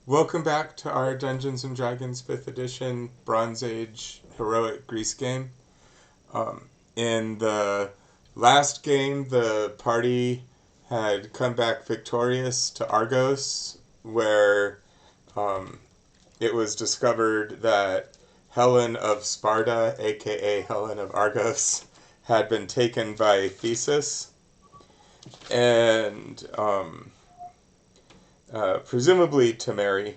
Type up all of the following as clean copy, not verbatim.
Welcome back to our Dungeons and Dragons 5th edition Bronze Age Heroic Greece game. In the last game, the party had come back victorious to Argos, where it was discovered that Helen of Sparta, aka Helen of Argos, had been taken by Theseus, and presumably to marry.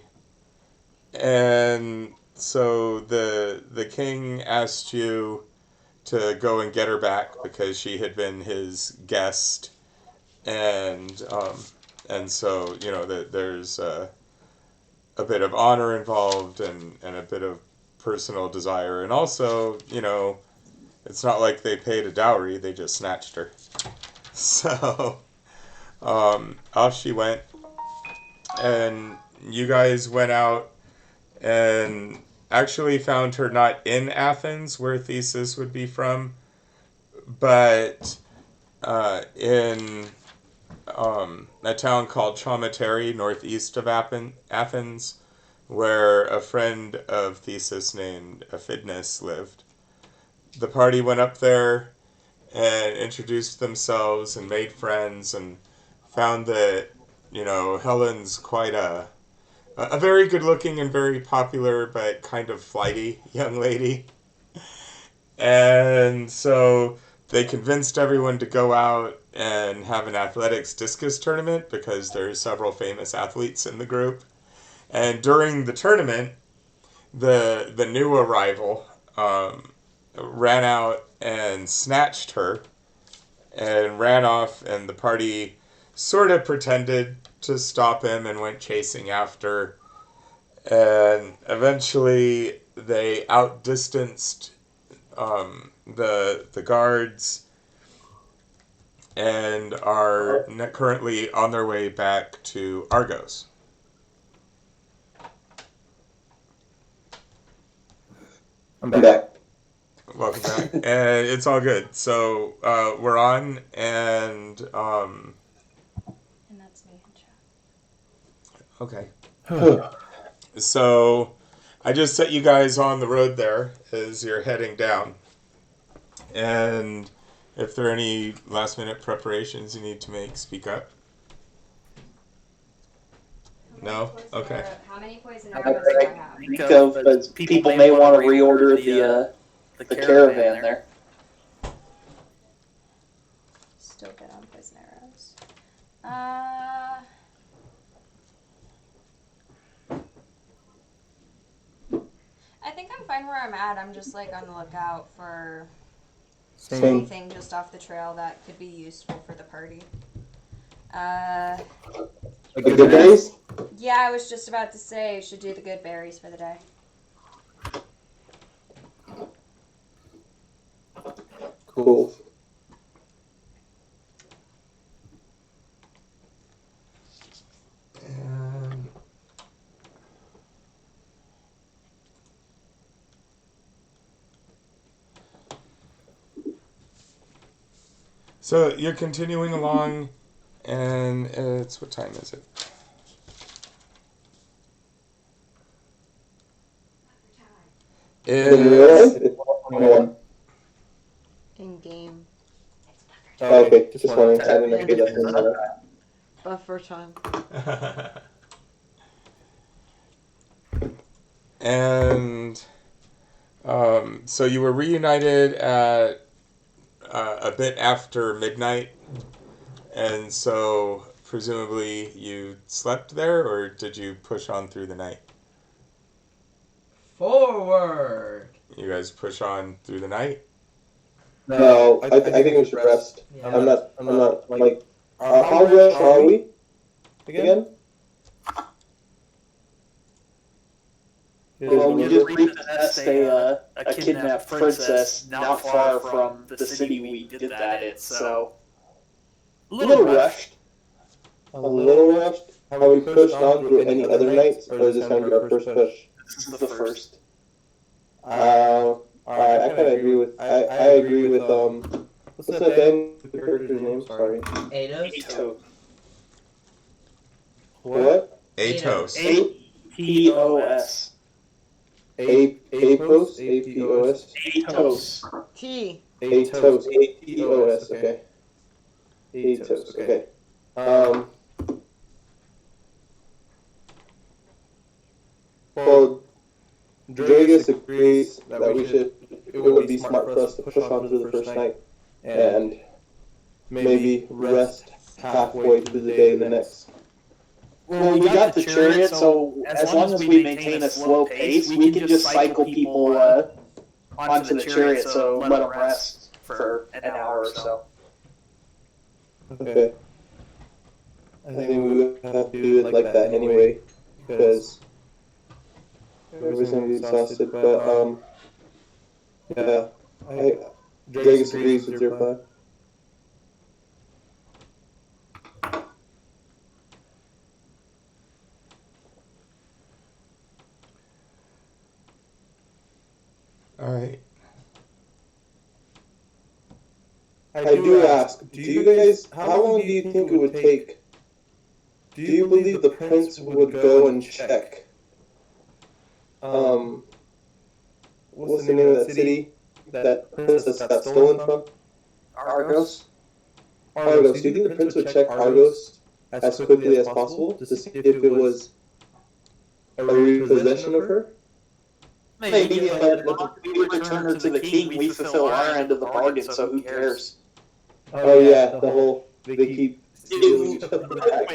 And so the king asked you to go and get her back because she had been his guest, and so that there's a bit of honor involved and a bit of personal desire, and also it's not like they paid a dowry; they just snatched her. So off she went, and you guys went out and actually found her not in Athens, where Theseus would be from, but in a town called Traumateri, northeast of Athens, where a friend of Theseus named Aphidnus lived. The party went up there and introduced themselves and made friends and found that, Helen's quite a very good-looking and very popular, but kind of flighty young lady. And so they convinced everyone to go out and have an athletics discus tournament because there's several famous athletes in the group. And during the tournament, the new arrival ran out and snatched her and ran off, and the party sort of pretended to stop him and went chasing after, and eventually they outdistanced the guards and are currently on their way back to Argos. I'm back. Welcome back. And it's all good. So we're on, and that's me in chat. Okay. So I just set you guys on the road there as you're heading down. And if there are any last minute preparations you need to make, speak up. No? Okay. How many poison arrows do I have? Think of as people may want to reorder the caravan there. Still good on poison arrows. I think I'm fine where I'm at. I'm just on the lookout for anything just off the trail that could be useful for the party. The good berries? Yeah, I was just about to say, should do the good berries for the day. Cool. So you're continuing along, and it's, what time is it? In game. Okay, just wondering. I didn't know if that's another. Buffer time. And so you were reunited at a bit after midnight, and so presumably you slept there, or did you push on through the night? Forward! You guys push on through the night? No, I think we should rest. Yeah. I'm not like, how rushed are we? Again? We just repossessed a kidnapped princess not far from the city we did that in, so a little rushed. A little rushed? Have we pushed on through any other nights, or is this going to be our first push? This is the first. Alright, I kind of agree with, I agree with, what's that band character's name? Sorry. Aetos? What? Aetos. P-O-S. Apos? A-P-O-S? Aetos. T. Aetos. A-T-O-S, okay. Aetos, okay. Well, Draegus agrees that it would be smart for us to push on through the first night and maybe rest halfway through the day the next. Well, we got the chariot, so as long as we maintain a slow pace, we can just cycle people onto the chariot, so let them rest for an hour or so. Okay. I think we would have to do it like that anyway, because everybody's going to be exhausted, but, yeah, Draegus agrees with your plan. Alright. I do ask, do you guys, how long do you think it would take? Do you believe the prince would go and check? What's the name of that city that princess got stolen from? Argos? Argos. Do you think the prince would check Argos as quickly as possible to see if it was a repossession of her? Maybe, but we return her to the king, we fulfill our end of the bargain, so who cares? Oh yeah, the whole, they keep stealing each other back.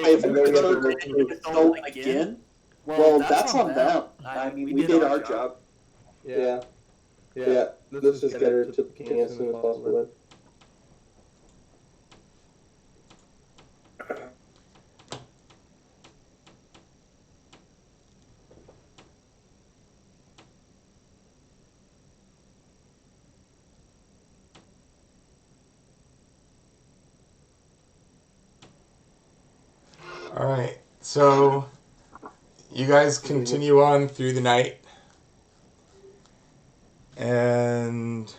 Stolen again? Well, that's on them. I mean, we did our job. Yeah. Yeah, let's just get her to the king as soon as possible then. Alright, so you guys continue on through the night. And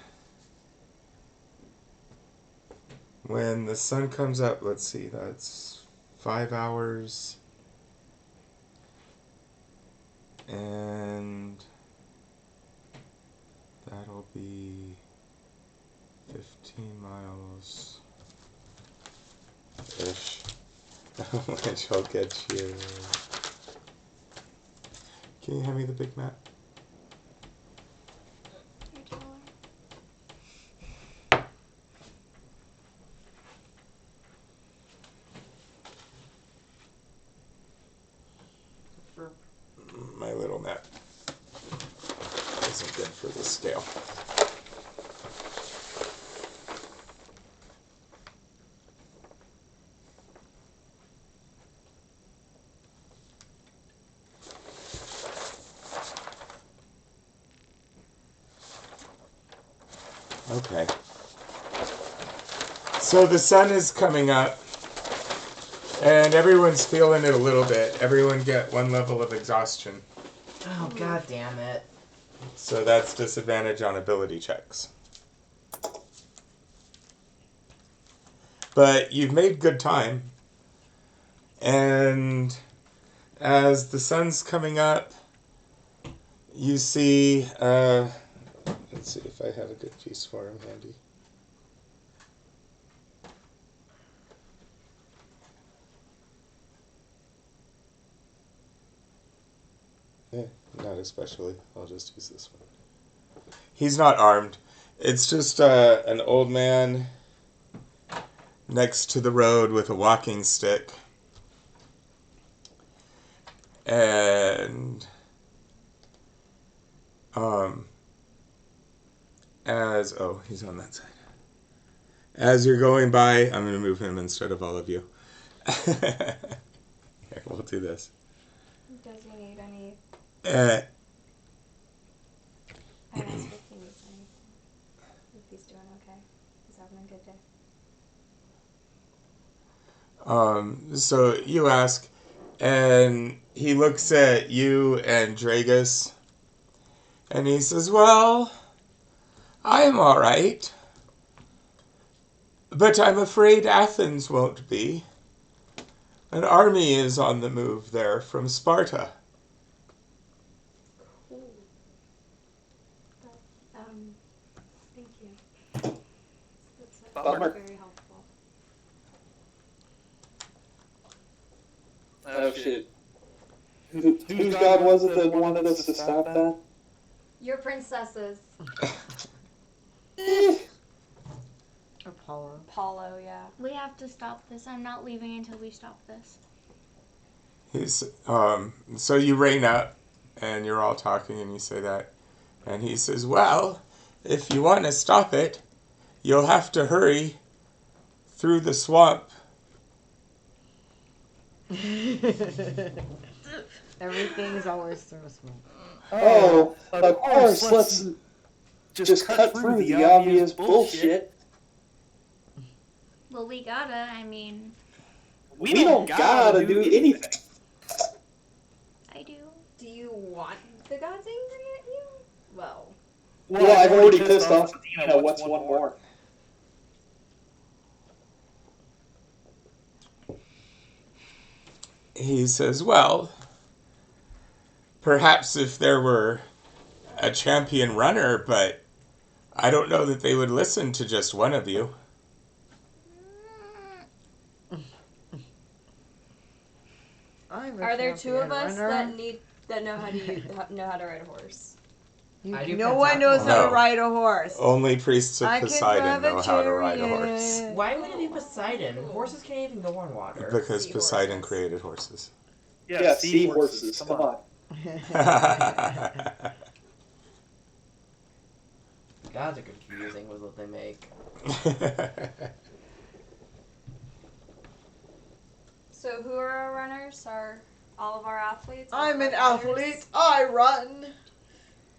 when the sun comes up, let's see, that's 5 hours. And that'll be 15 miles ish. Which will get you. Can you hand me the big map? My little map isn't good for the scale. Okay. So the sun is coming up, and everyone's feeling it a little bit. Everyone get 1 level of exhaustion. Oh, god damn it. So that's disadvantage on ability checks. But you've made good time. And as the sun's coming up, you see... let's see if I have a good piece for him handy. Not especially. I'll just use this one. He's not armed. It's just an old man next to the road with a walking stick. And he's on that side. As you're going by, I'm going to move him instead of all of you. Here, we'll do this. Does he need any? I asked if he needs anything. If he's doing okay. He's having a good day. So you ask, and he looks at you and Draegus, and he says, well, I'm all right, but I'm afraid Athens won't be. An army is on the move there from Sparta. Bummer. Very helpful. Oh shit. Whose god was it that wanted us to stop that? Your princesses. Apollo. Apollo, yeah. We have to stop this. I'm not leaving until we stop this. So you rein up, and you're all talking, and you say that. And he says, well, if you want to stop it, you'll have to hurry through the swamp. Everything's always through a swamp. Oh, of course, let's just cut through the obvious bullshit. Well, we gotta, I mean, We don't gotta do anything. I do. Do you want the gods angry at you? Well. Well, I've already pissed off Athena. What's one more? He says, well, perhaps if there were a champion runner, but I don't know that they would listen to just one of you. Are there two of us that know how to ride a horse? No one knows how to ride a horse. Only priests of Poseidon know how to ride a horse. Why would it be Poseidon? Horses can't even go on water. Because Poseidon created horses. Yeah, sea horses. Come on. Gods are confusing with what they make. So who are our runners? Are all of our athletes? I'm an athlete. I run.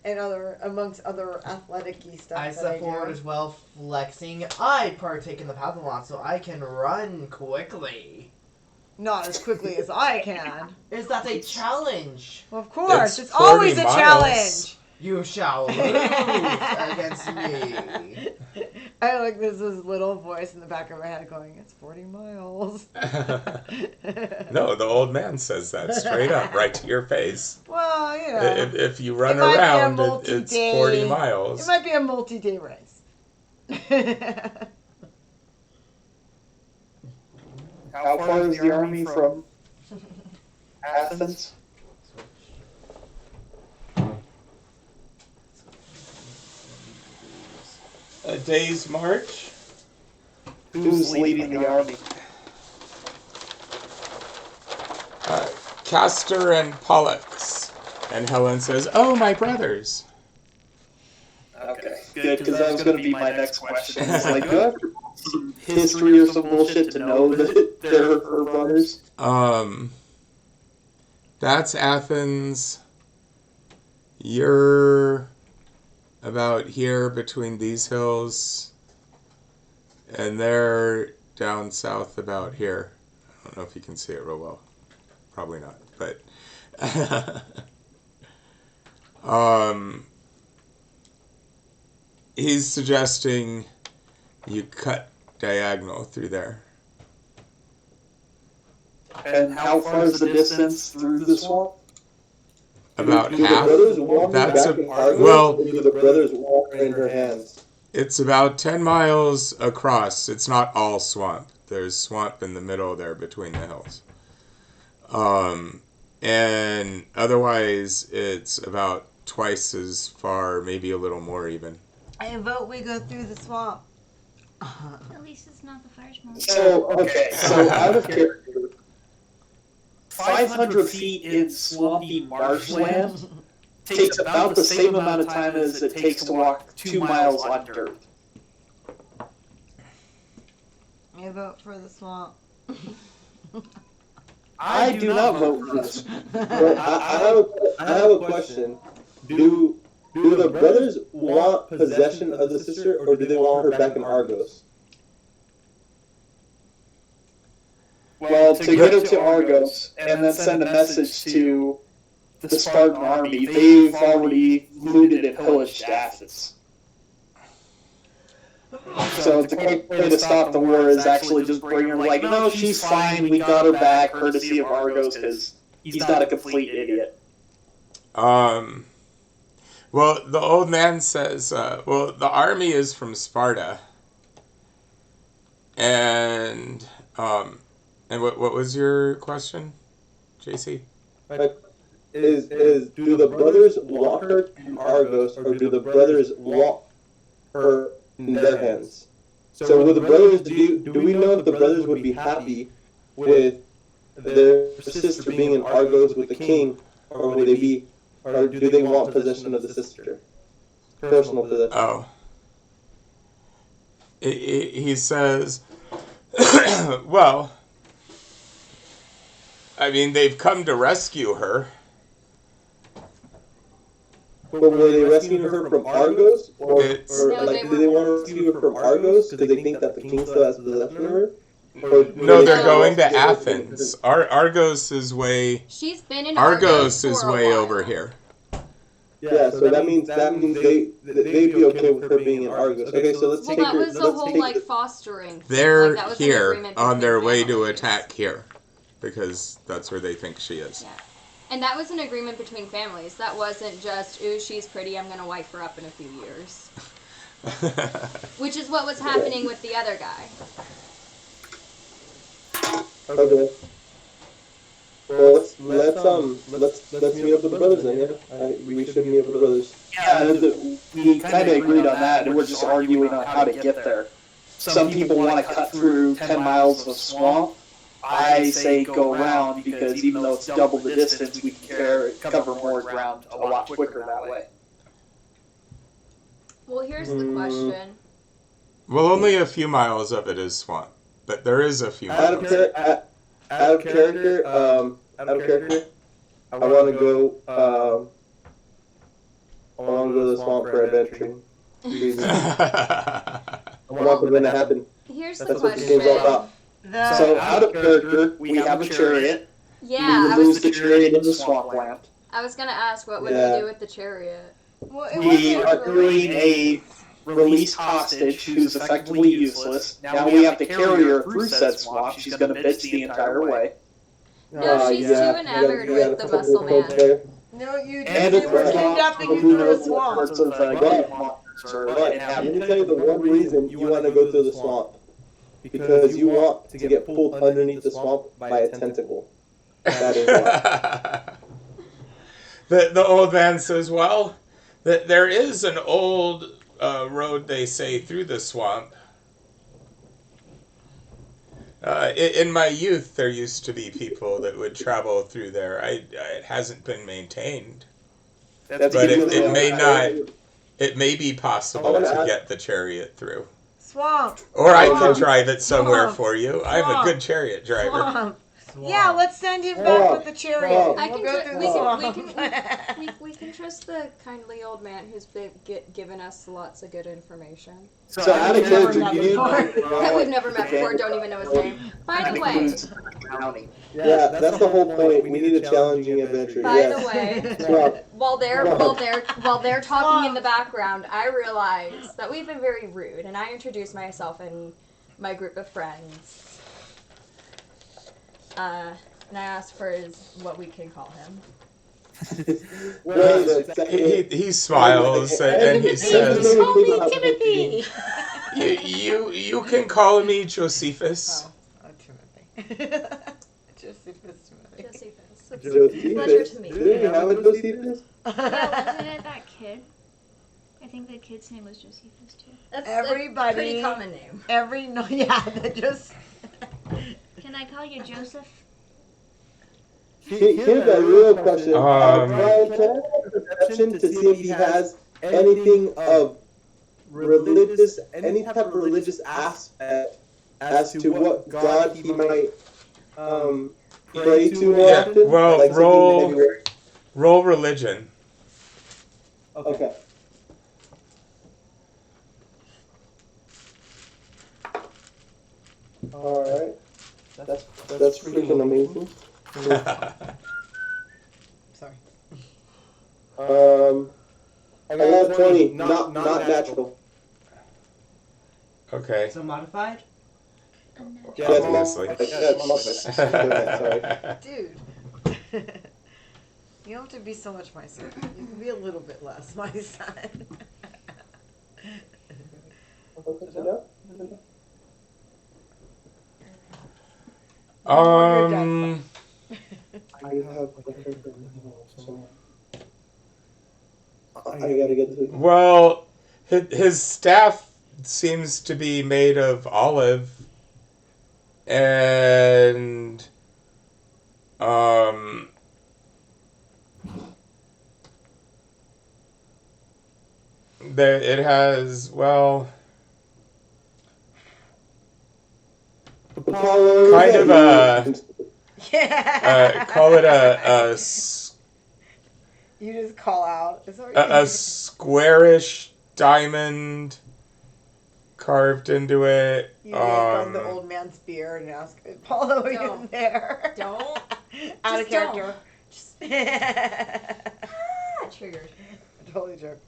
And amongst other athletic-y stuff I that step forward do. as well, flexing. I partake in the Pentathlon so I can run quickly. Not as quickly as I can. Is that a challenge? Well, of course. It's 40 always a miles. challenge. You shall lose against me. I like this little voice in the back of my head going, it's 40 miles. No, the old man says that straight up, right to your face. Well, you know. If you run around, it's 40 miles. It might be a multi-day race. How far is the army from Athens? A day's march. Who's leading the army? Castor and Pollux. And Helen says, oh, my brothers. Okay, good, because that was going to be my next question. It's like, do I have some history or some bullshit to know that they're her brothers? That's Athens. You're about here between these hills. And they're down south about here. I don't know if you can see it real well. Probably not, but... he's suggesting you cut diagonal through there. And how far is the distance through the swamp? About Do the half. brothers walk That's back a in Argos, well. or do the brothers walk in her hands? It's about 10 miles across. It's not all swamp. There's swamp in the middle there between the hills. And otherwise, it's about twice as far, maybe a little more even. I vote we go through the swamp. At least it's not the first one. So, okay, so out of character, 500 feet in swampy marshland takes about the same amount of time as it takes to walk 2 miles on dirt. I vote for the swamp. I do not vote for this. Well, I have a question. Do the brothers want possession of the sister, or do they want her back in Argos? Well, to get her to Argos and then send a message to the Spartan army, they've already looted and pillaged Athens. So the quick way to stop the war is actually just bring her like, no, she's fine, we got her back, courtesy of Argos, because he's not a complete idiot. Well, the old man says, well, the army is from Sparta. And what was your question, JC? Is do the brothers want her to Argos, or do the brothers want her in their hands? So would the brothers do we know if the brothers would be happy with their sister being in Argos with the king, or would they be, or do they want possession of the sister? Personal possession. Oh. He says, well, I mean, they've come to rescue her. But were they rescuing her from Argos? Or No, like, do they want to rescue her from Argos because they think that the king still has possession of her? No, they're going to Athens. Argos is way... She's been in Argos for is a way while. over here. Yeah, so that means they'd be okay with her being in Argos. Okay, so let's Well, take that her. was the whole like fostering. They're that was an here agreement on their between way to families. attack here. Because that's where they think she is. Yeah. And that was an agreement between families. That wasn't just, ooh, she's pretty, I'm going to wipe her up in a few years. Which is what was happening with the other guy. Okay. Well, let's meet up with the brothers then. Yeah, we should meet up with the brothers. Yeah, we kind of agreed on that, and we're just arguing on how to get there. Some people want to cut through 10 miles of swamp. I say go around because even though it's double the distance, we can cover more ground a lot quicker that way. Well, here's the question. Well, only a few miles of it is swamp. But there is a few miles. Out of character, I want to go. I want to go to the swamp for adventuring. I want something to happen. Here's the That's what the game's all question. about. So out of character, we have a chariot. Yeah, We lose the chariot in the swampland. I was going to ask, what would Yeah. we do with the chariot? Well, it We wasn't are doing a released hostage who's effectively useless. Now we have to carry her through said swamp. She's going to bitch the entire way. No, she's too enamored with the muscle man. No, you And did. it's We're kidnapping you through the swamp. Parts of the game monsters are But like, let me tell you the one reason you want to go through the swamp. Because you want to get pulled underneath the swamp by a tentacle. That is why. The old man says, well, there is an old road, they say, through the swamp. In my youth, there used to be people that would travel through there. It hasn't been maintained. that's But because it may of- not. It may be possible to get the chariot through. Swamp. Or I can drive it somewhere for you. I'm a Swamp. good chariot driver. Swamp. Yeah, let's send him back with the chariot. I We'll can go tr- through we the can- swamp. We can trust the kindly old man who's given us lots of good information. So out of character, Never you met That we've never met before, don't even know his name. By the way, Yeah, that's the whole point. We need a challenging adventure. by the way, Swamp. while they're talking in the background, I realize that we've been very rude, and I introduced myself and my group of friends. And I asked for what we can call him. He smiles and he says, Holy Timothy! you can call me Josephus. Oh, Timothy. Josephus Timothy. Josephus. Josephus. Pleasure to meet Do we you. have a Josephus? Yeah, wasn't it that kid? I think the kid's name was Josephus too. That's Everybody- a pretty common name. Just. Can I call you Joseph? Here's a real question. Brian, can I have a perception to see if he has anything of religious, any type of religious aspect as to what God he might pray to more Yeah, often? well, Like something maybe- roll religion. Okay. Alright. That's freaking amazing. Sorry. I got 20, not natural. Okay. So modified? Yes, Obviously. sorry. Dude. You don't have to be so much my son. You can be a little bit less my son. Um, I have so I gotta get to. well, his staff seems to be made of olive, and um, it has, well, Apollo, kind of a Yeah. call it You just call out. Is that what a you squarish diamond carved into it. You yank on the old man's beard and ask, Paulo, are you Don't. in there? Don't. Out of Just don't. character. Just triggered. Totally joking.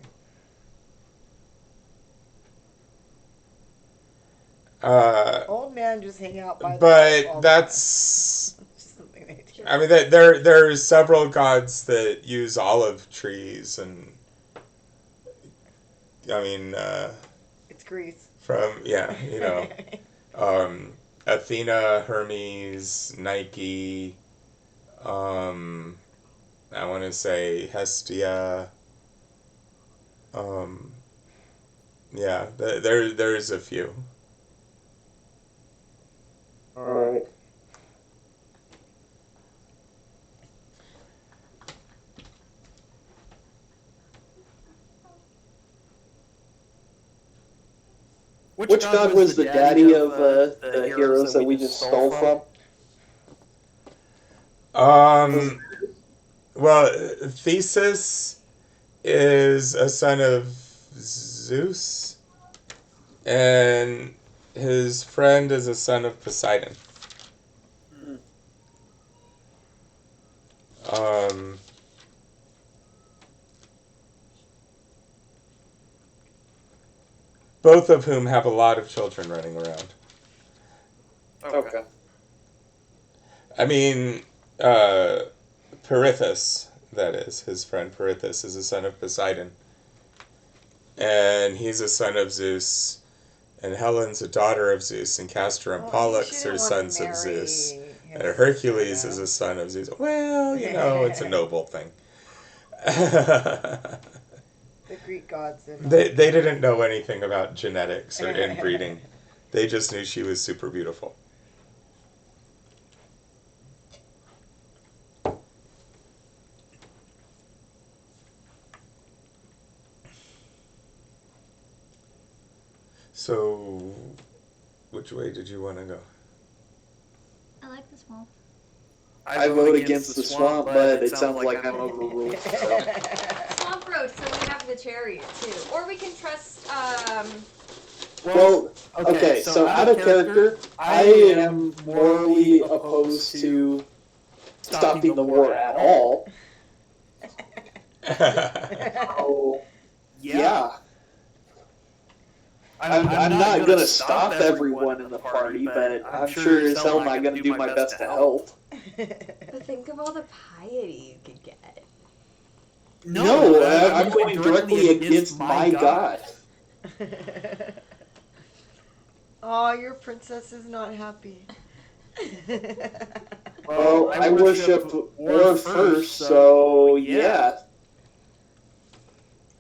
Old man just hang out by the But all the that's. time. Just something they do. I mean, there's several gods that use olive trees, and I mean, It's Greece. Athena, Hermes, Nike, I want to say Hestia. There's a few. Alright. Which god was the daddy of the heroes that we just stole from? Well, Theseus is a son of Zeus, and his friend is a son of Poseidon. Both of whom have a lot of children running around. Okay. I mean, Perithus, that is, his friend Perithus, is a son of Poseidon. And he's a son of Zeus. And Helen's a daughter of Zeus. And Castor and Pollux are sons of Zeus. And Hercules is a son of Zeus. Well, it's a noble thing. The Greek gods. They didn't know anything about genetics or inbreeding. They just knew she was super beautiful. So, which way did you want to go? I like the swamp. I vote against the swamp, but it sounds like I'm overruled. Swamp road, so we have the chariot too. Or we can trust, Well, okay, so out of character, I am morally opposed to stopping the war at all. Oh, yeah. I'm not going to stop everyone in the party, but I'm sure as hell not going to do my best to help. but think of all the piety you could get. No, I'm going directly against my god. Oh, your princess is not happy. Well, I worship war first, so yeah.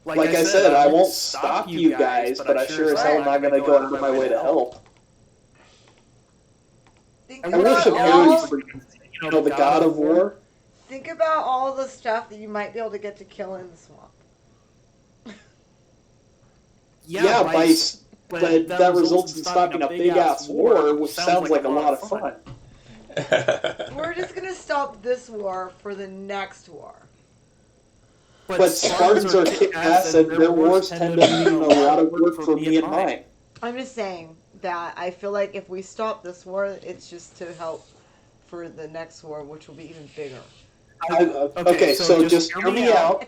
Like I said, I won't stop you guys, but I sure as hell am not going to go out of my way to help. I worship Hermes for, the god of war. Think about all the stuff that you might be able to get to kill in the swamp. Yeah, but that results in stopping a big-ass war, which sounds like a lot of fun. We're just going to stop this war for the next war. But Spartans are kick-ass, and their wars tend to mean a lot of work for me and mine. I'm just saying that I feel like if we stop this war, it's just to help for the next war, which will be even bigger. Okay, so just hear me out.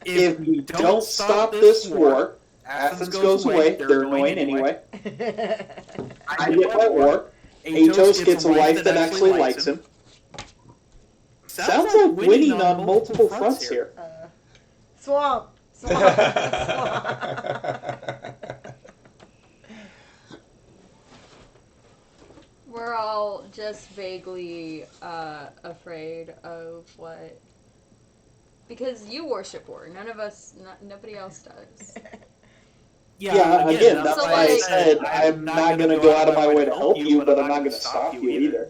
If we don't stop this war, Athens goes away. They're annoying anyway. I get my war. Aetos gets a wife that actually likes him. Sounds like winning on multiple fronts here. Swamp! We're all just vaguely afraid of what... Because you worship war. Nobody else does. Yeah, again, that's So, why I like- said I'm not going to go out of my way to help you, but I'm not going to stop you either.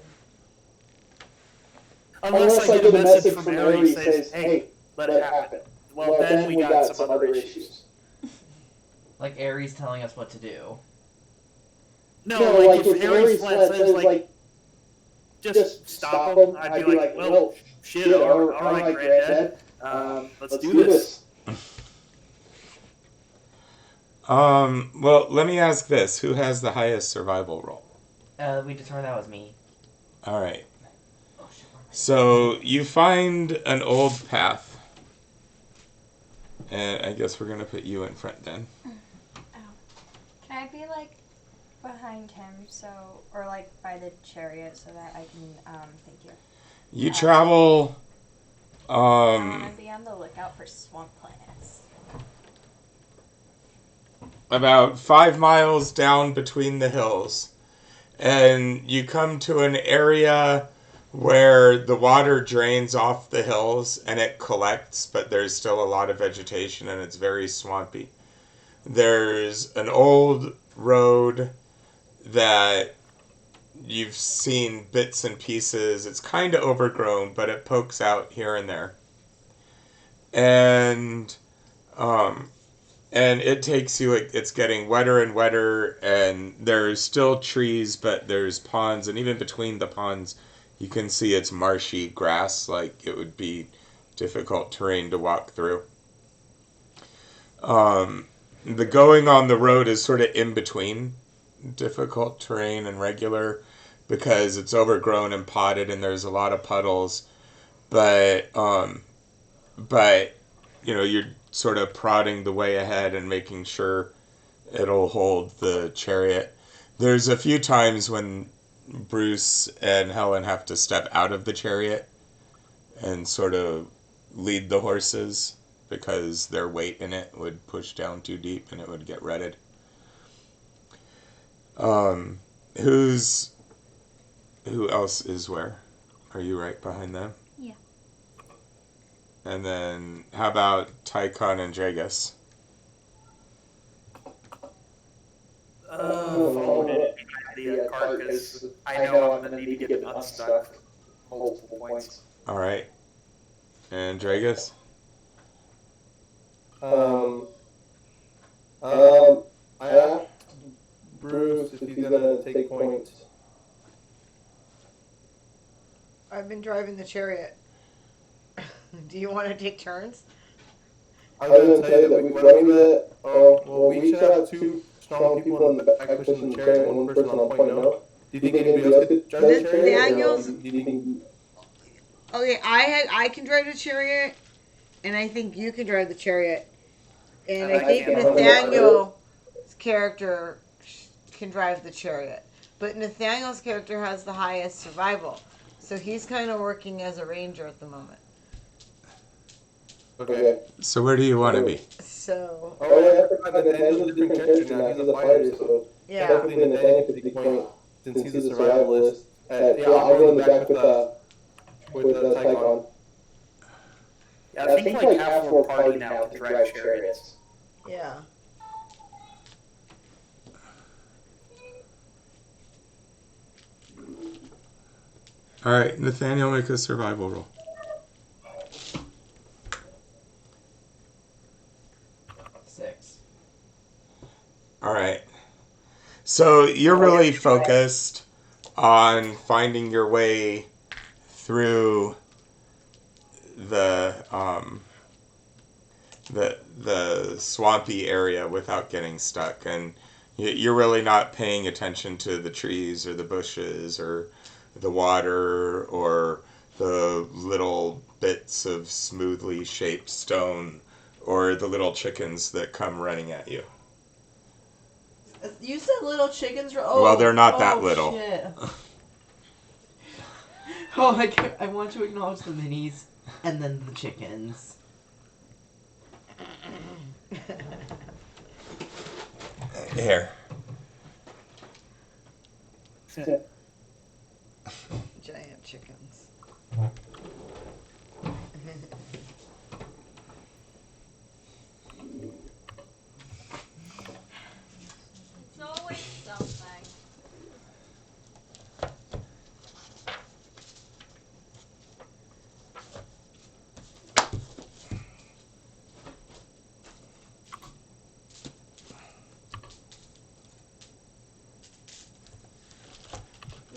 Unless I get a message from Ares says, hey, let it happen. Well, then we got some other issues. Like Ares telling us what to do. No, like if Ares says, like, just stop him, I'd be like, well, shit, alright, Granddad, let's do this. Well, let me ask this. Who has the highest survival roll? We determined that was me. Alright. So, you find an old path. And I guess we're going to put you in front then. Oh. Can I be, like, behind him, or, like, by the chariot so that I can, thank you. You travel, I want to be on the lookout for swamp planets. about 5 miles down between the hills. And you come to an area where the water drains off the hills and it collects, but there's still a lot of vegetation and it's very swampy. There's an old road that you've seen bits and pieces. It's kind of overgrown, but it pokes out here and there. And it takes you, it's getting wetter and wetter, and there's still trees, but there's ponds, and even between the ponds, you can see it's marshy grass, like it would be difficult terrain to walk through. The going on the road is sort of in between difficult terrain and regular, because it's overgrown and potted, and there's a lot of puddles, but you know, you're sort of prodding the way ahead and making sure it'll hold the chariot. There's a few times when Bruce and Helen have to step out of the chariot and sort of lead the horses because their weight in it would push down too deep and it would get rutted. Who else is where? Are you right behind them? Yeah. And then, how about Tychon and Draegus? Followed it behind the cart, because I know I'm going to need to get unstuck multiple points. Alright. And Draegus? I asked Bruce if he's gonna take points. I've been driving the chariot. Do you want to take turns? I was gonna tell you that why don't we let, well, we should have 2 strong people in the back pushing the chariot and 1 person on point now. Do you think anybody else could drive the chariot? Daniel's... Do you think... Okay, I can drive the chariot, and I think you can drive the chariot. And I think Nathaniel's character can drive the chariot. But Nathaniel's character has the highest survival. So he's kind of working as a ranger at the moment. Okay. So where do you want to be? So... Oh, yeah, I forgot Nathaniel's a different character now. He's a fighter, so... Yeah. Definitely Nathaniel could take point, since he's a survivalist. Yeah, I'll go in the back with Tychon. Yeah, I think like half of our party now can drive chariots. Yeah. Alright, Nathaniel, make a survival roll. Alright. So you're really focused on finding your way through the swampy area without getting stuck, and you're really not paying attention to the trees or the bushes or the water or the little bits of smoothly shaped stone or the little chickens that come running at you. You said little chickens. Well, they're not that little. Shit. I want to acknowledge the minis and then the chickens. Here. giant chickens. It's always something.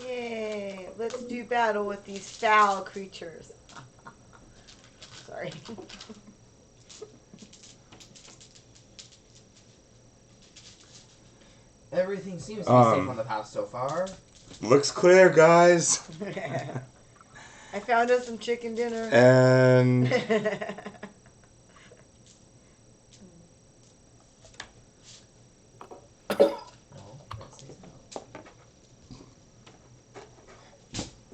Yay! Let's do battle with these foul creatures. Sorry. Everything seems to be safe on the path so far. Looks clear, guys. I found us some chicken dinner. And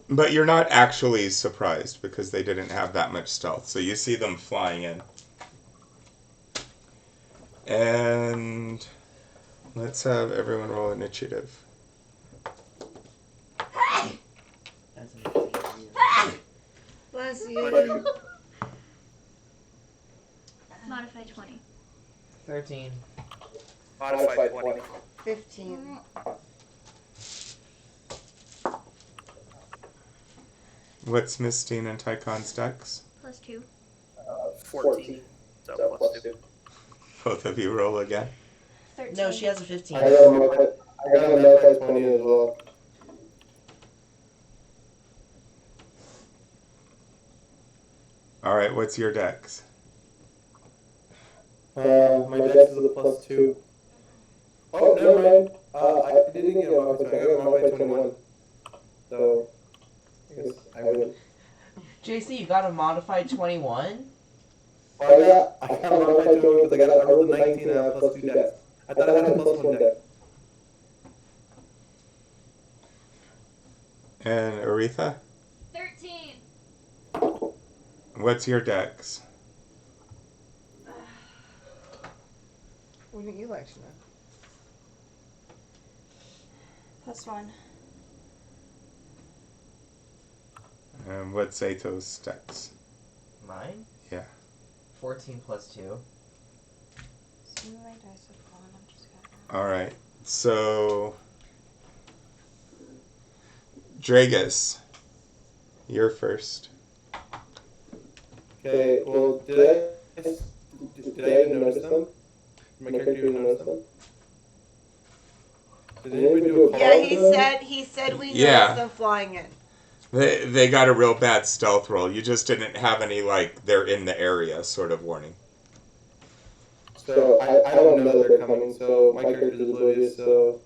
but you're not actually surprised because they didn't have that much stealth. So you see them flying in. And let's have everyone roll initiative. Bless you. Modify 20. 13. Modified 20. 15. What's Mistine and Tychon's dex? Plus 2. 14. So plus 2. Both of you roll again. 13. No, she has a 15. I got a modified 20 as well. Alright, what's your dex? My dex is a plus 2. Oh, never mind. I didn't get a modified 20. I got a modified 21. So, I guess I win. JC, you got a modified 21? Oh, I got a modified 21 because I rolled a 19 and I have plus 2 dex. I thought I had a plus 1 dex. And Aretha? 13. What's your dex? Wouldn't you like to know? Plus 1. And what's Aetos' dex? Mine? Yeah. 14 plus 2. Some of my dice have fallen. I'm just gonna. Alright, so Draegus, you're first. Okay, well, did I even notice them? My character even notice them? Did anybody do a call Yeah, on them? he said we Yeah. noticed them flying in. They got a real bad stealth roll. You just didn't have any, like, they're in the area sort of warning. So, I don't know that they're coming, so my character's oblivious, so...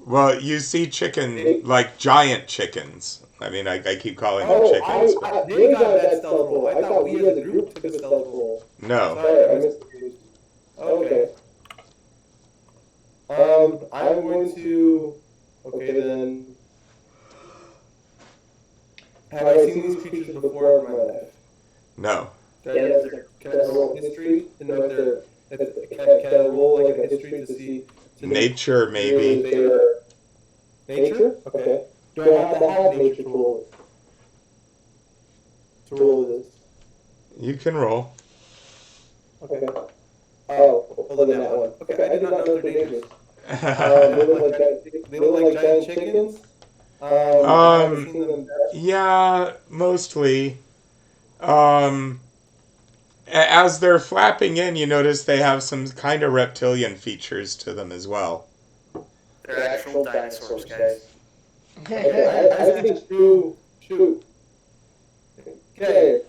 Well, you see chicken, like giant chickens. I mean, I keep calling them chickens. But They got that stealth roll. I thought we as a group took a stealth roll. no. Sorry, I missed it. Okay. I'm going to... Okay, then... Have I seen these creatures before in my life? No. Can I roll history to know if they're... Can I roll like a history to see... Nature, maybe. Nature? Okay. Do I have to have nature to roll it? To roll this? You can roll. Okay. Oh, well then that one. Okay, I did not know they're dangerous. They look like giant chickens. I haven't seen them. Yeah, mostly. As they're flapping in, you notice they have some kind of reptilian features to them as well. They're actual dinosaurs, guys. Okay, I think shoot. Okay.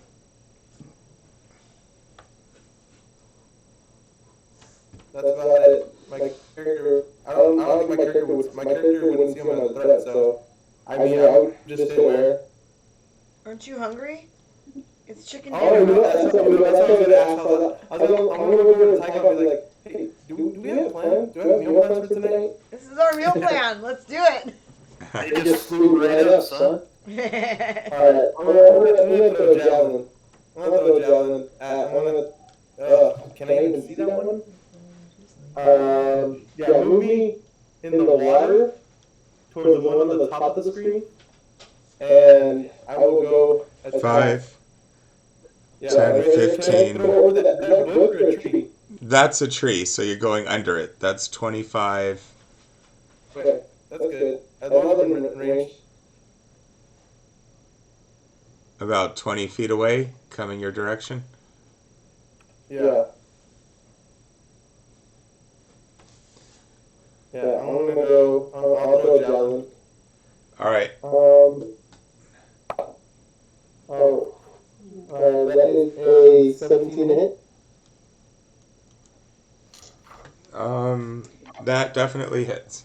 That's about it. My character, I don't think my character wouldn't see him as a threat, so, I mean, I would just stay aware. Aren't you hungry? It's chicken Oh, you dinner. know what? That's what I was going to ask. I'm going to go over to Tychon and be like, hey, do we have a plan? Do we have meal plans for tonight? This is our meal plan. Let's do it. They just flew right up, son. Alright, I'm gonna throw a javelin. Can I even see that one? Yeah, move me in the water towards the one on the top of the screen. And I will go attack. 5, Yeah, 10, can I 15. throw over that book or a tree? That's a tree, so you're going under it. That's 25. Okay, that's good. As long as I'm in range. About 20 feet away, coming your direction. Yeah. Yeah, I'm gonna go. I'll throw a javelin. All right. That is a 17 to hit. That definitely hits.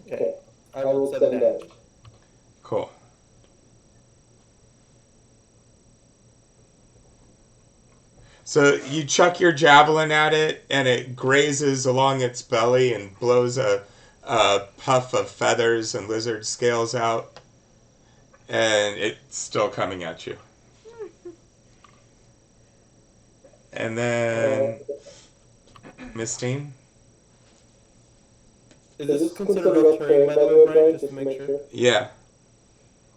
Okay, I rolled 7 damage. Cool. So you chuck your javelin at it, and it grazes along its belly and blows a puff of feathers and lizard scales out, and it's still coming at you. And then Mistine. Is this considered rough terrain, by the way, Brian? Just to make sure. Yeah,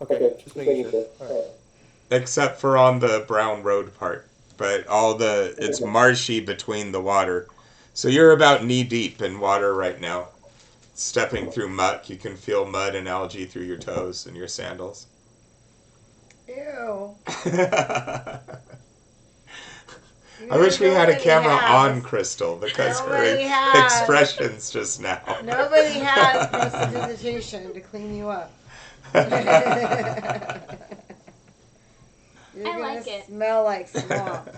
Okay, just making sure. Alright. except for on the brown road part, but it's marshy between the water. So you're about knee deep in water right now. Stepping through muck, you can feel mud and algae through your toes and your sandals. Ew. I wish we had a Nobody camera has. on Crystal because Nobody her has. expressions just now. Nobody has prestidigitation to clean you up. You're gonna like it. smell like swamp.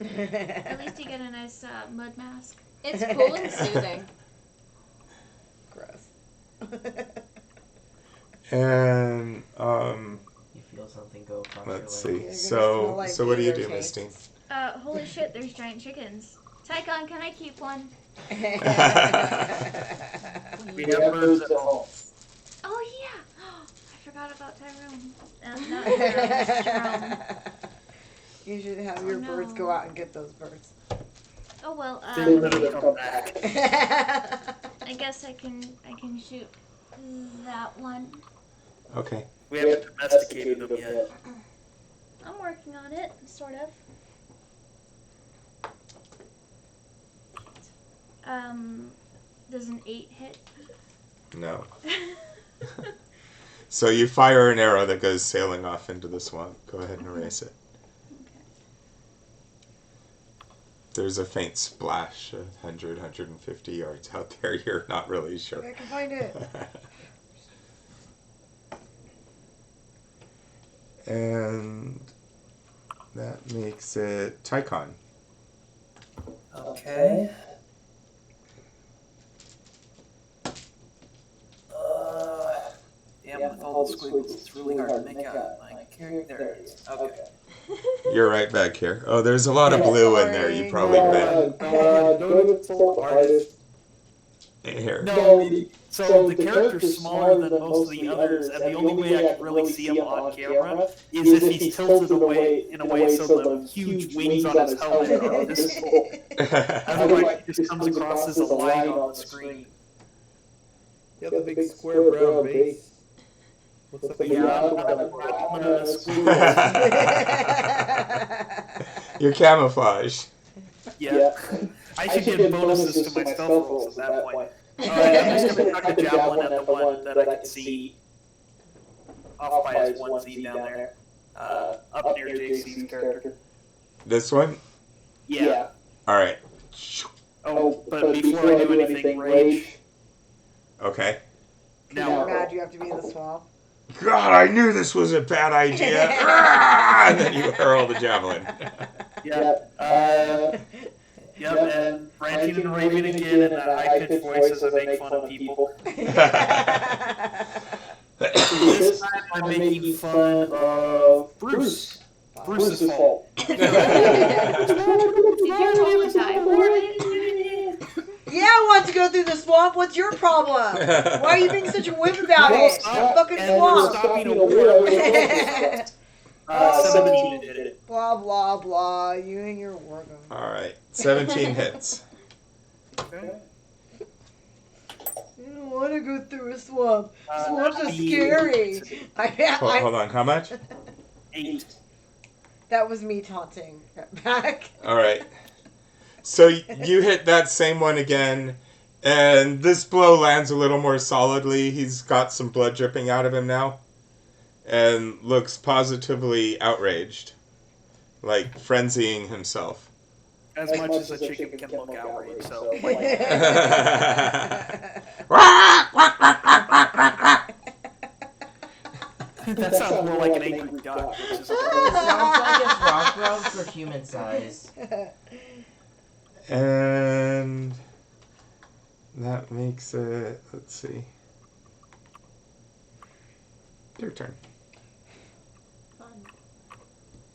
At least you get a nice mud mask. It's cool and soothing. Gross. And You feel something go across let's your see. leg. gonna So smell like so what do you do, gator Misty? Holy shit, there's giant chickens. Tychon, can I keep one? We have birds at home. Oh yeah! I forgot about Tyrone. Not Tyrone, Jerome. You should have your no. birds go out and get those birds. Oh well, They never come back. I guess I can shoot that one. Okay. We haven't domesticated them yet. I'm working on it, sort of. Does an 8 hit? No. So you fire an arrow that goes sailing off into the swamp. Go ahead and erase it. Okay. There's a faint splash 100, 150 yards out there. You're not really sure. I can find it. And that makes it Tychon. Okay. Yeah, with all the squiggles, it's really hard to make out my character. There it is. Okay. You're right back here. Oh, there's a lot of blue in there. You probably bet. Here. No, so the character's smaller than most of the others, and the only way I can really see him on camera is if he's tilted away in a way so the huge wings on his helmet are visible. Otherwise, he just comes across as a line on the screen. You have the big square brown base. Looks like You're camouflage. Yeah. I should get bonuses to my stealth rolls at that point. Alright, I'm just going to chuck a javelin at the one that I can see off by his 1Z down there. Up near JC's character. This one? Yeah. Alright. Oh, but before I do anything, rage. Okay. Now Mad you have to be in the swamp. God, I knew this was a bad idea. And then you hurl the javelin. Yep. Yep, and ranting and raving again in that high-pitched voice as I make fun of people. This time I'm making fun of Bruce. Bruce's fault. Did you roll a die for it? Yeah, I want to go through the swamp. What's your problem? Why are you being such a whip about it? It's a fucking swamp. Stopping a war. 17 did it. Blah, blah, blah. You and your war gun. Alright. 17 hits. Okay. don't want to go through a swamp. Swamps are scary. Hold on, how much? 8. That was me taunting back. All right. So you hit that same one again, and this blow lands a little more solidly. He's got some blood dripping out of him now, and looks positively outraged, like frenzying himself. As much as a chicken can look outraged, so. That sounds more like an angry duck. Sounds like it's rock growth for human size. And that makes it, let's see. Your turn.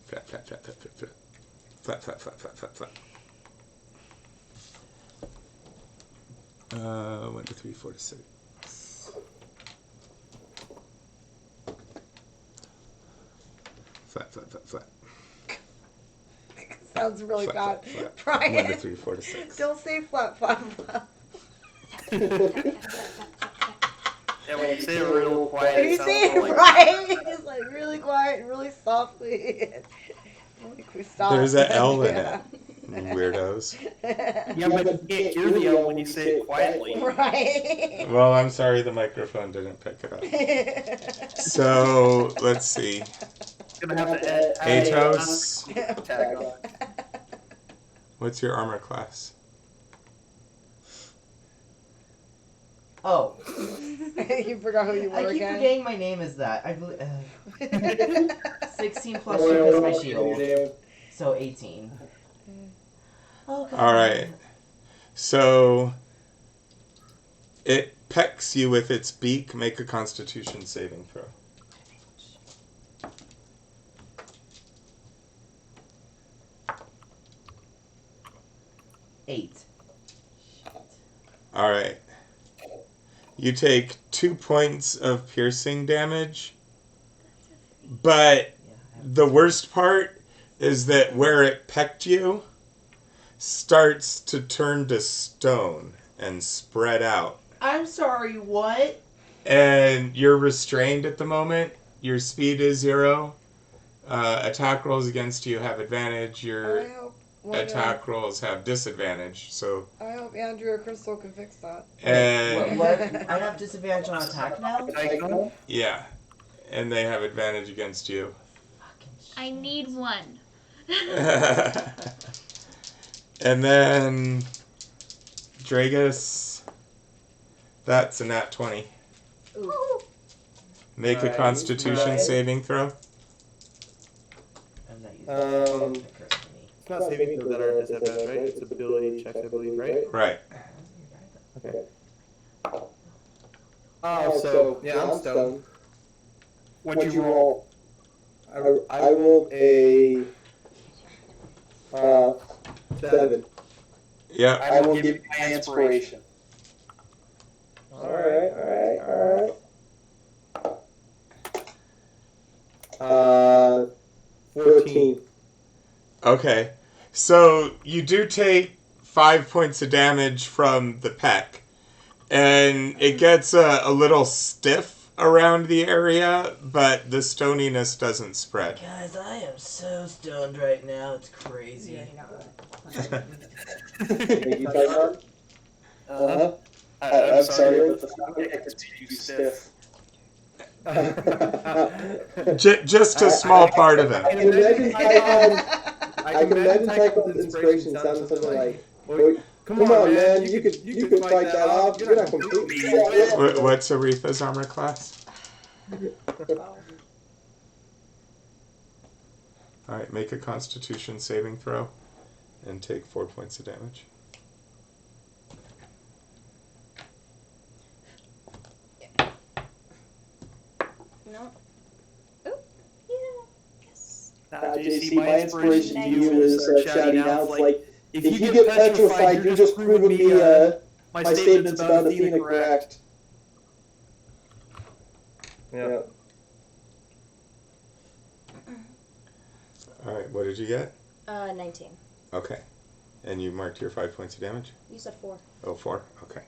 Flat, flat, flat, flat, flat, flat. Flat, flat, flat, flat, flat, flat. 1 to 3, 4 to 6. Flat, flat, flat, flat. Sounds really Flat, bad. flat, flat. Brian. 1 to 3, 4 to 6. Don't say flat, flat, flat. Yeah, when you say it real quiet, When you it say sounds it like... right, it's like really quiet and really softly. Like we stop. There's an L in it, weirdos. Yeah, but you can't hear the L when you say it quietly. Right. Well, I'm sorry the microphone didn't pick it up. So, let's see. Gonna have to add Aetos, tag on. what's your armor class? Oh. You forgot who you were I keep again. forgetting my name is that. I believe 16 plus 2 is my shield. So 18. Oh, God. Alright. So, it pecks you with its beak. Make a constitution saving throw. Eight. Alright. You take 2 points of piercing damage, but the worst part is that where it pecked you starts to turn to stone and spread out. I'm sorry, what? And you're restrained at the moment. Your speed is 0. Attack rolls against you have advantage. Your attack rolls have disadvantage. So. I hope Andrew or Crystal can fix that. And What? I have disadvantage on attack now? yeah, and they have advantage against you. I need one. And then Draegus, that's a nat 20. Ooh. Make a Constitution saving throw. I'm not using It's not saving throws that are disadvantage, right? It's ability checks, I believe, right? Right. Okay. Oh, so yeah, I'm stoned. What'd you roll? I rolled a 7. Yeah. I will give you my inspiration. Alright. 14. Okay. So you do take 5 points of damage from the peck, and it gets a little stiff around the area, but the stoniness doesn't spread. Guys, I am so stoned right now. It's crazy. Yeah, you know. Thank you, Tychon. I'm sorry, but the sound gets too stiff. Just a small part of I it. can imagine Tychon's inspiration sounding something like, "Come on, man, you could fight that off. You're not completely." What's Aretha's armor class? Alright, make a Constitution saving throw and take 4 points of damage. No. Ooh. Yeah. Yes. JC, my inspiration to you is shouting out, like, If you get petrified, you're just proving me my statements about Athena correct. Yeah. Alright, what did you get? 19. Okay. And you marked your 5 points of damage? You said 4. Oh, 4? Okay.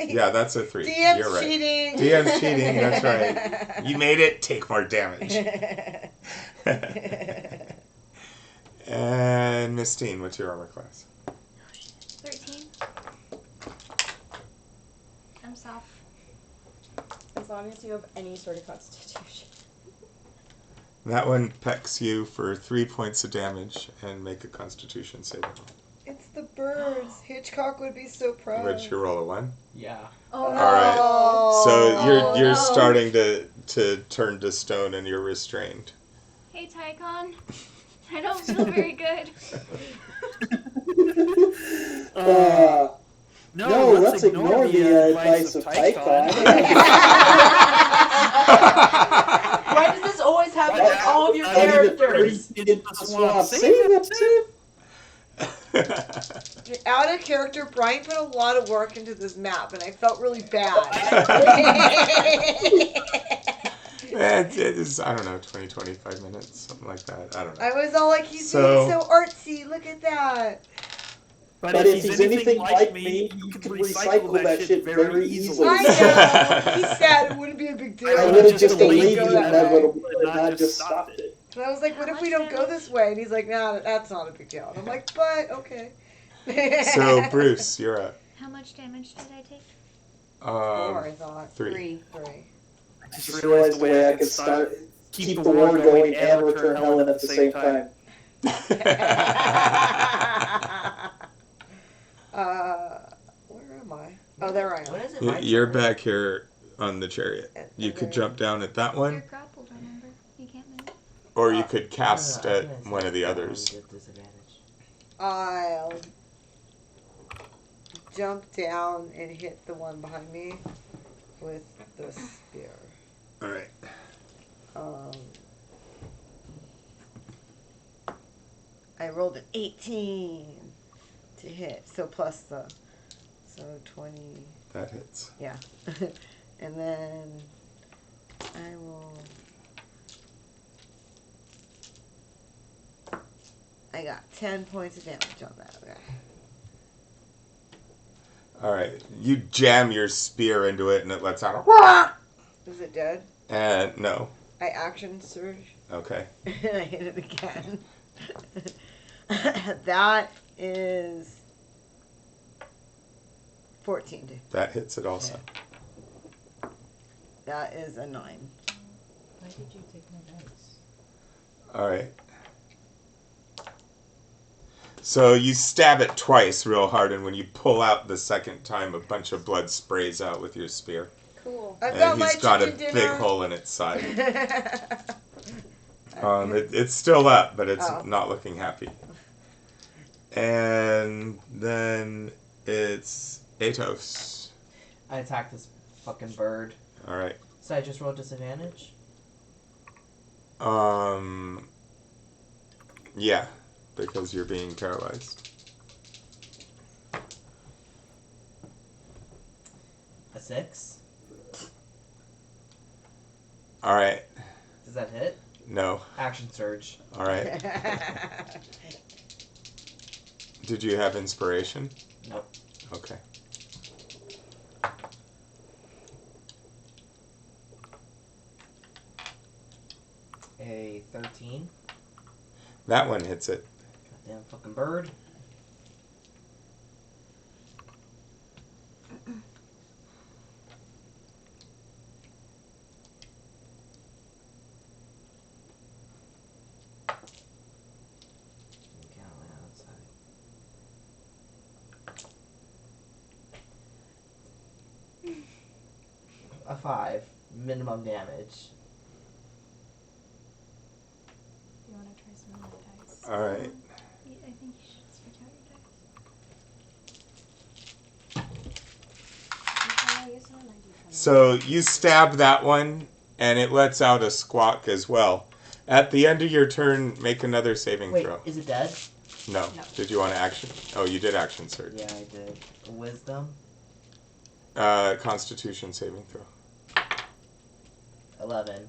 Yeah, that's a 3. DM's You're right. cheating. DM's cheating, that's right. You made it, take more damage. And Mistine, what's your armor class? 13. I'm soft. As long as you have any sort of constitution. That one pecks you for 3 points of damage and make a constitution saving roll. It's the birds. Hitchcock would be so proud. Would you roll a 1? Yeah. Oh, All right. So Oh, you're no. starting to turn to stone and you're restrained. Hey, Tychon. I don't feel very good. No, let's ignore the advice of Tychon. Why does this always happen with all of your characters? Swamp. Save them, save. Out of character, Brian put a lot of work into this map, and I felt really bad. It is, I don't know, 20, 25 minutes, something like that. I don't know. I was all like, he's So- being so artsy. Look at that. But if he's anything like me, you can recycle that shit very easily. I know. He said it wouldn't be a big deal. I would have just They delayed go the that way. inevitable and not just stopped it. And I was like, what if we don't go this way? And he's like, no, that's not a big deal. And I'm like, but, okay. So, Bruce, you're up. How much damage did I take? 4, I thought. 3. 3. I just realized the way I could start, keep the war going and return Helen at the same time. Where am I? Oh, there I am. When is it my You're turn? back here on the chariot. You could jump down at that You're one, grappled, remember? You can't move. or you could cast No, I was at gonna say one of the that others. one with disadvantage. I'll jump down and hit the one behind me with the spear. Alright. I rolled an 18 to hit, so plus the, so 20, That hits. yeah. And then I will, I got 10 points of damage on that guy. Alright. You jam your spear into it and it lets out a Is it dead? and no. I action surge Okay. and I hit it again. That is 14. That hits it also. That is a 9. Why did you take my dice? Alright. So you stab it twice real hard, and when you pull out the second time, a bunch of blood sprays out with your spear. Cool. I've got And my he's got a chicken big dinner. hole in its side. It's still up, but it's Oh. not looking happy. And then it's Aetos. I attacked this fucking bird. Alright. So I just rolled disadvantage? Yeah, because you're being paralyzed. A 6? Alright. Does that hit? No. Action surge. Alright. Did you have inspiration? Nope. Okay. A 13. That one hits it. Goddamn fucking bird. A 5. Minimum damage. You want to try some of my dice? Alright. I think you should switch out your dice. So you stab that one, and it lets out a squawk as well. At the end of your turn, make another saving Wait, throw. is it dead? No. No. Did you want to action? Oh, you did action surge. Yeah, I did. Wisdom? Constitution saving throw. 11.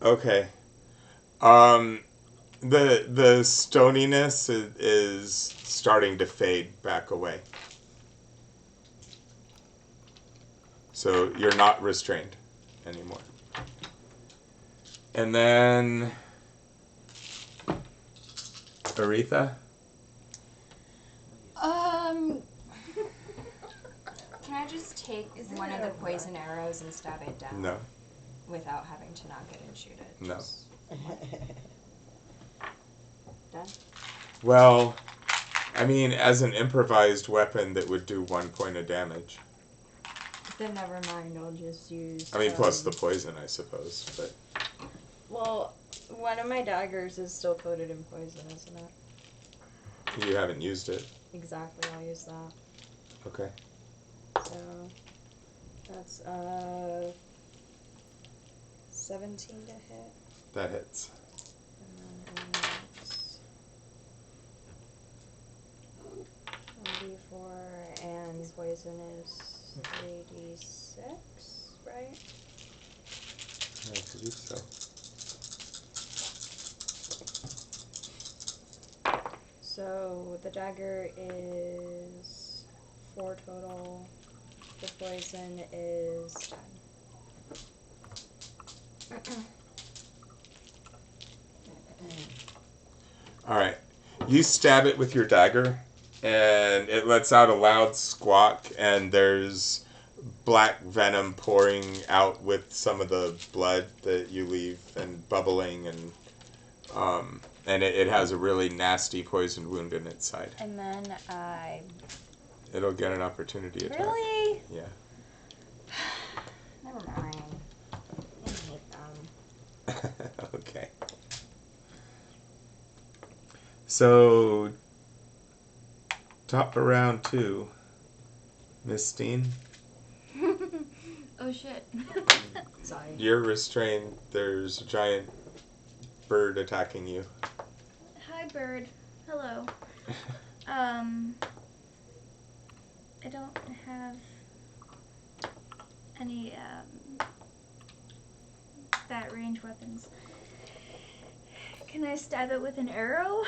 Okay. The stoniness is starting to fade back away. So you're not restrained anymore. And then Aretha? Can I just take one of the poison arrows and stab it down? No. Without having to knock it and shoot it? No. Done? Well, I mean, as an improvised weapon that would do 1 point of damage. Then never mind, I'll just use... I mean, plus the poison, I suppose, but... Well, one of my daggers is still coated in poison, isn't it? You haven't used it. Exactly, I'll use that. Okay. So, that's, 17 to hit. That hits. And then it's 1d4, and poison is 3d6, right? I believe so. So the dagger is 4 total. The poison is 10. Alright. You stab it with your dagger, and it lets out a loud squawk, and there's black venom pouring out with some of the blood that you leave and bubbling, and it has a really nasty poisoned wound in its side. And then I... It'll get an opportunity attack. Really? Yeah. Never mind. I hate them. Okay. So, top of round 2. Mistine, Oh shit. Sorry. you're restrained. There's a giant bird attacking you. Hi, bird. Hello. I don't have any that range weapons. Can I stab it with an arrow?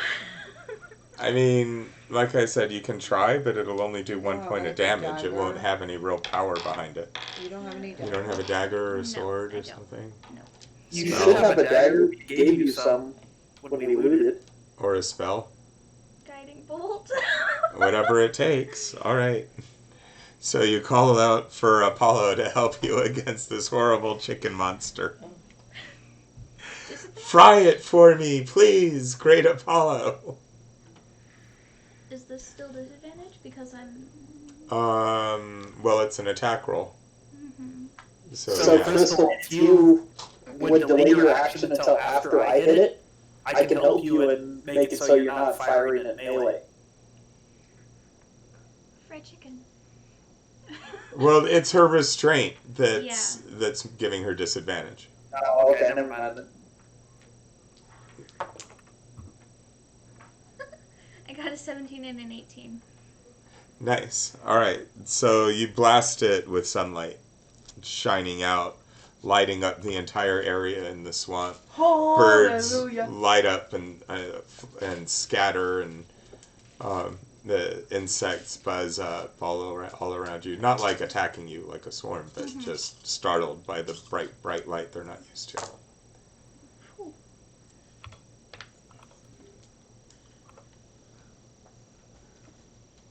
I mean, like I said, you can try, but it'll only do 1 Oh, point of like a damage. It dagger. won't have any real power behind it. You don't have any You don't have a dagger or a No, sword I or don't. something? You Spell? should have a dagger. We gave you some when we looted. Or a spell? Guiding bolt. Whatever it takes. Alright. So you call out for Apollo to help you against this horrible chicken monster. Fry it for me, please, great Apollo. Is this still disadvantage? Because I'm... Well, it's an attack roll. Mm-hmm. So, yeah. Crystal, if you would delay your action until after I hit it, I can help you and make it so you're not firing at melee. Fried chicken. Well, it's her restraint that's giving her disadvantage. Oh, okay, never mind. I got a 17 and an 18. Nice. Alright, so you blast it with sunlight shining out, lighting up the entire area in the swamp. Birds Hallelujah. light up and scatter, and the insects buzz up all around you. Not like attacking you like a swarm, but just startled by the bright light they're not used to.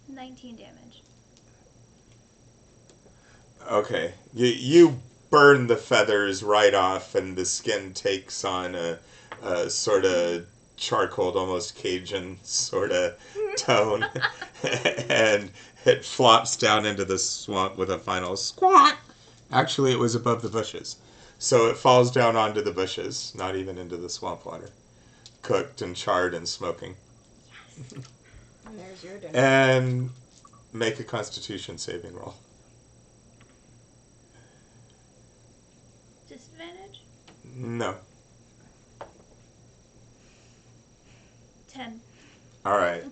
19 damage. Okay, you burn the feathers right off, and the skin takes on a sort of charcoal, almost Cajun sort of tone, and it flops down into the swamp with a final squawk. Actually, it was above the bushes, so it falls down onto the bushes, not even into the swamp water, cooked and charred and smoking. And there's your dinner. And make a Constitution saving roll. Disadvantage? No. 10. All right.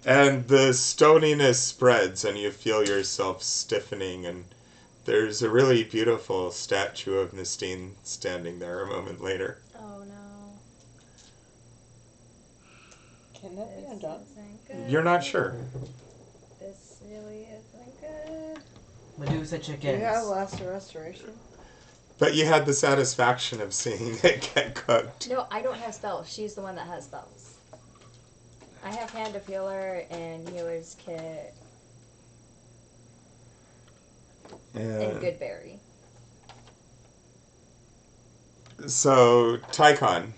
And the stoniness spreads, and you feel yourself stiffening, and there's a really beautiful statue of Mistine standing there a moment later. Oh no. Can that be This undone? isn't good. You're not sure. This really isn't good. Medusa Do you chickens. have Last Restoration? But you had the satisfaction of seeing it get cooked. No, I don't have spells. She's the one that has spells. I have Hand of Healer and Healer's Kit and Good Berry. So, Tychon.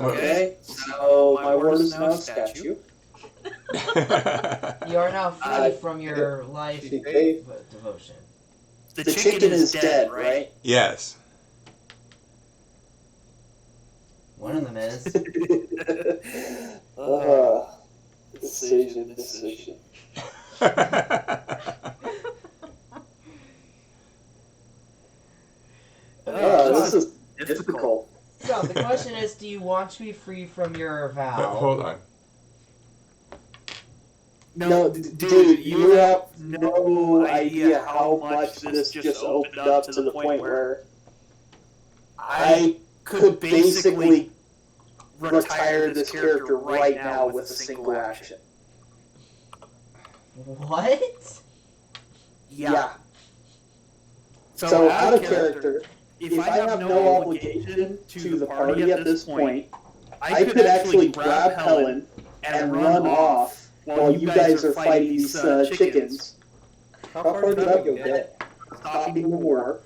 Okay, so my ward is now a statue. You are now free from your life Okay. devotion. The chicken is dead, right? Yes. One of them is. Decision. This is difficult. So the question is, do you want to be free from your vow? Hold on. No, dude, you have no idea how much this just opened up to the point where I could basically retire this character right now with a single action. What? Yeah. So out of character, if I have no obligation to the party at this point, I could actually grab Helen and run off while you guys are fighting these chickens. How far did I go get? Stopping the war.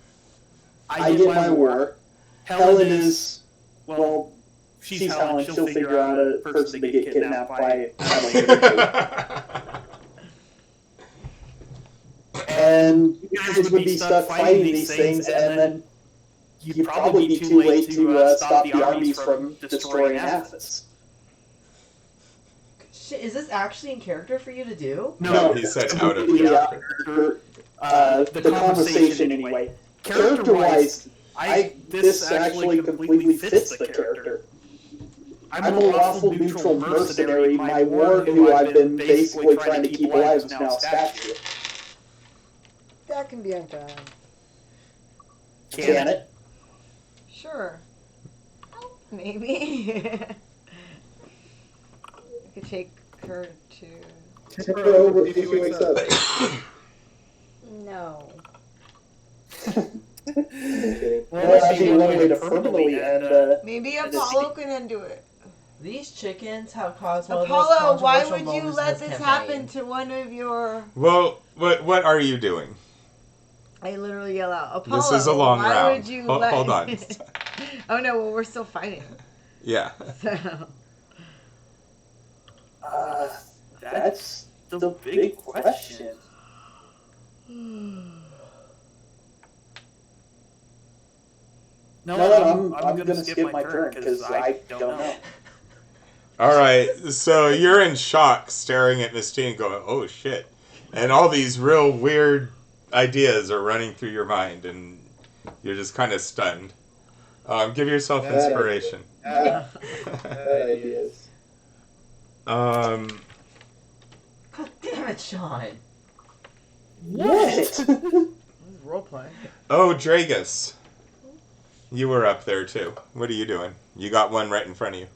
I get my war. Helen is, well, she's Helen. She'll figure out a person to get kidnapped by Helen. And you guys would be stuck fighting these things, and then you'd probably be too late to stop the armies from destroying Athens. Shit, is this actually in character for you to do? No, he said out of character. The conversation anyway. Character-wise, this actually completely fits the character. I'm a lawful neutral mercenary. My ward, who I've been basically trying to keep alive, is now a statue. That can be undone. Can it? Sure. Maybe. I could take her to... Take her over if she wakes up. No. Well, that'd be one way to permanently end. Maybe Apollo can undo it. These chickens have caused one of those Apollo, why controversial would you moments let in this campaign. happen to one of your... Well, what are you doing? I literally yell out, Apollo, This is a long why round. would you Hold on. Oh no, well we're still fighting. Yeah. So... That's the big question. No, I'm gonna skip my turn because I don't know. All right. So you're in shock, staring at Mistine, going, "Oh shit!" And all these real weird ideas are running through your mind, and you're just kind of stunned. Give yourself inspiration. Bad ideas. God damn it, Sean. What? Role playing. Oh, Draegus. You were up there too. What are you doing? You got one right in front of you.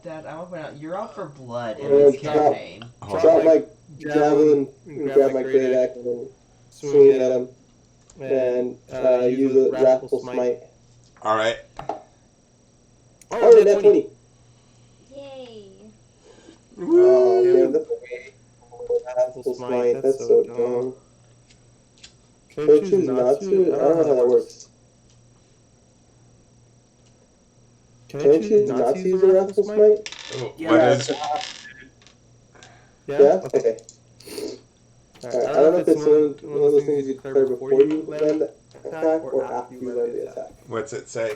Dad, I want to point out, you're out for blood in I'm this gonna campaign. Drop my javelin and grab my great axe and then swing it at him and use a wrathful smite. All right. Oh, that's 20. Yay. Oh, damn, that's wrathful smite. That's so dumb. Can I choose not to? I don't know how that works. Can I choose not to use a wrathful smite? What is? Yeah? Okay. Alright, I don't know if it's one of those things you declare before you land the attack or after you land the attack. What's it say?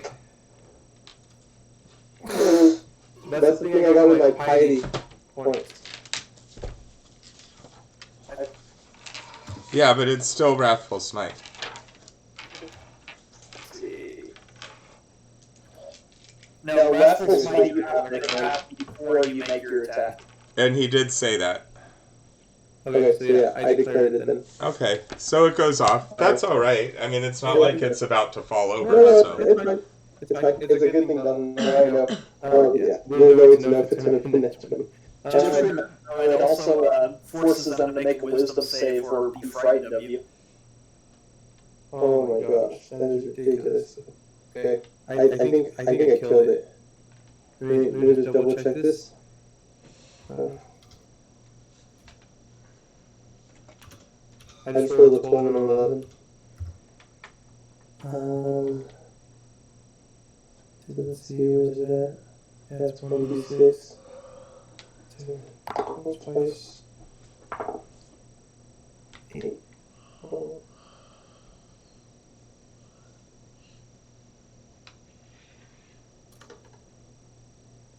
That's the thing I got with my piety points. Yeah, but it's still Wrathful Smite. No, wrathful smite you have to craft before you make your attack. And he did say that. Okay, so yeah, I declared it then. Okay, so it goes off. That's all right. I mean, it's not like it's about to fall over. No, So. it's fine. It's fine. It's a good thing though. Now I know. Yeah, really worried to know if it's going to be next one. Just remember, it also forces them to make a wisdom save or be frightened of you. Oh my gosh, that is ridiculous. Okay, I think I killed it. Let me just double check this. I just rolled a 12 and an 11. Let's see, where's it at? That's 1d6. Twice. 8. Oh.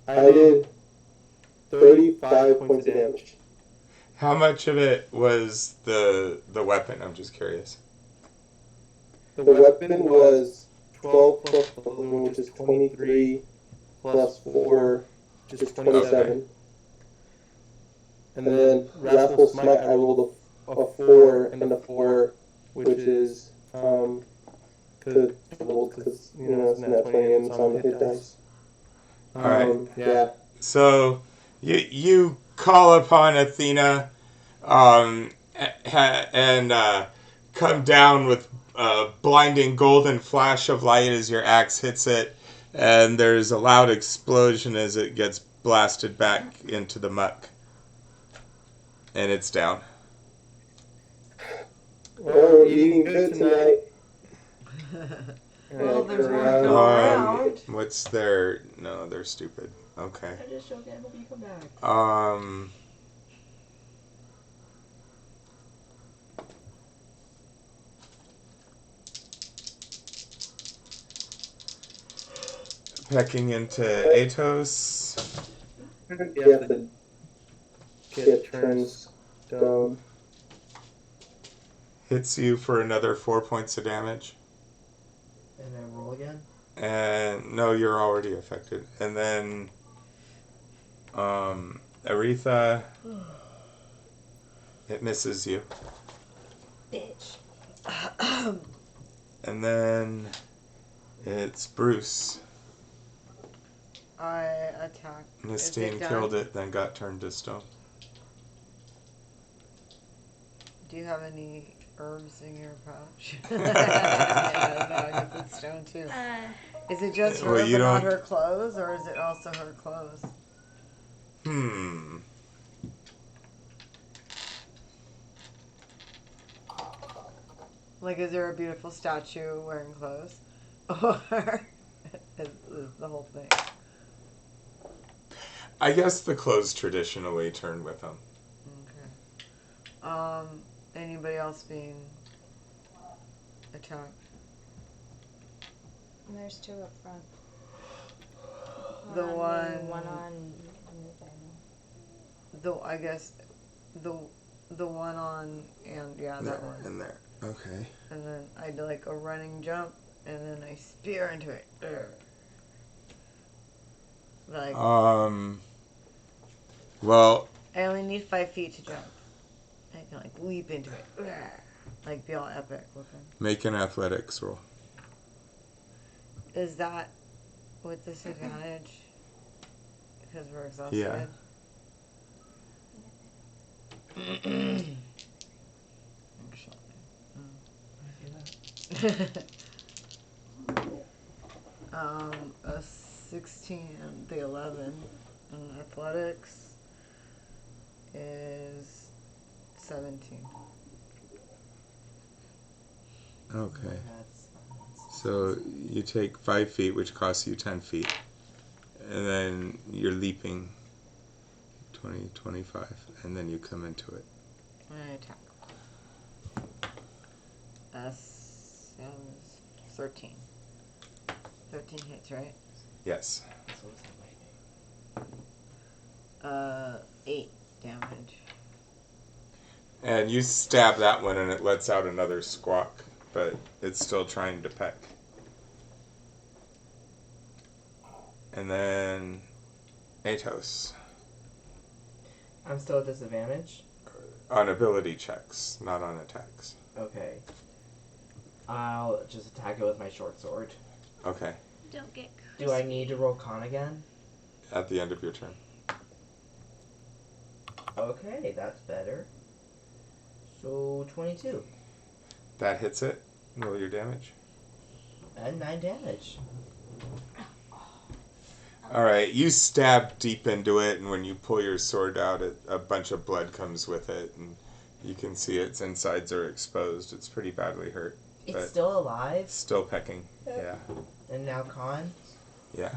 I did 35 points of damage. How much of it was the weapon? I'm just curious. The weapon was 12 plus 11, which is 23, plus 4, which is 27. Okay. And then Wrathful Smite, I rolled a 4 and a 4, which is because it's not 20 and it's on the hit dice. Alright. Yeah. So you call upon Athena and come down with a blinding golden flash of light as your axe hits it, and there's a loud explosion as it gets blasted back into the muck. And it's down. Well, we're eating good tonight. Well, there's more to go around. What's their... No, they're stupid. Okay. I just showed you. I hope you come back. Pecking into Aetos. Yeah, the kid turns down. Hits you for another 4 points of damage. And then roll again? And no, you're already affected. And then Aretha, it misses you. Bitch. And then it's Bruce. I attack. Mistine killed it, then got turned to stone. Do you have any herbs in your pouch? Yeah, no, I get the stone too. Is it just her, but not her clothes, or is it also her clothes? Like, is there a beautiful statue wearing clothes? Or is the whole thing? I guess the clothes traditionally turn with them. Okay. Anybody else being attacked? There's two up front. The one. One on. I guess the one on, and yeah, that one. In there. Okay. And then I do like a running jump, and then I spear into it. Like. Well. I only need 5 feet to jump. I can like leap into it. Like be all epic looking. Make an athletics roll. Is that with disadvantage? Because we're exhausted. Yeah. A 16 and the 11 in athletics is 17. Okay. So you take 5 feet, which costs you 10 feet. And then you're leaping 20, 25, and then you come into it. I attack. That's 13. 13 hits, right? Yes. 8 damage. And you stab that one and it lets out another squawk, but it's still trying to peck. And then Aetos. I'm still at disadvantage. On ability checks, not on attacks. Okay. I'll just attack it with my short sword. Okay. Don't get crispy. Do I need to roll con again? At the end of your turn. Okay, that's better. So 22. That hits it. Roll your damage. And 9 damage. Alright, you stab deep into it, and when you pull your sword out, a bunch of blood comes with it, and you can see its insides are exposed. It's pretty badly hurt. It's still alive? Still pecking, yeah. And now con? Yeah.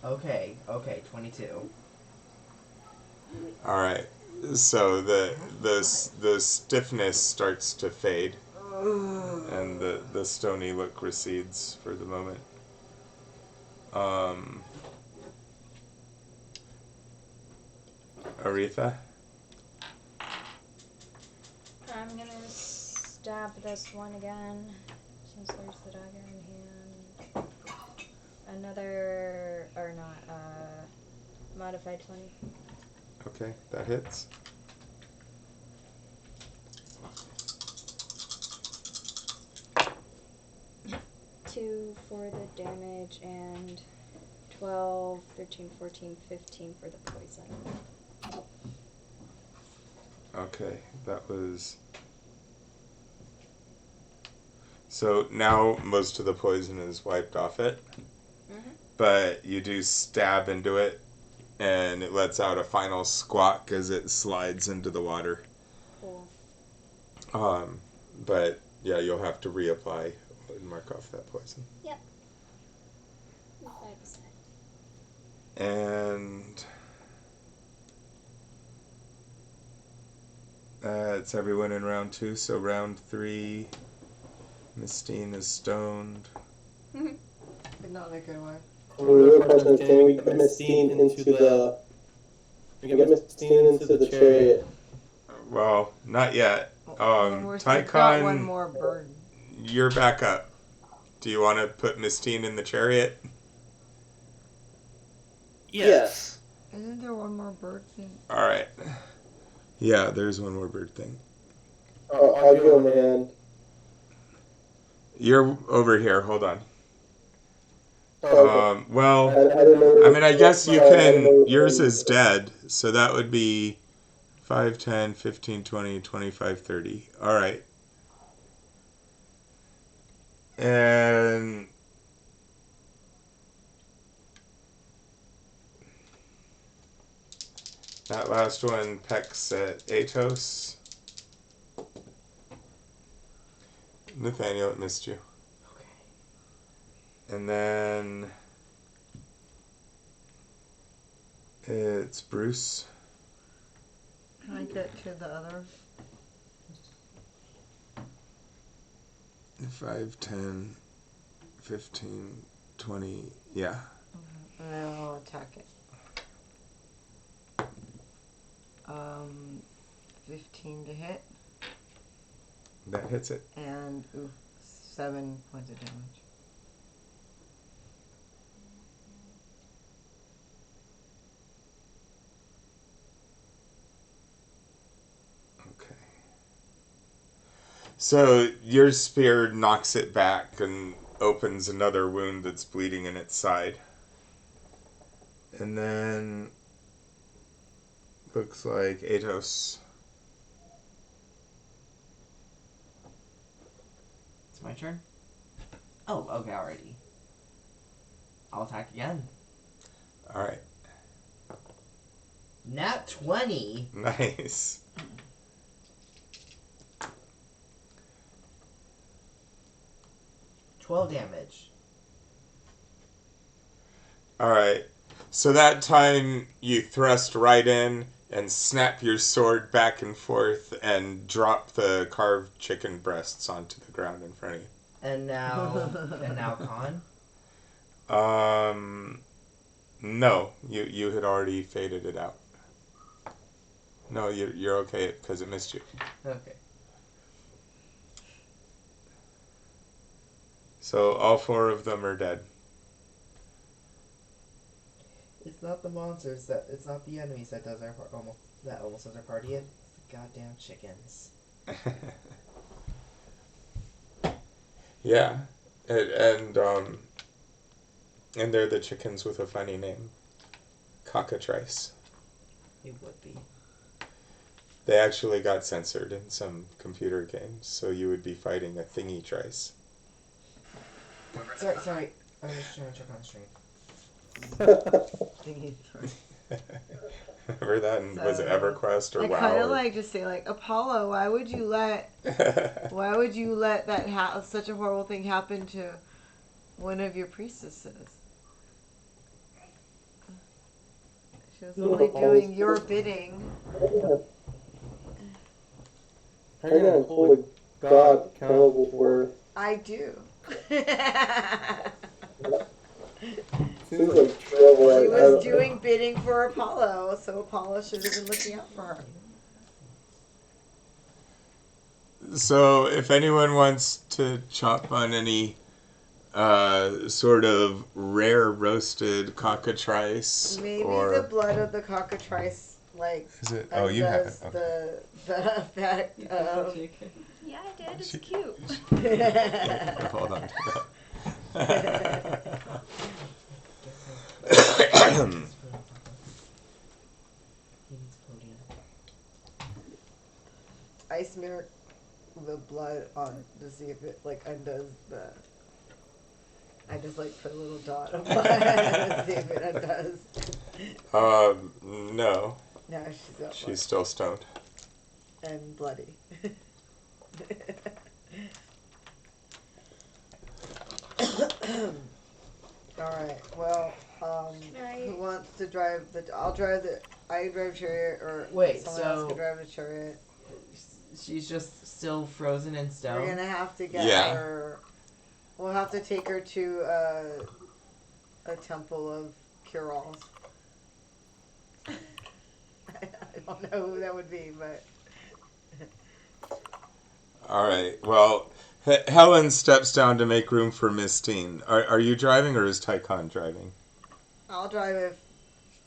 Okay, 22. Alright, so the stiffness starts to fade, and the stony look recedes for the moment. Aretha? I'm gonna stab this one again, since there's the dagger in hand. Another, or not, modified 20. Okay, that hits. Two for the damage, and 12, 13, 14, 15 for the poison. Okay, that was... So now most of the poison is wiped off it, but you do stab into it, and it lets out a final squawk as it slides into the water. Cool. But yeah, you'll have to reapply and mark off that poison. Yep. 5%. And it's everyone in round 2, so round 3, Mistine is stoned. But not in a good way. Real question is, can we get Mistine into the chariot? Well, not yet. We've got Tychon, one more bird. you're back up. Do you want to put Mistine in the chariot? Yes. Isn't there one more bird thing? Alright. Yeah, there's one more bird thing. I'll give him a hand. You're over here, hold on. Okay. Well, I don't know. I mean, I guess you can... Yours is dead, so that would be 5, 10, 15, 20, 25, 30. Alright. And... that last one pecks at Aetos. Nathaniel, it missed you. Okay. And then... it's Bruce. Can I get to the others? 5, 10, 15, 20, yeah. And then I'll attack it. 15 to hit. That hits it. And 7 points of damage. Okay. So your spear knocks it back and opens another wound that's bleeding in its side. And then looks like Aetos. It's my turn? Oh, okay, already. I'll attack again. Alright. Nat 20. Nice. $12 damage. Alright. So that time you thrust right in and snap your sword back and forth and drop the carved chicken breasts onto the ground in front of you. And now con? No. You had already faded it out. No, you're okay because it missed you. Okay. So all 4 of them are dead. It's not the monsters it's not the enemies that does our almost does our party in. It's the goddamn chickens. Yeah, and they're the chickens with a funny name, cockatrice. It would be. They actually got censored in some computer games, so you would be fighting a thingy trice. Sorry. I was just trying to check on stream. Remember that? Was it EverQuest or I WoW? kind of like to say, like, Apollo, why would you let that such a horrible thing happen to one of your priestesses? She was only doing your bidding. How are you gonna hold a god accountable for? I do. Seems like trouble. She was doing bidding for Apollo, so Apollo should have been looking out for her. So, if anyone wants to chop on any sort of rare roasted cockatrice, Maybe or the blood of the cockatrice, like, is it? Oh, you have it. undoes Okay. the effect of. Yeah, I did. It's cute. Hold on to that. I smear the blood on to see if it like undoes the. I just like put a little dot of blood to see if it undoes. No. No, she's got blood. She's still stoned. And bloody. Alright, well, who wants to drive I drive chariot, or Wait, someone else so- can drive the chariot. She's just still frozen in stone. We're gonna have to get Yeah. her, we'll have to take her to a temple of cure-alls. I don't know who that would be, but... Alright, well, Helen steps down to make room for Mistine. Are you driving, or is Tychon driving? I'll drive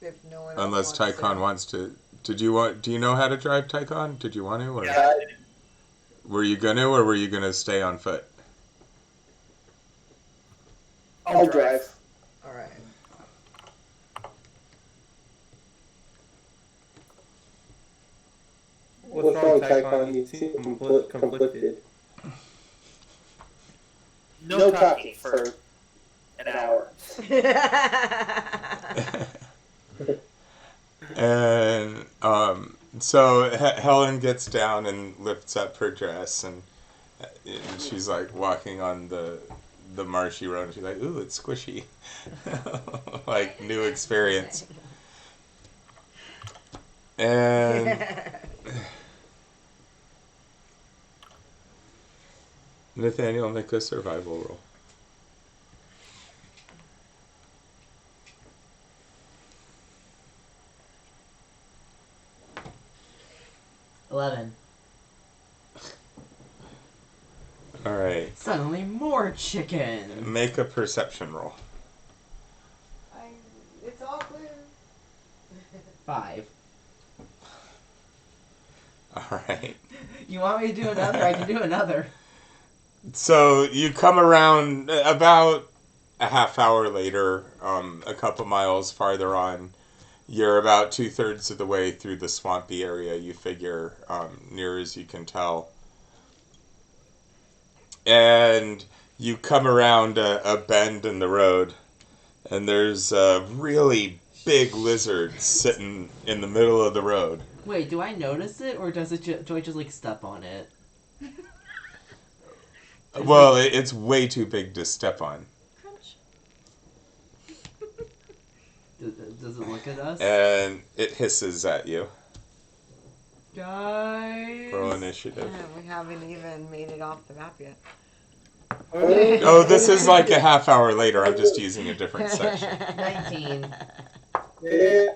if no one else Unless wants Tychon to. wants to. Do you know how to drive, Tychon? Did you want to? Or Yeah. were you going to, or were you going to stay on foot? I'll drive. Alright. What's wrong, Tychon? You seem conflicted. No talking for an hour. And so Helen gets down and lifts up her dress, and she's like walking on the marshy road, and she's like, "Ooh, it's squishy," like new experience. And Nathaniel, make a survival roll. 11. All right. Suddenly more chicken. Make a perception roll. It's all clear. 5. All right. You want me to do another? I can do another. So you come around about a half hour later, a couple miles farther on. You're about 2/3 of the way through the swampy area, you figure, near as you can tell. And you come around a bend in the road, and there's a really big lizard sitting in the middle of the road. Wait, do I notice it, or do I just like step on it? Well, it's way too big to step on. Crunch. Does it look at us? And it hisses at you. Guys. Roll initiative. Yeah, we haven't even made it off the map yet. Oh, this is like a half hour later. I'm just using a different section. 19. Yeah.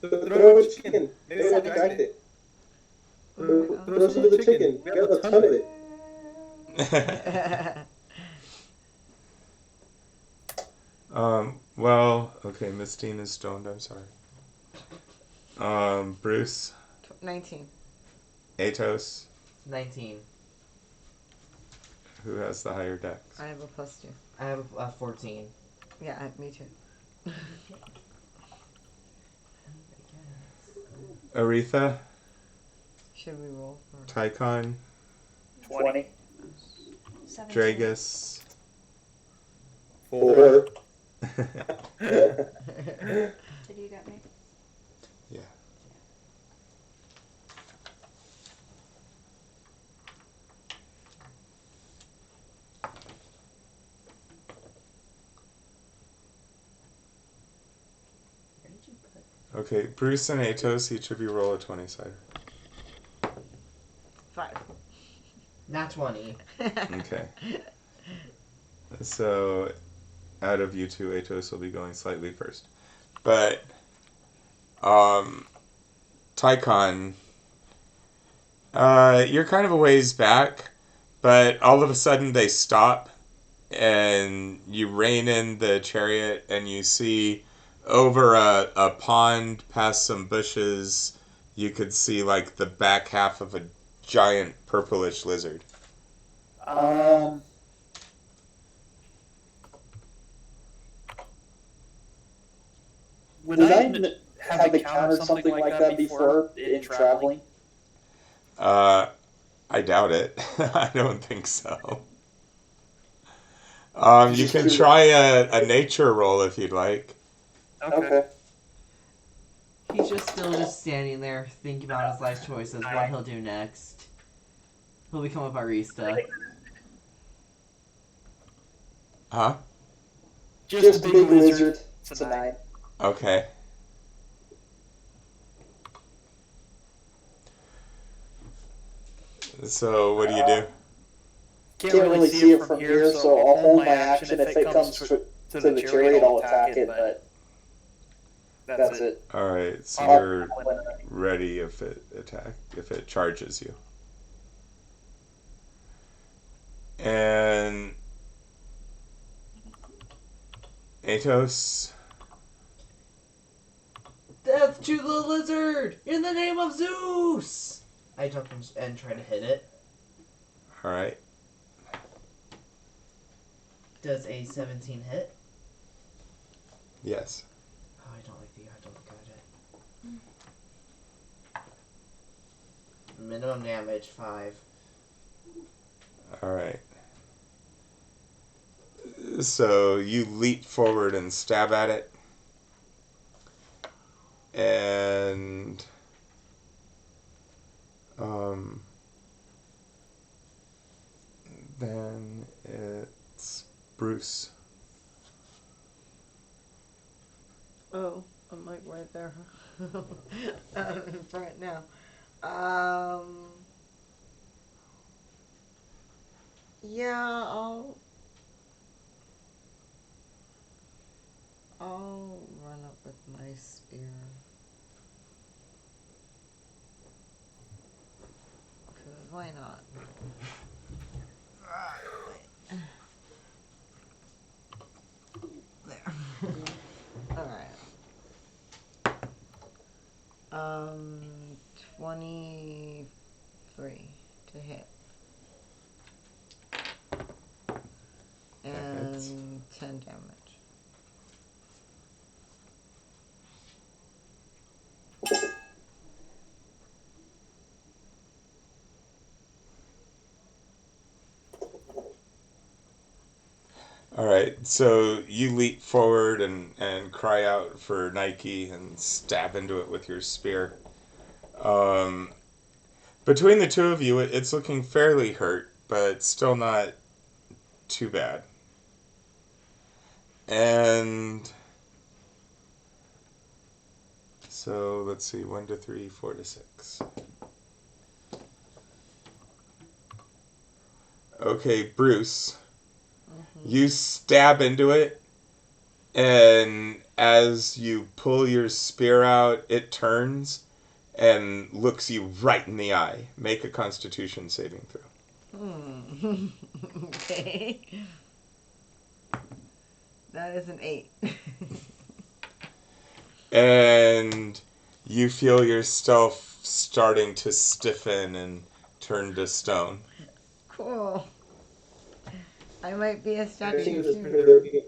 Throw a chicken. Maybe we'll distract it. Throw some of the chicken. We have a ton of it. Well, okay, Mistine is stoned, I'm sorry. Bruce, 19. Aetos, 19. who has the higher dex? I have a +2. I have a 14. Yeah, me too. Aretha, Should we roll? Tychon, 20. 17. Draegus. 4. Did you get me? Yeah. Where did you put? Okay, Bruce and Aetos, each of you roll a 20-sider. 5. Not 20. Okay. So, out of you two, Aetos will be going slightly first. But, Tychon, you're kind of a ways back, but all of a sudden they stop, and you rein in the chariot, and you see over a pond past some bushes, you could see like the back half of a giant purplish lizard. Would I have encountered something like that before in traveling? I doubt it. I don't think so. You can try a nature roll if you'd like. Okay. He's just standing there thinking about his life choices, what he'll do next. He'll become a barista. Huh? Just a big lizard. It's a 9. Okay. So, what do you do? Can't really see it from here, so I'll hold my action. If it comes to the chariot, I'll attack it, but that's it. Alright, so you're ready if it charges you. And Aetos. Death to the lizard! In the name of Zeus! I jump and try to hit it. Alright. Does a 17 hit? Yes. Oh, I don't like the it. Minimum damage 5. Alright. So you leap forward and stab at it. And then it's Bruce. Oh, I'm like right there. In front now. Yeah, I'll run up with my spear. Because why not? There. Alright. 23 to hit. And 10 damage. Alright, so you leap forward and cry out for Nike and stab into it with your spear. Between the two of you, it's looking fairly hurt, but still not too bad. And so let's see, 1 to 3, 4 to 6. Okay, Bruce. You stab into it, and as you pull your spear out, it turns and looks you right in the eye. Make a Constitution saving throw. Okay. That is an 8. And you feel yourself starting to stiffen and turn to stone. Cool. I might be a statue Everything is soon. very-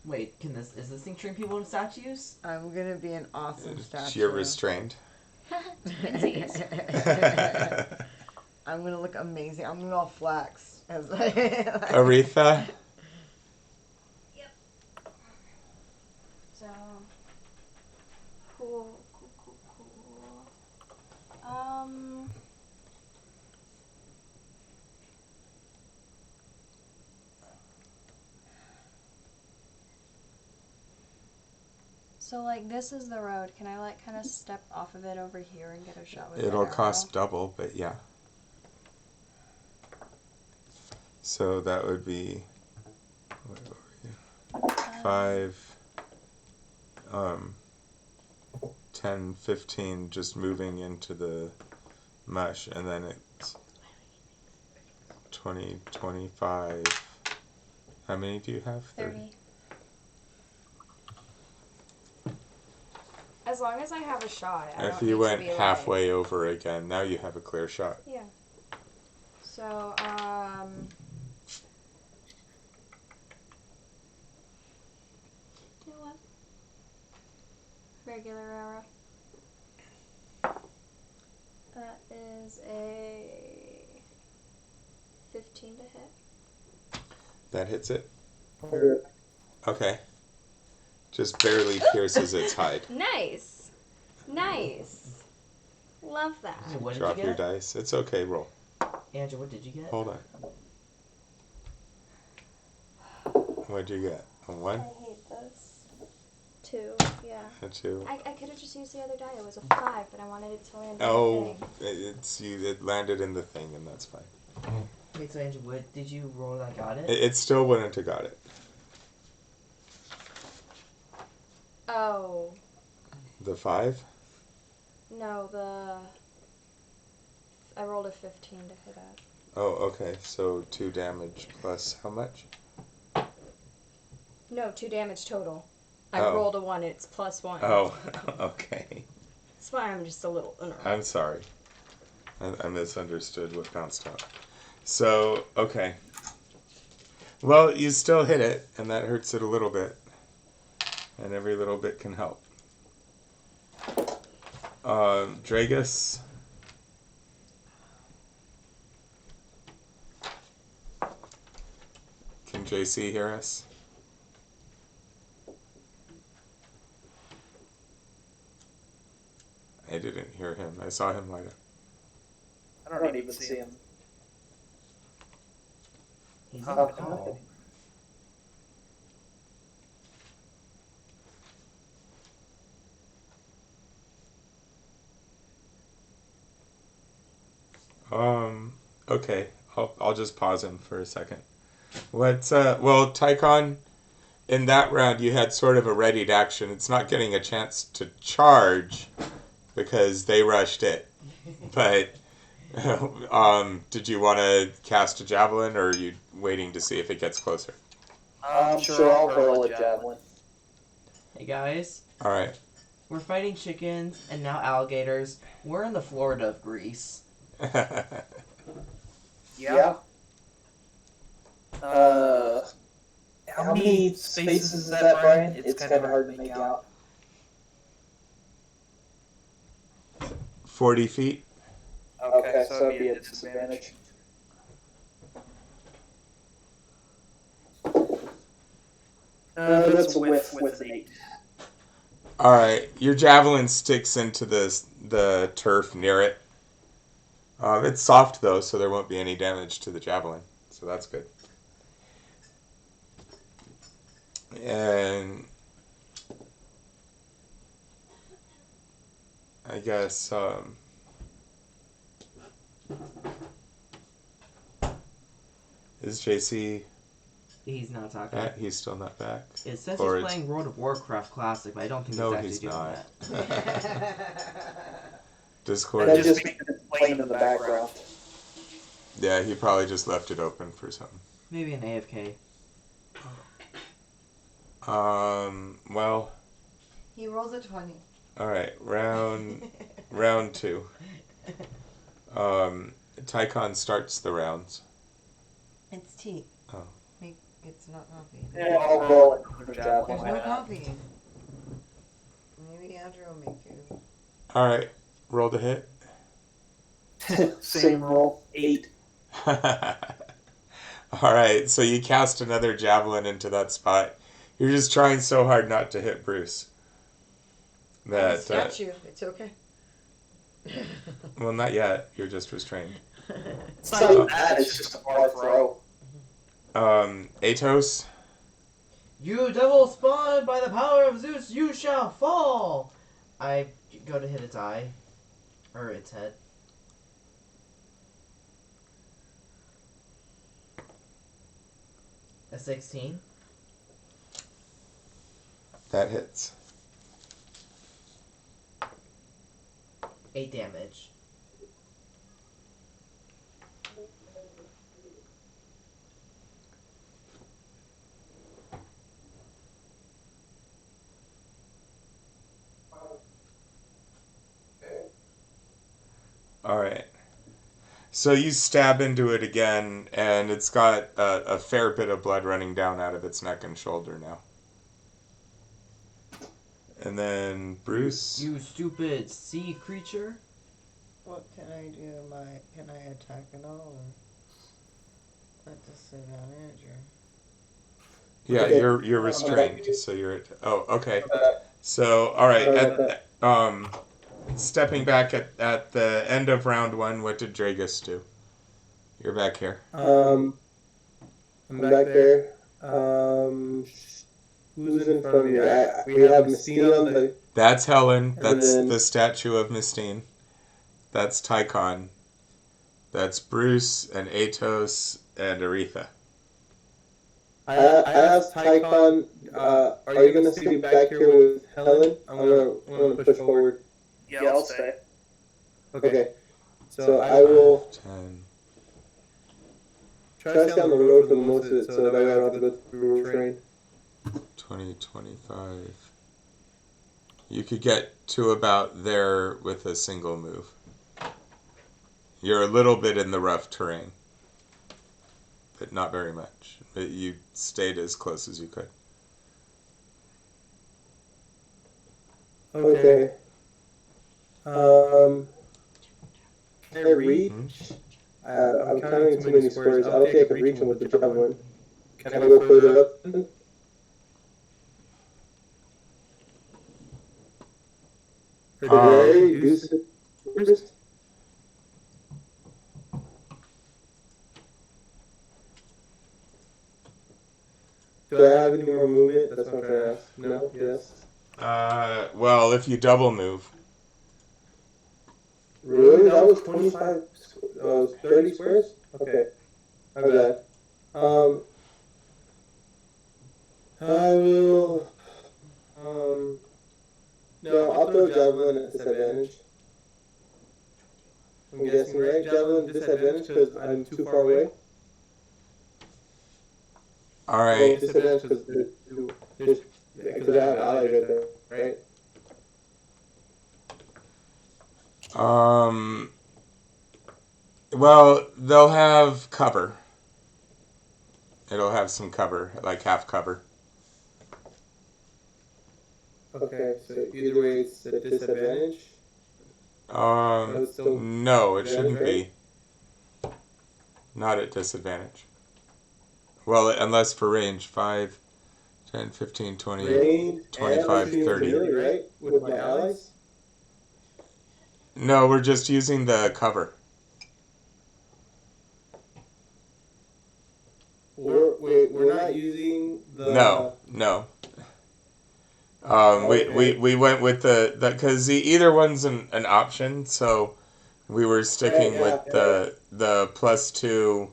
Wait, is this thing turn people into statues? I'm gonna be an awesome statue. You're restrained. Twinsies. I'm gonna look amazing. I'm gonna all flax. As Aretha? So cool. So like this is the road. Can I like kind of step off of it over here and get a shot with It'll that cost arrow? double, but yeah. So that would be 5, 10, 15, just moving into the mush, and then it's 20, 25. How many do you have? 30. As long as I have a shot. I If don't you need went to be halfway over again, now you have a clear shot. Yeah. So you know what? Regular arrow. That is a 15 to hit. That hits it? Okay. Just barely pierces its hide. Nice. Nice. Love that. So what did Drop you your get? dice. It's okay, roll. Andrew, what did you get? Hold on. What'd you get? A 1? I hate this. 2, yeah. A 2? I could have just used the other die. It was a 5, but I wanted it to land on Oh, the thing. it landed in the thing, and that's fine. Wait, so Andrew, what did you roll that got it? It still wouldn't have got it. Oh. The 5? No, I rolled a 15 to hit it. Oh, okay. So 2 damage plus how much? No, 2 damage total. I Oh. rolled a 1, it's plus 1. Oh, okay. That's why I'm just a little... I'm sorry. I misunderstood what bounced out. So, okay. Well, you still hit it, and that hurts it a little bit. And every little bit can help. Draegus. Can JC hear us? I didn't hear him. I saw him light up. I don't even see him. He's How on come? call. Okay. I'll just pause him for a second. Well, Tychon, in that round you had sort of a readied action. It's not getting a chance to charge because they rushed it. But did you want to cast a javelin, or are you waiting to see if it gets closer? I'm sure I'll hurl a javelin. Hey guys, Alright. we're fighting chickens and now alligators. We're in the Florida of Greece. Yeah. How many spaces is that, Brian? It's kind of hard to make out. 40 feet? Okay, so it'd be a disadvantage. That's a whiff with an 8. Alright, your javelin sticks into the turf near it. It's soft though, so there won't be any damage to the javelin. So that's good. And I guess is JC He's not talking. back? He's still not back. It says Or he's it's- playing World of Warcraft Classic, but I don't think No, he's actually he's doing not. that. Discord. That just means it's playing in the background. Yeah, he probably just left it open for something. Maybe an AFK. Well. He rolls a 20. All right, round 2. Tychon starts the rounds. It's tea. Oh. It's not coffee. Yeah, I'll roll it. There's no coffee. Maybe Andrew will make you. All right, roll to hit. Same roll. 8. All right, so you cast another javelin into that spot. You're just trying so hard not to hit Bruce. That statue. It's okay. Well, not yet. You're just restrained. It's not even that. It's just a far throw. Aetos. You devil spawn, by the power of Zeus, you shall fall! I go to hit its eye. Or its head. A 16. That hits. 8 damage. All right. So you stab into it again, and it's got a fair bit of blood running down out of its neck and shoulder now. And then Bruce. You stupid sea creature. What can I do? Can I attack at all? Or at disadvantage? Or? Yeah, Okay. you're restrained, so you're at. Oh, okay. So all right. Stepping back at the end of round 1, what did Draegus do? You're back here. I'm back there. Who's in front of me? We have Mistine on the... That's Helen. That's then- the statue of Mistine. That's Tychon. That's Bruce and Aetos and Aretha. I asked Tychon, are you going to stay back here with Helen? I'm gonna push forward. Yeah, I'll stay. Okay. So I will 10. try to stay on the road for most of it so that way I don't have to go through train. 20, 25. You could get to about there with a single move. You're a little bit in the rough terrain, but not very much. But you stayed as close as you could. Okay. Can I reach? I'm counting too many squares. I don't think I could reach him with the javelin. Can I go further up? Or did I already do some first? Do I have any more movement? That's what I'm trying to ask. No? Yes? Well, if you double move. Really? That was 25, 30 squares? Okay. My bad. I will, no, I'll throw javelin at disadvantage. I'm guessing, right? Javelin disadvantage because I'm too far away? Alright. Disadvantage because I have allies right there, right? Well, they'll have cover. It'll have some cover, like half cover. Okay, so either way it's a disadvantage? No, it shouldn't be. Not at disadvantage. Well, unless for range. 5, 10, 15, 20, Range 25, and 30. melee, right? With my allies? No, we're just using the cover. We're not using the... No. We went with the because either one's an option, so we were sticking with the +2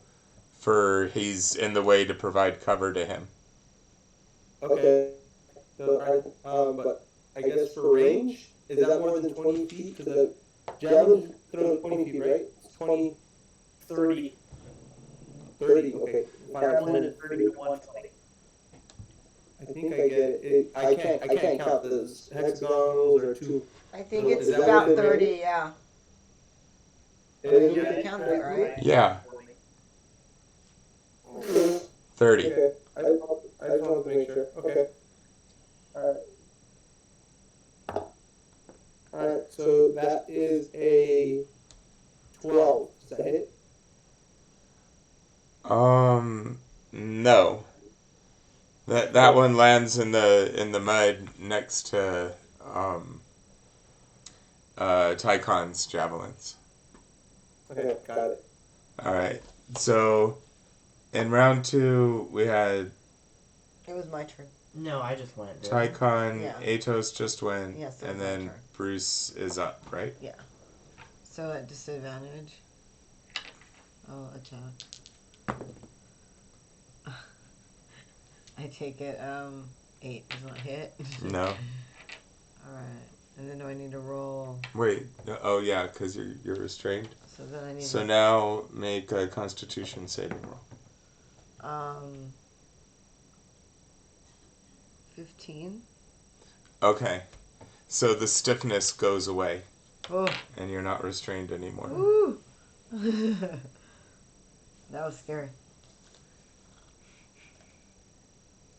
for he's in the way to provide cover to him. Okay. So, but I guess for range, is that more than 20 feet? Because the javelin throw 20 feet, right? It's 20, 30. 30, okay. Javelin is 30 to 120. I think I get it. I can't count those hexagons or two. I think Is it's that about what it 30, is? yeah. And You then counted it, right? Yeah, 30. Okay. I just wanted to make sure. Okay. Alright, so that is a 12. Does that hit? No. That one lands in the mud next to Tychon's javelins. Okay, got it. All right. So in round 2 we had It was my turn. No, I just went. Tychon, Yeah. Aetos just went, Yes, it and was my then turn. Bruce is up, right? So at disadvantage, I'll attack. I take it, 8 does not hit. No. Alright. And then do I need to roll? Wait. Oh yeah, because you're restrained. So then I need So to, now make a Constitution saving roll. 15. Okay. So the stiffness goes away, Oh, and you're not restrained anymore. woo! That was scary.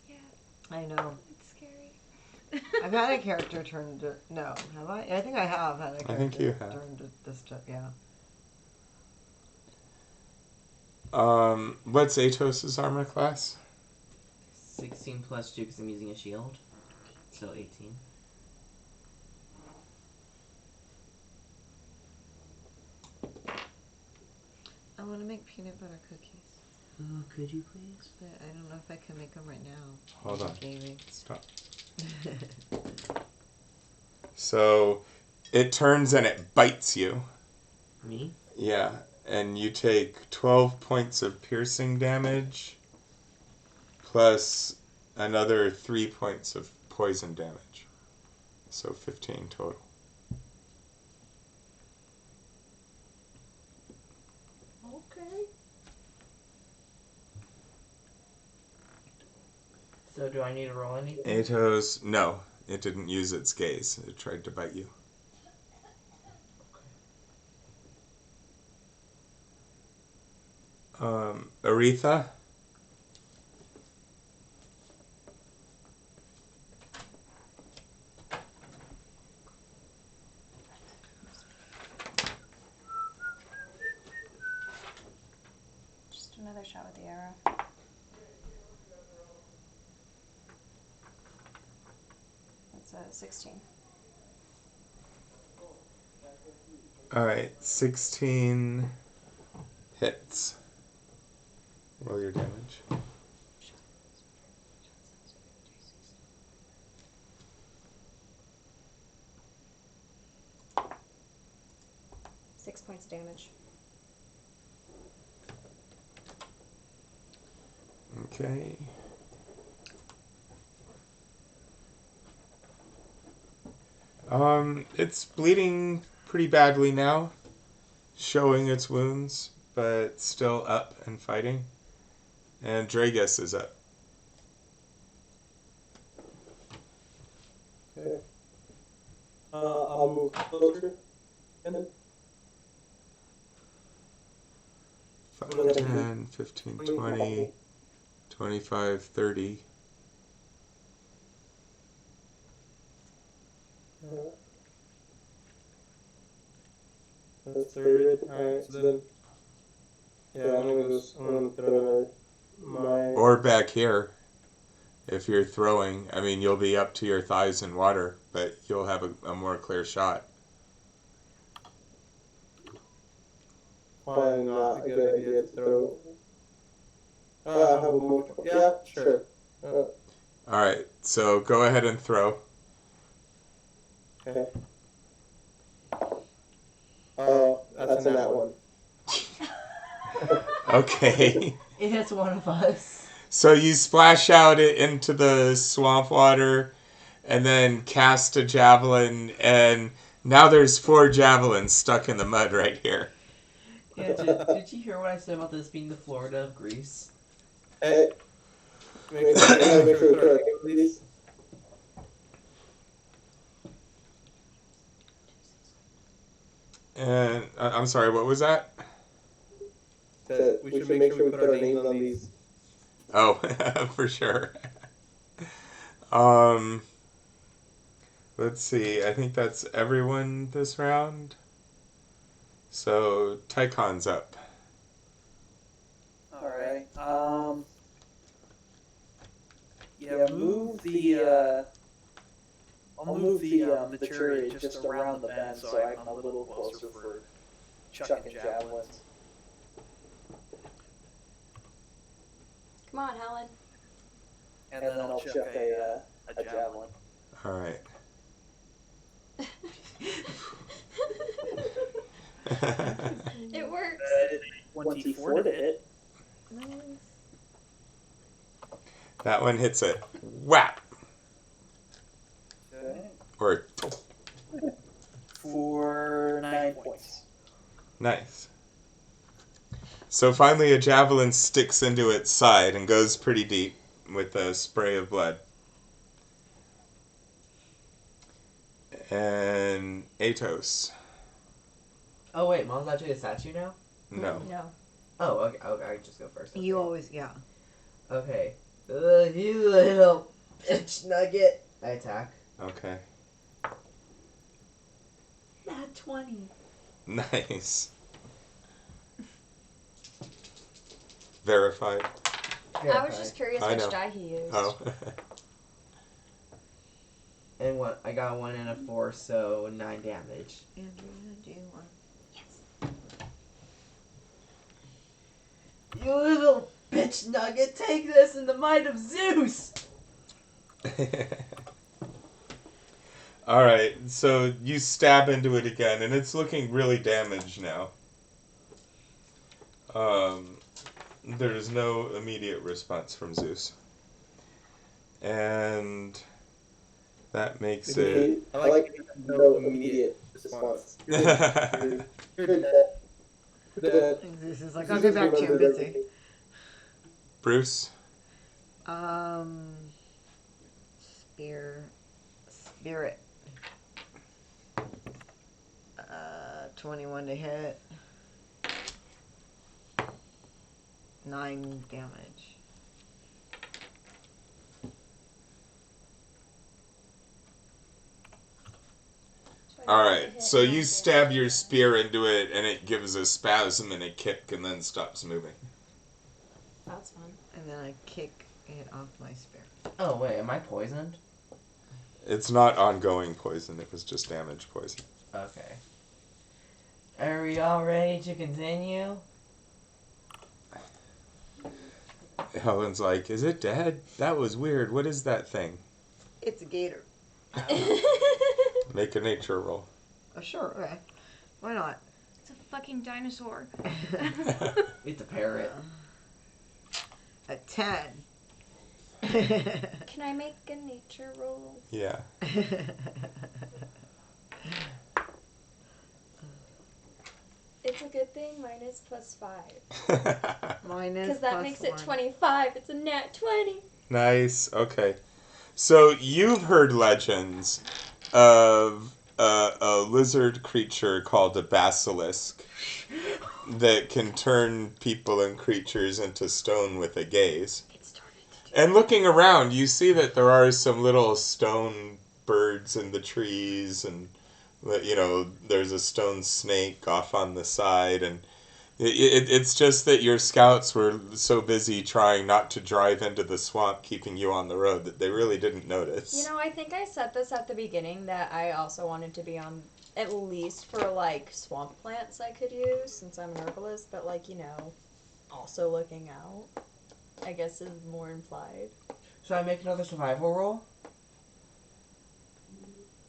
Yeah, I know. it's scary. I've had a character turn into... No, have I? I think I have had a character I think you have. turn to this stuff, yeah. What's Aetos's armor class? 16 plus 2 because I'm using a shield. So 18. I want to make peanut butter cookies. Oh, could you please? But I don't know if I can make them right now. Hold on. Maybe. Stop. So it turns and it bites you. Me? Yeah, and you take 12 points of piercing damage plus another 3 points of poison damage. So 15 total. Okay. So do I need to roll anything? Aetos, no, it didn't use its gaze. It tried to bite you. Aretha? Just another shot with the arrow. That's a 16. Alright, 16 hits. Roll your damage. Six points damage. Okay. It's bleeding pretty badly now, showing its wounds, but still up and fighting. And Draegus is up. Okay. I'll move closer. And then 5, 10, 15, 20, 25, 30. That's 30. Alright, so then. Yeah, I'm gonna throw my. Or back here, if you're throwing. I mean, you'll be up to your thighs in water, but you'll have a more clear shot. Probably not a good idea to throw. Have a move. Yeah, sure. Alright, so go ahead and throw. Okay. Oh, that's in that one. Okay. It hits one of us. So you splash out it into the swamp water and then cast a javelin, and Now there's 4 javelins stuck in the mud right here. Yeah, did you hear what I said about this being the Florida of Greece? Hey, make sure we put our name, please. And I'm sorry, what was that? That we should make sure we put our names on these. Oh, for sure. Let's see. I think that's everyone this round. So Tychon's up. All right. Yeah, move the. I'll move the chariot just around the bend so I'm a little closer for chucking javelins. Come on, Helen. And then I'll chuck a javelin. All right. It works. 24 to hit. Nice. That one hits it. Whap. Okay. Or For 9 points. nice. So finally a javelin sticks into its side and goes pretty deep with a spray of blood. And Aetos. Oh wait, Mom's actually a statue now? No. No. Oh, okay, I just go first. You okay. always, yeah. Okay. You little bitch nugget. I attack. Okay. Nat 20. Nice. Verified. I was just curious I which know. die he used. Oh. And what? I got a 1 and a 4, so 9 damage. Andrew, do you want? You little bitch nugget, take this in the might of Zeus! Alright, so you stab into it again, and it's looking really damaged now. There's no immediate response from Zeus. And that makes it... I like no immediate response. This is like, I'll get back to you, I'm busy. Bruce? Spirit. 21 to hit. 9 damage. Alright, so you stab your spear into it, and it gives a spasm and a kick, and then stops moving. That's fun. And then I kick it off my spear. Oh wait, am I poisoned? It's not ongoing poison, it was just damage poison. Okay. Are we all ready to continue? Helen's like, is it dead? That was weird. What is that thing? It's a gator. Make a nature roll. Oh, sure, okay. Why not? It's a fucking dinosaur. It's a parrot. A 10. Can I make a nature roll? Yeah. It's a good thing mine is +5. Minus Because that plus makes it 1. 25. It's a nat 20. Nice. Okay. So you've heard legends of a lizard creature called a basilisk that can turn people and creatures into stone with a gaze. And looking around, you see that there are some little stone birds in the trees, and you know there's a stone snake off on the side, and it's just that your scouts were so busy trying not to drive into the swamp, keeping you on the road, that they really didn't notice. You know, I think I said this at the beginning that I also wanted to be on at least for like swamp plants I could use since I'm an herbalist, but like, you know, also looking out, I guess is more implied. Should I make another survival roll?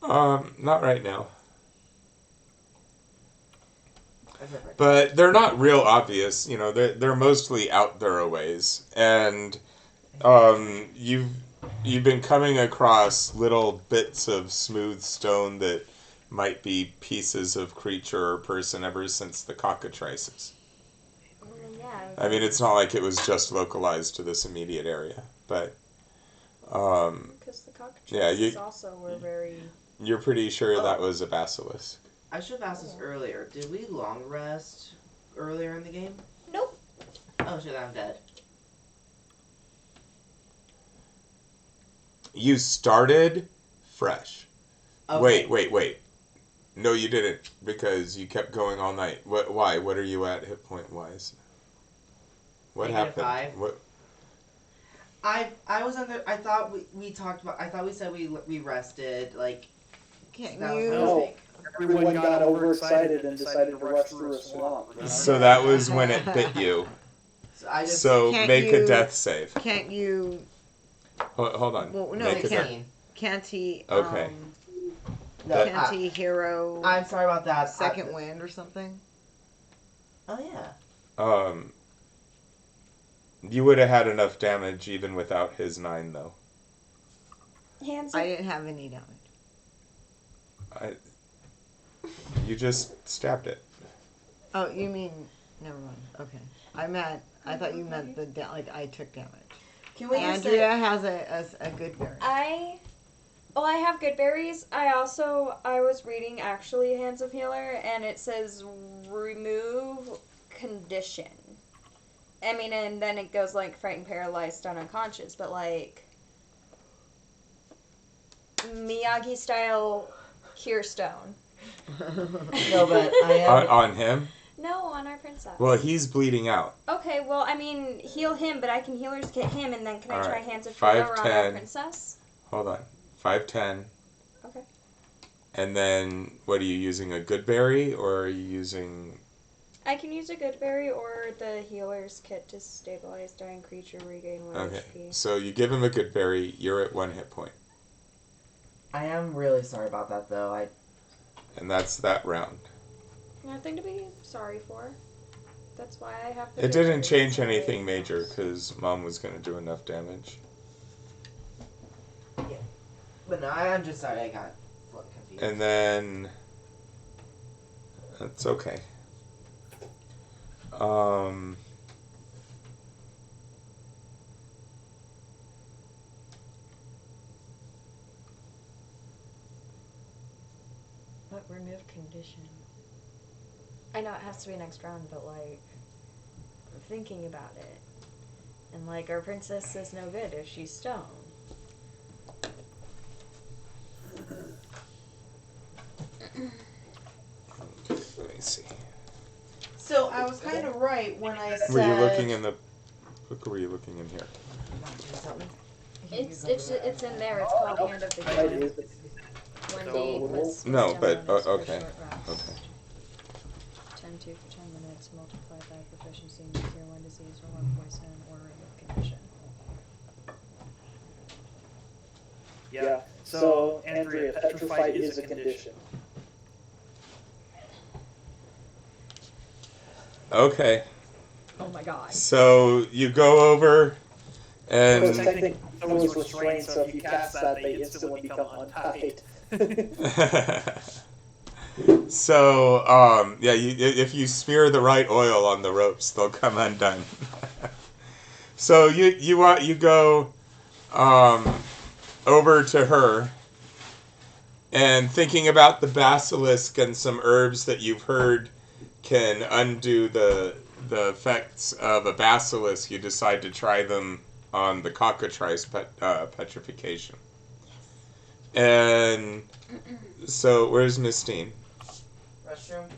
Not right now. But they're not real obvious, you know, they're mostly out there a ways. And you've been coming across little bits of smooth stone that might be pieces of creature or person ever since the cockatrices. Yeah. I mean, it's not like it was just localized to this immediate area, but Because the cockatrices also were very. You're pretty sure that was a basilisk. I should have asked this earlier. Did we long rest earlier in the game? Nope. Oh shit, I'm dead. You started fresh. Okay. Wait. No, you didn't, because you kept going all night. Why? What are you at hit point wise? What happened? -5. What? I was under. I thought we talked about. I thought we said we rested like. Can't that was you? my No. mistake. Everyone got overexcited and decided to rush through a swamp. So that was when it bit you. So I just. So Can't make a you- death save. Can't you? Hold on. Well, no, Make a death. 16. Can't he? Okay. No, Can't he hero I'm sorry about that. second wind or something? Oh yeah. You would have had enough damage even without his 9, though. Hands I up. didn't have any damage. You just stabbed it. Oh, you mean? Never mind. Okay. I thought you meant like I took damage. Can we just say? Andrea has a good berry. I have good berries. I was reading actually Hands of Healer, and it says remove condition. I mean, and then it goes like frightened, paralyzed, stunned, unconscious, but like Miyagi style cure stone. No, but I am. On him? No, on our princess. Well, he's bleeding out. Okay, well, I mean, heal him, but I can healers kit him, and then can I try Alright, Hands of 5, Healer on our 10. princess? Hold on. 5, 10. Okay. And then, what are you using, a good berry, or are you using... I can use a good berry or the healer's kit to stabilize dying creature, regain 1 Okay, HP. so you give him a good berry, you're at 1 hit point. I am really sorry about that though. And that's that round. Nothing to be sorry for. That's why I have the It good didn't berries change and anything I- major, because Mom was going to do enough damage. But no, I'm just sorry. I got confused. And then... That's okay. But remove condition. I know it has to be next round, but like, I'm thinking about it. And like, our princess is no good if she's stone. Let me see. So I was kind of right when I said. Were you looking in the book, or were you looking in here? It's in there. It's called Hand of the Right, King. is it? 1d plus No, wisdom but, bonus for okay. short rest. Okay. 10-2 for 10 minutes, multiplied by proficiency in tier 1 disease or 1 poison or remove condition. Yeah. So, Andrea, petrified is a condition. Okay. Oh my god. So you go over Because and technically, someone's restrained, so if you cast that, they instantly become untied. so yeah, if you smear the right oil on the ropes, they'll come undone. So you go over to her, and thinking about the basilisk and some herbs that you've heard can undo the effects of a basilisk, you decide to try them on the cockatrice petrification. And so, where's Mistine? Restroom.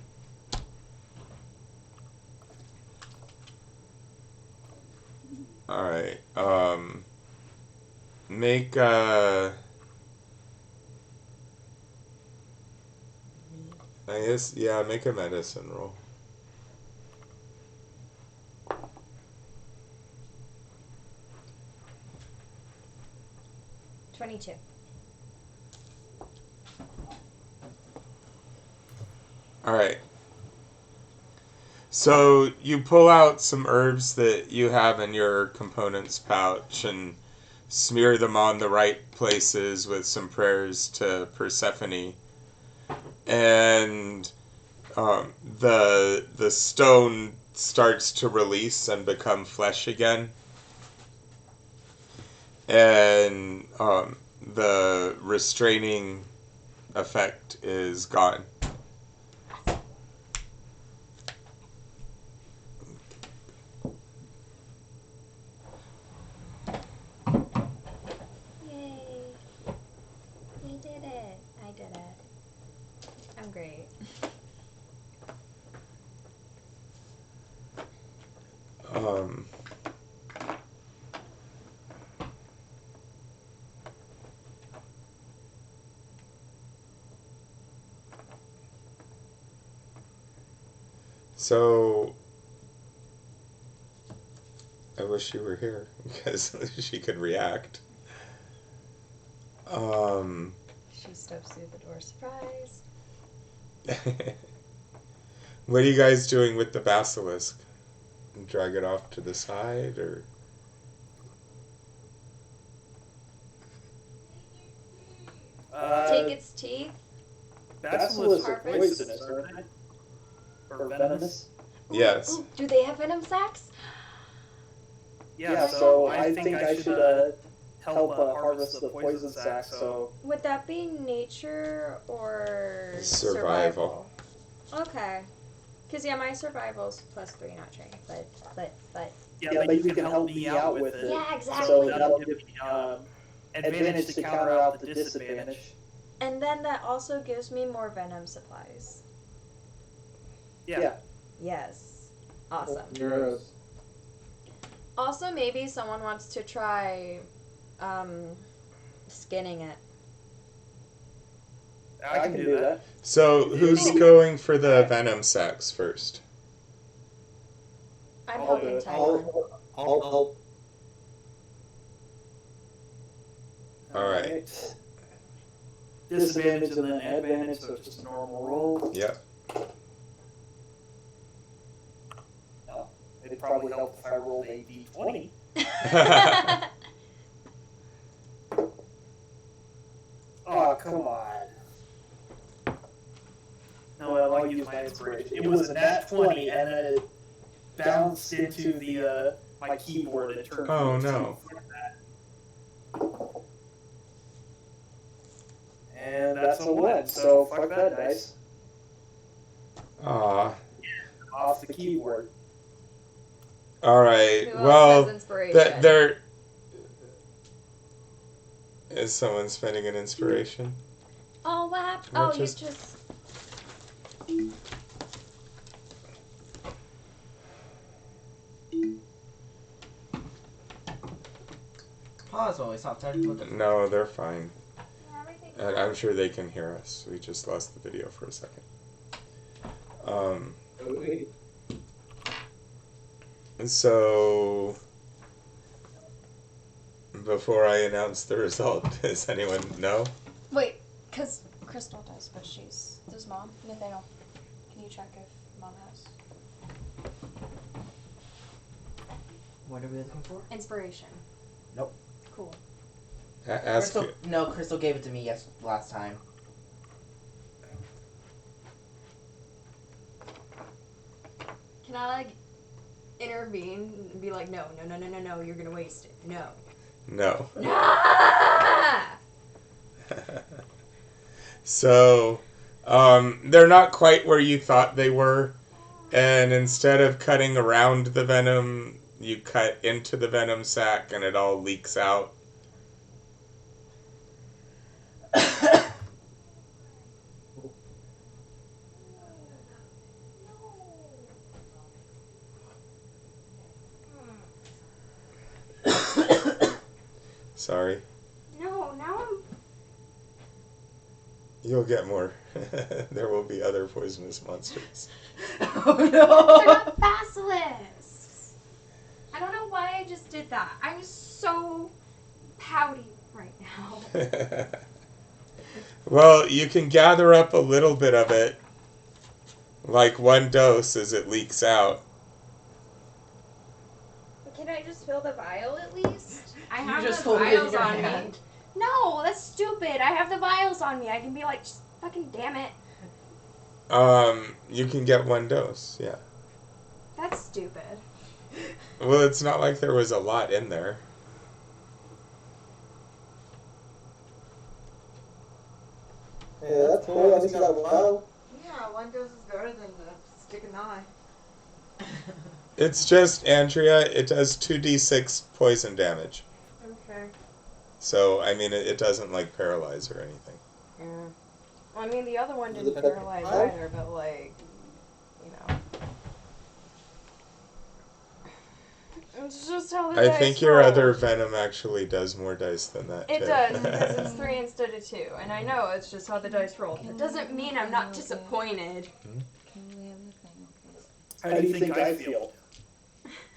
Alright, make a... I guess, yeah, make a medicine roll. $22. Alright. So you pull out some herbs that you have in your components pouch and smear them on the right places with some prayers to Persephone. and the stone starts to release and become flesh again, and the restraining effect is gone. Yay. We did it. I did it. I'm great. So I wish you were here because she could react. She steps through the door, surprise. What are you guys doing with the basilisk? Drag it off to the side, or? Take its teeth. Basilisks are Harvest. poisonous, aren't they? Or venomous? Yes. Ooh, do they have venom sacs? Yeah, so I think I should help harvest the poison sac, so... Would that be nature or Survival. Okay. Because, yeah, my survival's +3, not trained, but... Yeah, but you can help me out with it. Yeah, exactly. So that'll give me advantage to counter out the disadvantage. And then that also gives me more venom supplies. Yeah. Yes. Awesome. Euros. Also, maybe someone wants to try skinning it. I can do that. So who's going for the venom sacs first? I'm I'll helping do it. Tychon. I'll help. All right. Disadvantage and then advantage, so it's just a normal roll. Yep. No, it'd probably help if I rolled a d20. Oh, come on. No, I'll use my inspiration. It was a nat 20, and then it bounced into the my keyboard and it turned. Oh, into no. And that's a 1, so fuck that dice. Aw. Off the keyboard. All right. Who else Well, has inspiration? there is someone spending an inspiration. Oh, what happened? We're Oh, just- you just... Pause while we stop typing. What the No, they're fine. Everything. And I'm sure they can hear us. We just lost the video for a second. So, before I announce the result, does anyone know? Wait, because Crystal does, but does Mom? Nathaniel, can you check if Mom has? What are we looking for? Inspiration. Nope. Cool. Ask Crystal gave it to me last time. Can I, like, intervene and be like, no, you're gonna waste it. No. No. Ah! So, they're not quite where you thought they were, and instead of cutting around the venom, you cut into the venom sac and it all leaks out. Sorry. No, now I'm... You'll get more. There will be other poisonous monsters. Oh They're no! not basilisks. I don't know why I just did that. I'm so pouty right now. Well, you can gather up a little bit of it, like one dose as it leaks out. Can I just fill the vial at least? I have just the hold it in vials your on me. hand. No, that's stupid. I have the vials on me. I can be like, just fucking damn it. You can get one dose, yeah. That's stupid. Well, it's not like there was a lot in there. Yeah, that's cool. At least you got a vial. Yeah, one dose is better than the stick and eye. It's just, Andrea, it does 2d6 poison damage. Okay. So, I mean, it doesn't, like, paralyze or anything. Yeah. Well, I mean, the other one Does didn't it affect paralyze the eye? either, but, like, you know. It's just how the I dice think your roll. other venom actually does more dice than that, It too. does, because it's 3 instead of 2. And I know it's just how the dice roll. That doesn't mean I'm not disappointed. Can we have the thing, please? How do you think I feel?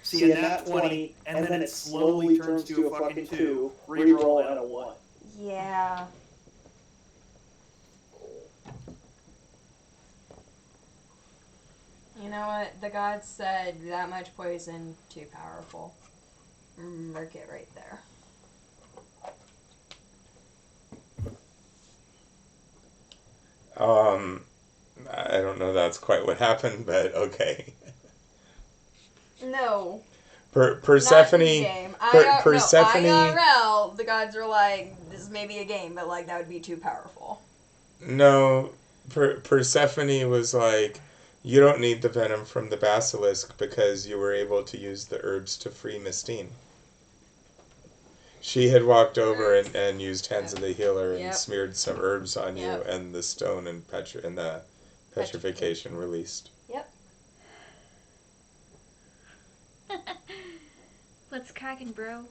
See a nat 20, and then it slowly turns to a fucking 2, reroll at a 1. Yeah. You know what? The gods said that much poison, too powerful. Mark it right there. I don't know that's quite what happened, but okay. No. Persephone... Not in-game. Persephone... No, IRL, the gods are like, this may be a game, but like that would be too powerful. No, Persephone was like, you don't need the venom from the basilisk because you were able to use the herbs to free Mistine. She had walked over and used Hands of the Healer and smeared some herbs on you, and the stone and the petrification released. Yep. What's cracking, bro?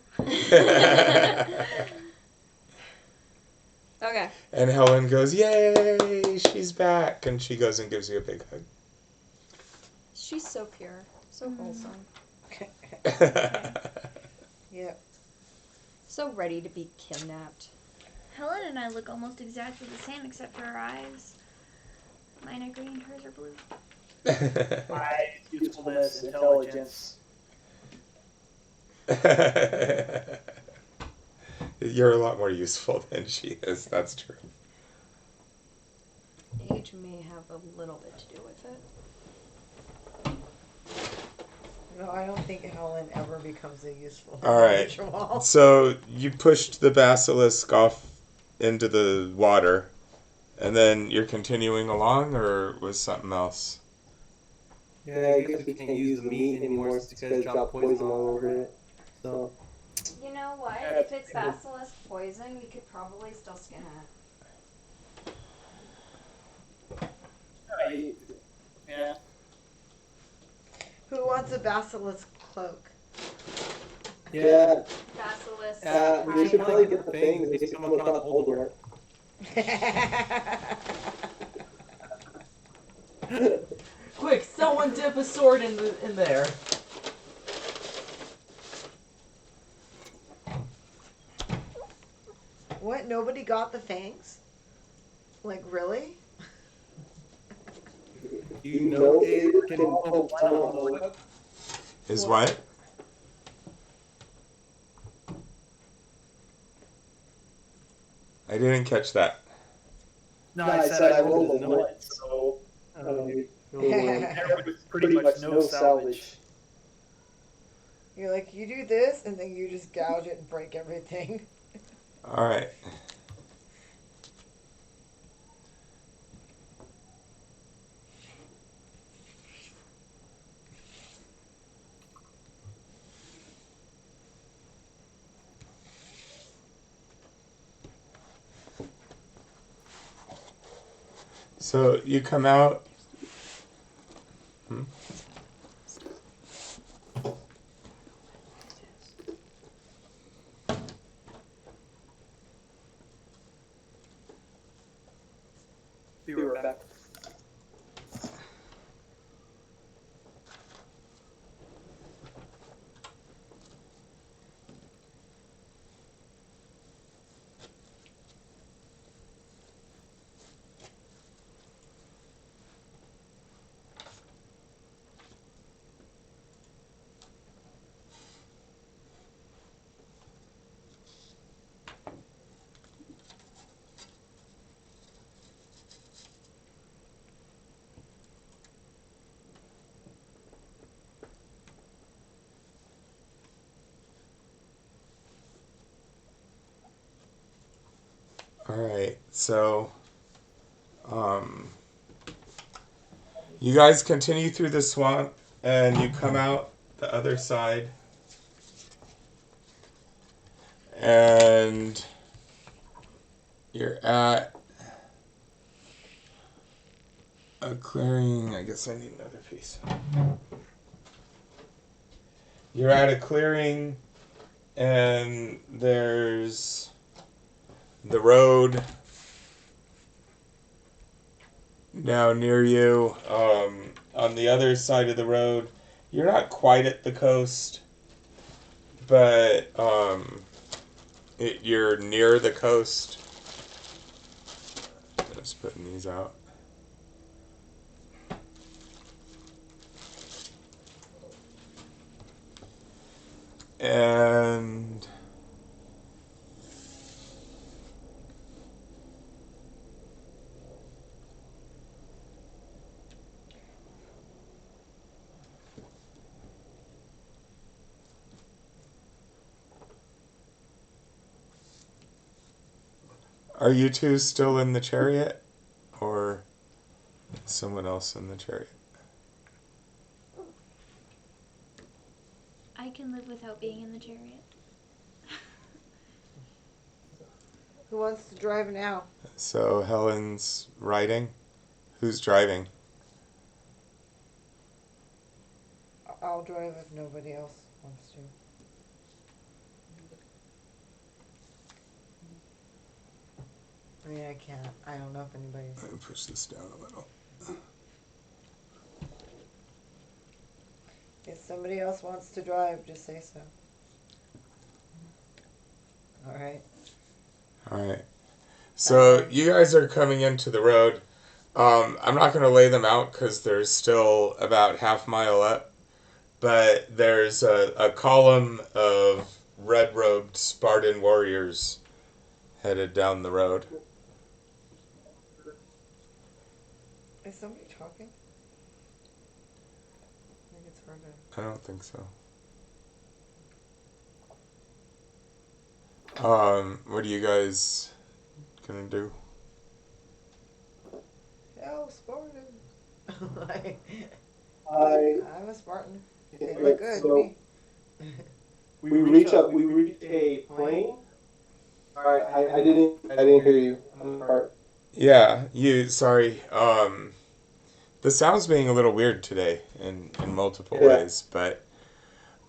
Okay. And Helen goes, yay, she's back. And she goes and gives you a big hug. She's so pure. So wholesome. Yep. So ready to be kidnapped. Helen and I look almost exactly the same except for her eyes. Mine are green, hers are blue. Eyes, usefulness, intelligence. You're a lot more useful than she is, that's true. Age may have a little bit to do with it. No, I don't think Helen ever becomes a useful Alright, individual. so you pushed the basilisk off into the water, and then you're continuing along, or was something else? Yeah, I guess we can't use the meat anymore since you guys dropped poison all over it. So, You know what? If it's basilisk poison, we could probably still skin it. Yeah. Who wants a basilisk cloak? yeah, Basilisk. we should probably get the things in case we come across Voldemort. Quick, someone dip a sword in there. What? Nobody got the fangs? Like, really? You know it can poke one on the whip. Is what? I didn't catch that. No, I said I rolled a 1, so there was pretty much no salvage. You're like, you do this, and then you just gouge it and break everything. Alright. So you come out. Be right back. Alright, so you guys continue through the swamp and you come out the other side and you're at a clearing. I guess I need another piece. You're at a clearing and there's the road now near you. On the other side of the road, you're not quite at the coast, but you're near the coast. Just putting these out. And are you two still in the chariot, or someone else in the chariot? I can live without being in the chariot. Who wants to drive now? So Helen's riding. Who's driving? I'll drive if nobody else wants to. I mean, I can't. I don't know if anybody's... Let me push this down a little. If somebody else wants to drive, just say so. Alright. Alright. So you guys are coming into the road. I'm not going to lay them out because there's still about half-mile up. But there's a column of red-robed Spartan warriors headed down the road. Is somebody talking? I think it's hard to... I don't think so. What are you guys gonna do? Hell, Spartan! I'm a Spartan. They Right, look good to me. we reach a plane. Alright, I didn't hear you on the part. Yeah, sorry. The sound's being a little weird today in multiple ways, but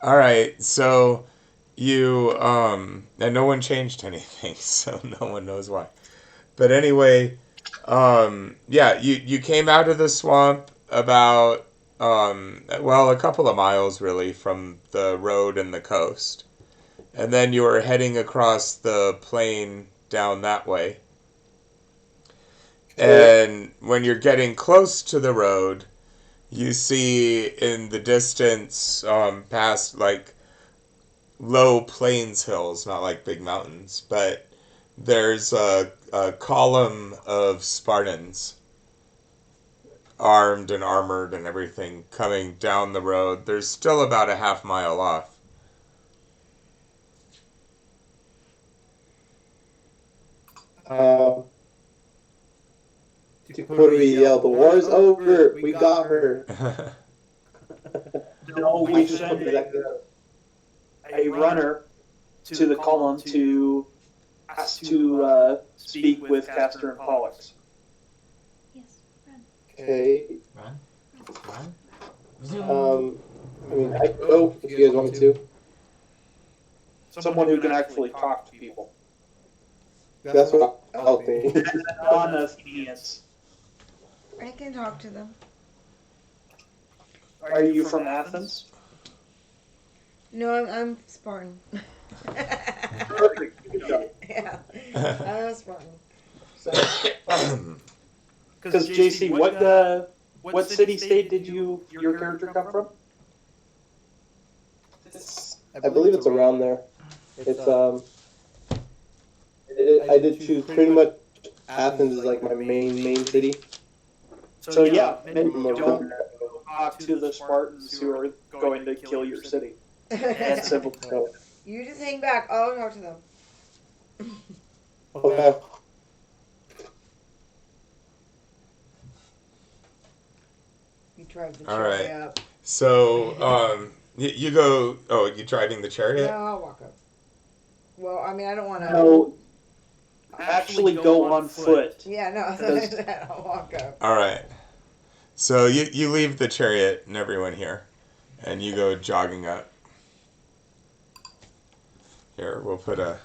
alright, so you, and no one changed anything, so no one knows why. But anyway, you came out of the swamp about, a couple of miles really from the road and the coast. And then you were heading across the plain down that way. And when you're getting close to the road, you see in the distance, past like low plains hills, not like big mountains, but there's a column of Spartans, armed and armored and everything, coming down the road. There's still about a half-mile off. What do we yell? The war's over! We got her! No, we send a runner to the column to ask to speak with Castor and Pollux. Yes, run. Okay. Run. I mean, I can go if you guys want me to. Someone who can actually talk to people. That's what I'll think. Non-Athenians. I can talk to them. Are you from Athens? No, I'm Spartan. Perfect. Good job. Yeah, I'm a Spartan. So, Because JC, what city-state did your character come from? I believe it's around there. It's I did choose pretty much Athens is like my main city. So yeah, maybe don't talk to the Spartans who are going to kill your city. And civil So, you just hang back. I'll talk to them. okay. You drive the All chariot right. up. So, you go. Oh, you driving the No, chariot? I'll walk up. Well, I mean, I don't want to. No, actually go on foot. Yeah, no, Because- I'll walk up. All right. So you leave the chariot and everyone here, and you go jogging up. Here, we'll put a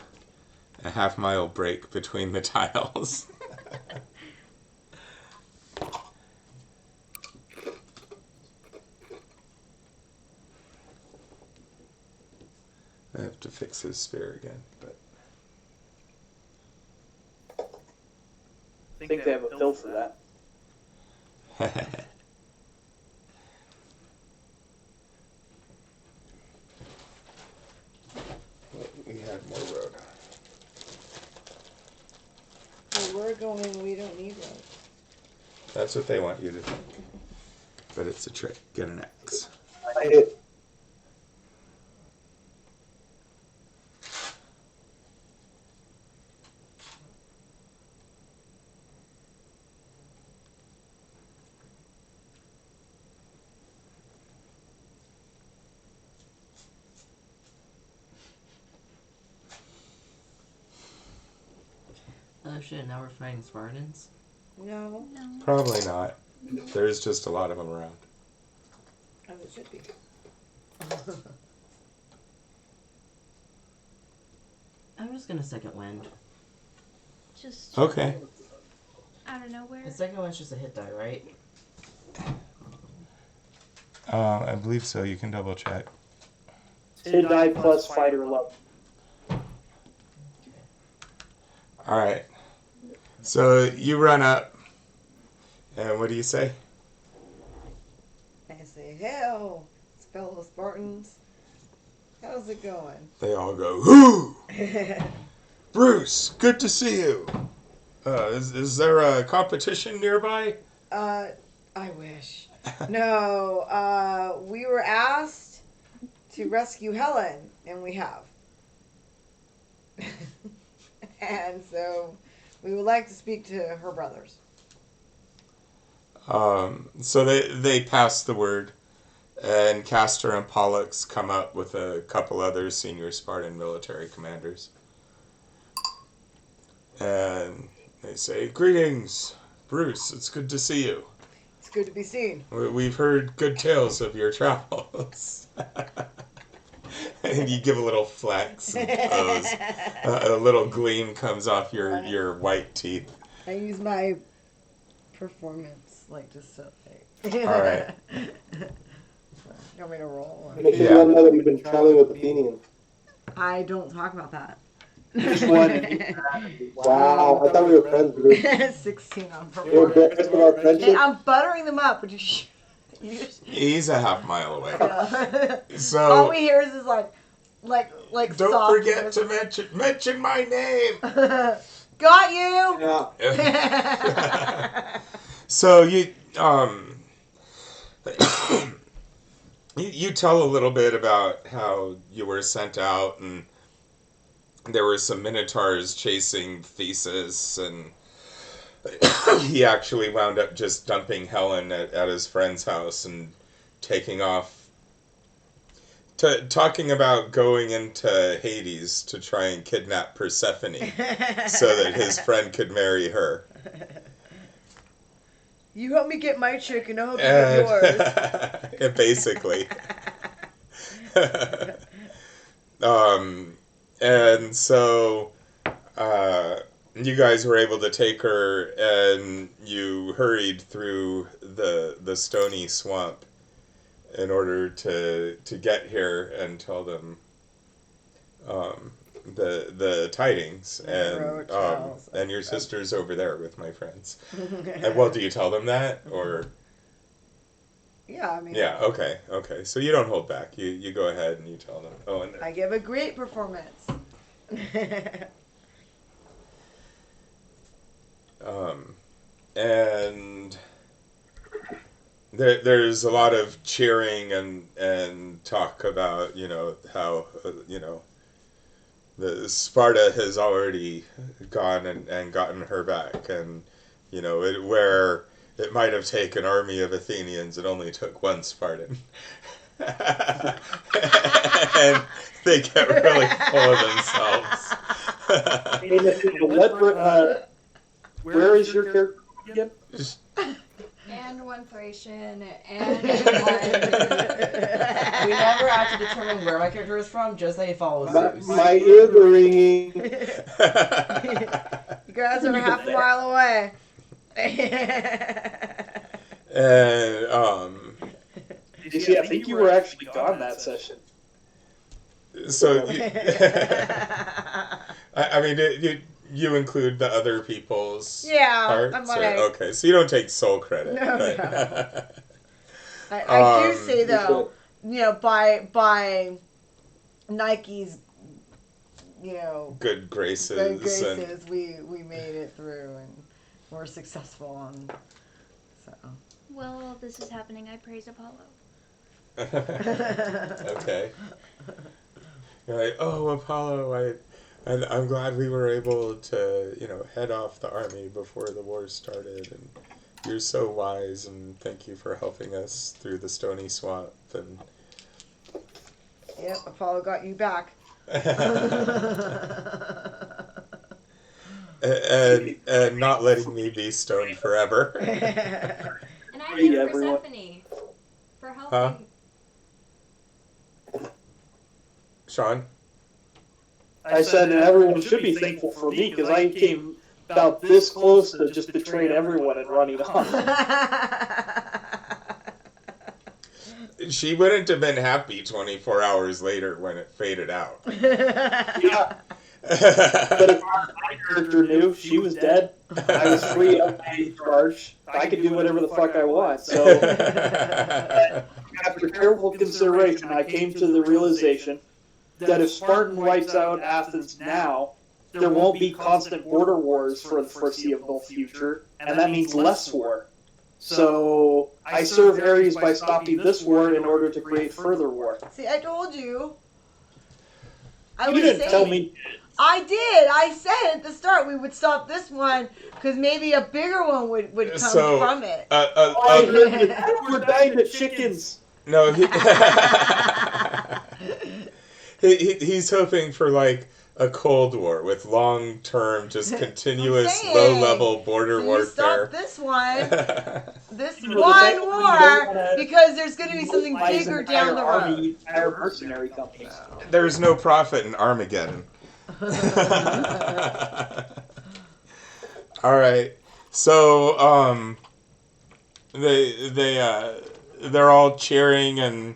half-mile break between the tiles. I have to fix his spear again, but I think they have a pill for that. we had more road. Well, we're going, we don't need road. That's what they want you to think. But it's a trick. Get an X. I hit. Oh shit, now we're fighting Spartans? No, No. Probably not. There's just a lot of them around. as it should be. I'm just gonna second wind. Just Okay. out of nowhere. The second wind's just a hit die, right? I believe so. You can double check. Hit die plus fighter level. All right. So you run up, and what do you say? I say, hell, fellow Spartans. How's it going? They all go, "Whoo! Bruce, good to see you. Is there a competition nearby?" I wish. No, we were asked to rescue Helen, and we have. And so we would like to speak to her brothers. So they pass the word, and Castor and Pollux come up with a couple other senior Spartan military commanders. And they say, "Greetings, Bruce. It's good to see you. It's good to be seen. We've heard good tales of your travels." And you give a little flex and pose. A little gleam comes off your white teeth. I use my performance, like, just so. All right. You want me to roll? Or? Make sure you know that we've been traveling with Athenians. I don't talk about that. Just one. Wow, I thought we were friends, Bruce. 16 on You're performance. embarrassed of our Hey, friendship? I'm buttering them up. Would you He's a half mile away. All So we hear is like don't soft forget to mention my name. Got you. Yeah. So you you tell a little bit about how you were sent out, and there were some minotaurs chasing Theseus, and he actually wound up just dumping Helen at his friend's house and taking off. Talking about going into Hades to try and kidnap Persephone so that his friend could marry her. You help me get my chick, and I'll help you get yours. Basically. And so you guys were able to take her, and you hurried through the stony swamp in order to get here and tell them the tidings, and your sister's over there with my friends. And, well, do you tell them that, or? Yeah, I mean. Yeah. Okay. So you don't hold back. You go ahead and you tell them. Oh, and I give a great performance. And there's a lot of cheering and talk about how the Sparta has already gone and gotten her back, and where it might have taken an army of Athenians. It only took one Spartan. And they get really full of themselves. Where is your character again? And one Thracian, and We never have to determine where my character is from, just that he follows Zeus. My ears are ringing. You guys are half a mile away. And You see, I think you were actually gone that session. so I mean, you include the other people's parts? I'm like, Okay, so you don't take sole credit. No, but, no. I do say though, by Nike's, good graces. we made it through and we're successful on. So. While all this is happening, I praise Apollo. Okay. You're like, oh, Apollo, I'm glad we were able to, head off the army before the war started, and you're so wise, and thank you for helping us through the stony swamp, and... Yep, Apollo got you back. and not letting me be stoned forever. And I thank Persephone for helping. Huh? Sean? I said everyone should be thankful for me because I came about this close to just betraying everyone and running off. She wouldn't have been happy 24 hours later when it faded out. Yeah. But if my character knew she was dead, I was free of my charge. I could do whatever the fuck I want. So, after careful consideration, I came to the realization that if Spartan wipes out Athens now, there won't be constant border wars for the foreseeable future, and that means less war. So I serve Ares by stopping this war in order to create further war. See, I told you. You didn't tell me. I did. I said at the start we would stop this one because maybe a bigger one would come from it. We're dying of chickens. No, he's hoping for like a Cold War with long-term, just continuous, low-level border warfare. Stop this one, one war, because there's going to be something bigger down the road. Entire mercenary companies. There's no profit in Armageddon. All right, so they're all cheering and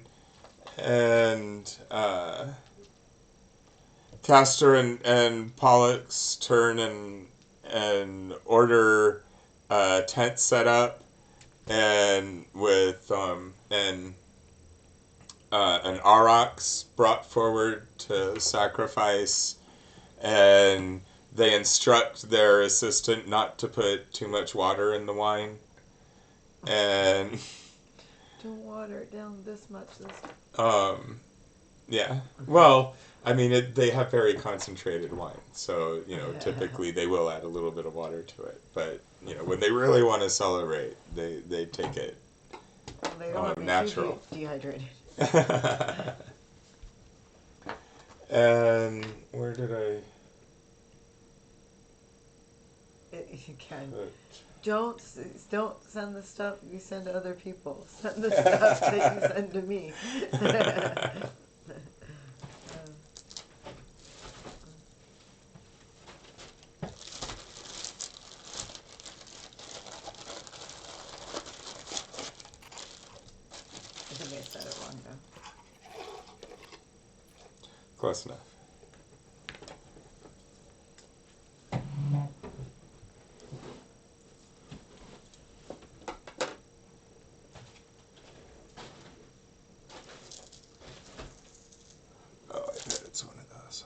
Castor and Pollux turn and order a tent set up, and with an aurochs brought forward to sacrifice, and they instruct their assistant not to put too much water in the wine, and don't water it down this much. Yeah. Well, I mean, they have very concentrated wine, so, typically they will add a little bit of water to it. But, when they really want to celebrate, they take it they don't natural. Dehydrated. And where did I... You can. Don't send the stuff you send to other people. Send the stuff that you send to me. I think I said it wrong though. Close enough. Oh, I bet it's one of those.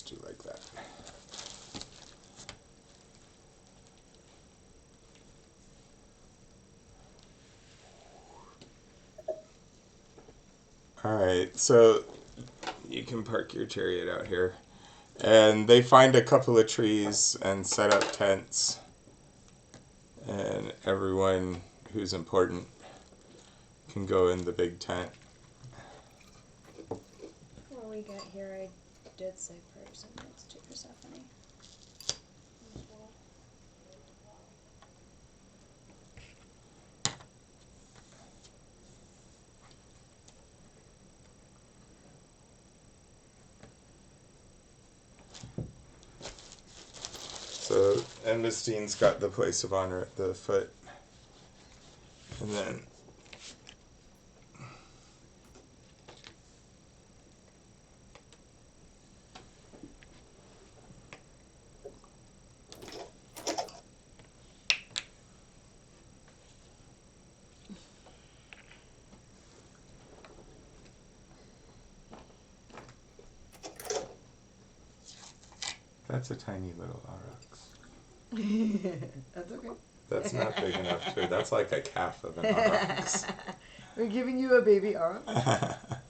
just do like that. Alright, so you can park your chariot out here. And they find a couple of trees and set up tents. And everyone who's important can go in the big tent. When we get here, I did say prayers and notes to Persephone. As well. So, and Mistine's got the place of honor at the foot. And then that's a tiny little aurochs. That's okay. That's not big enough to. That's like a calf of an aurochs. We're giving you a baby auroch.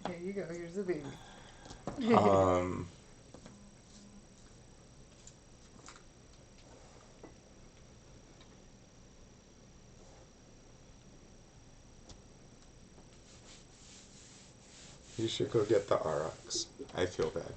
Here you go. Here's the baby. You should go get the aurochs. I feel bad.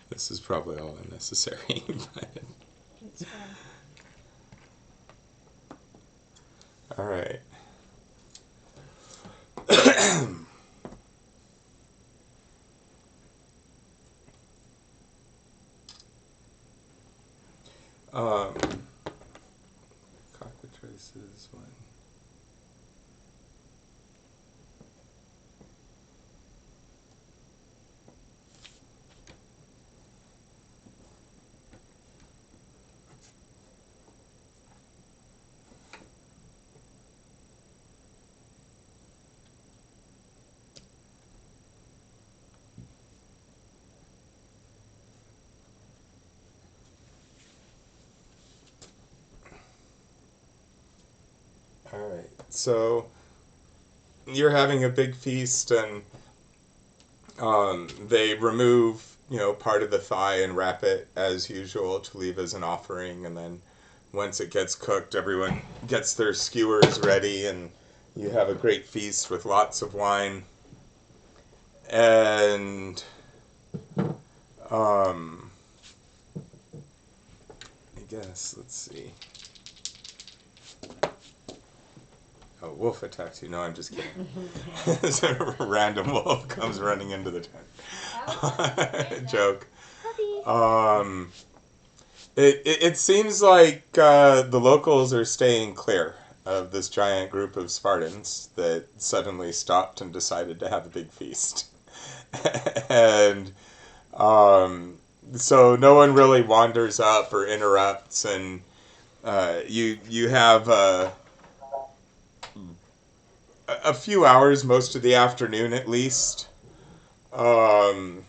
This is probably all unnecessary, but It's fine. all right. Cockatrices, one. All right, so you're having a big feast, and they remove, part of the thigh and wrap it as usual to leave as an offering, and then once it gets cooked, everyone gets their skewers ready, and you have a great feast with lots of wine. And I guess, let's see. Oh, wolf attacks you. No, I'm just kidding. A random wolf comes running into the tent. Joke. It seems like the locals are staying clear of this giant group of Spartans that suddenly stopped and decided to have a big feast. And so no one really wanders up or interrupts, and you have a few hours, most of the afternoon at least. And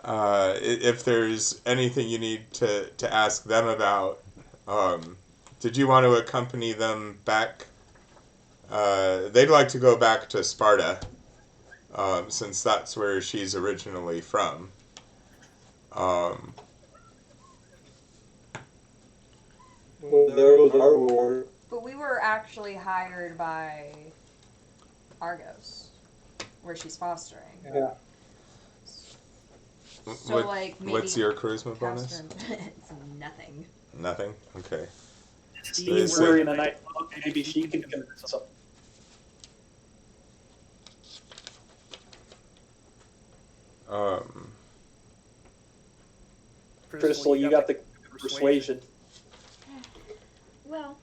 if there's anything you need to ask them about, did you want to accompany them back? They'd like to go back to Sparta, since that's where she's originally from. Well, there goes our war. But we were actually hired by Argos, where she's fostering. Yeah. So, maybe... What's your charisma bonus? It's nothing. Nothing? Okay. Steve's wearing a night cloak, maybe she can convince some. Crystal, you got the persuasion. Well,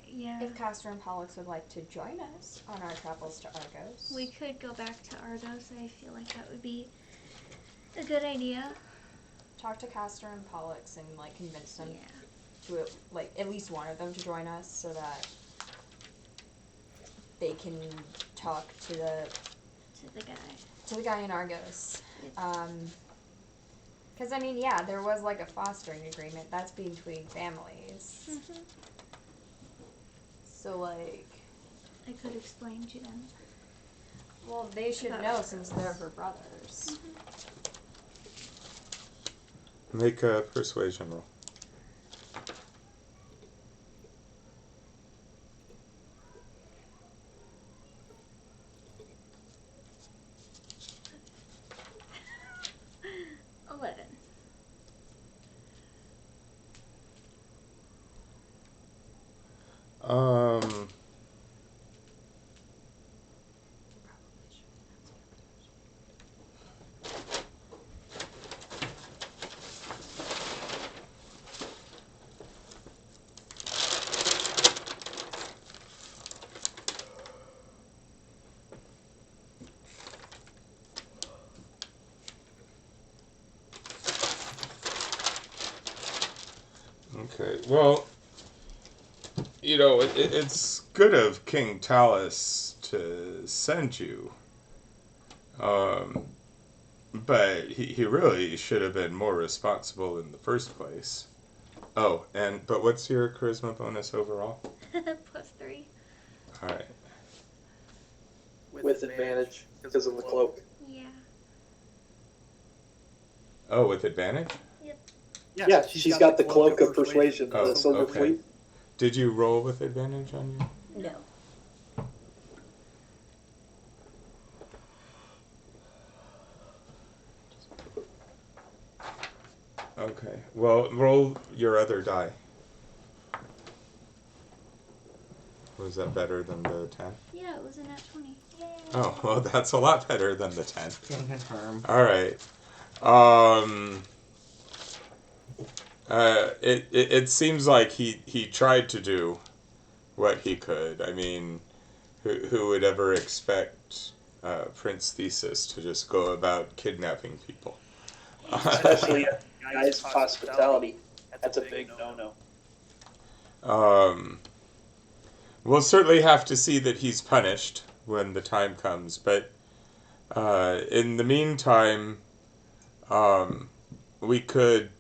yeah. If Castor and Pollux would like to join us on our travels to Argos. We could go back to Argos. I feel like that would be a good idea. Talk to Castor and Pollux and like convince them Yeah. to like at least one of them to join us so that they can talk to the guy in Argos. Because I mean, yeah, there was like a fostering agreement that's between families. Mm-hmm. So like, I could explain to them. well, they should About know Argos. since they're her brothers. Make a persuasion roll. Mm-hmm. 11. Okay, well, you know, it's good of King Talus to send you. But he really should have been more responsible in the first place. Oh, but what's your charisma bonus overall? +3. Alright. With advantage because of the cloak. Yeah. Oh, with advantage? Yeah, she's got the cloak of persuasion, Oh, the silver okay. fleet. Did you roll with advantage on you? No. Okay. Well, roll your other die. Was that better than the 10? Yeah, it was a nat 20. Yay. Oh, well, that's a lot better than the 10. Can confirm. Alright. It seems like he tried to do what he could. I mean, who would ever expect Prince Theseus to just go about kidnapping people? Especially guys' hospitality. That's a big no-no. We'll certainly have to see that he's punished when the time comes, but in the meantime, we could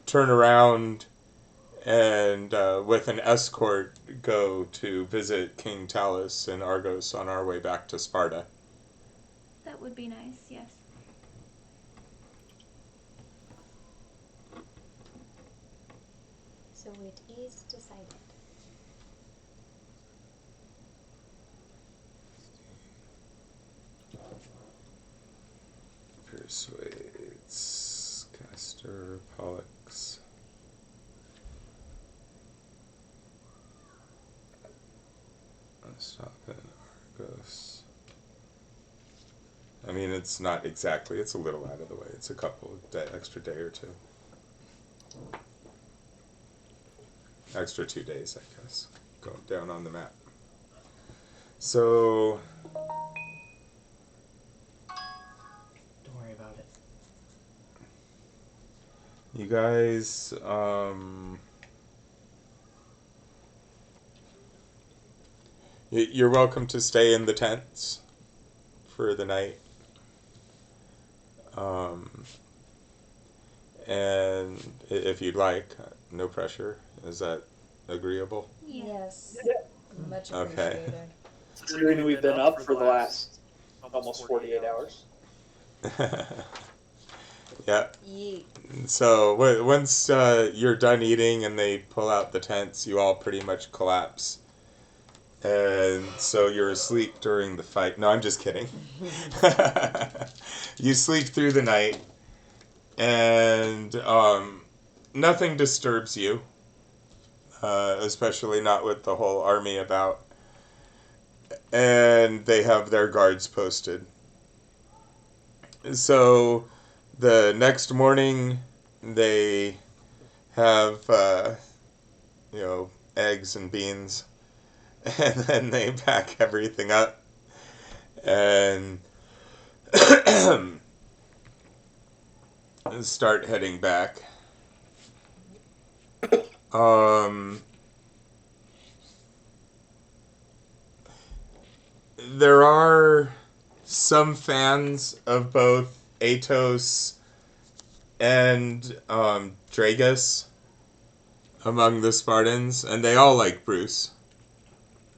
turn around and with an escort go to visit King Talus in Argos on our way back to Sparta. That would be nice, yes. So it is decided. Persuades Castor, Pollux. Stop in Argos. I mean, it's not exactly, it's a little out of the way. It's a couple of extra day or two. Extra 2 days, I guess, going down on the map. So, Don't worry about it. you guys, you're welcome to stay in the tents for the night. And if you'd like, no pressure. Is that agreeable? Yeah. Yes. Much Okay. appreciated. Considering we've been up for the last almost 48 hours. Yeah. Yeet. So once you're done eating and they pull out the tents, you all pretty much collapse. And so you're asleep during the fight. No, I'm just kidding. You sleep through the night, and nothing disturbs you, especially not with the whole army about. And they have their guards posted. So the next morning, they have, eggs and beans, and then they pack everything up and start heading back. There are some fans of both Aetos and Draegus among the Spartans, and they all like Bruce.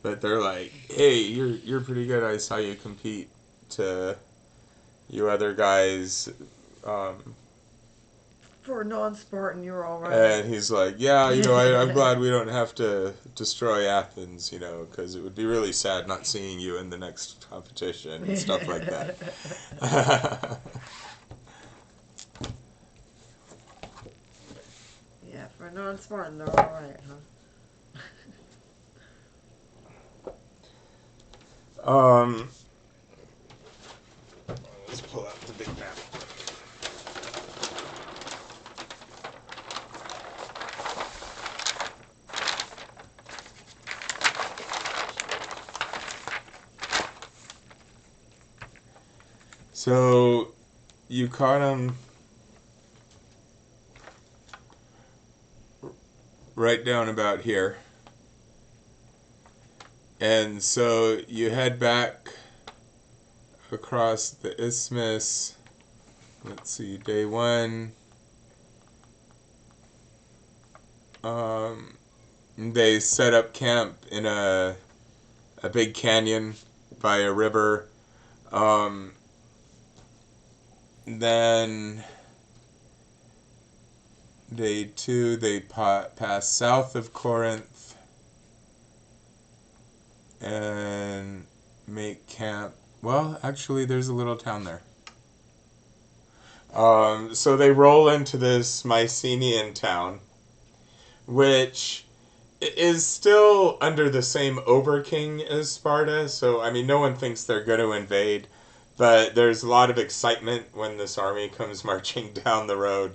But they're like, "Hey, you're pretty good. I saw you compete to you other guys." For a non-Spartan, you're all right. And he's like, "Yeah, I'm glad we don't have to destroy Athens, because it would be really sad not seeing you in the next competition and stuff like that." Yeah, for a non-Spartan, they're all right, huh? Let's pull out the big map. So, you caught him right down about here. And so you head back across the isthmus. Let's see, day 1. They set up camp in a big canyon by a river. Then day 2, they pass south of Corinth and make camp. Well, actually, there's a little town there. So they roll into this Mycenaean town, which is still under the same overking as Sparta. So, I mean, no one thinks they're going to invade. But there's a lot of excitement when this army comes marching down the road.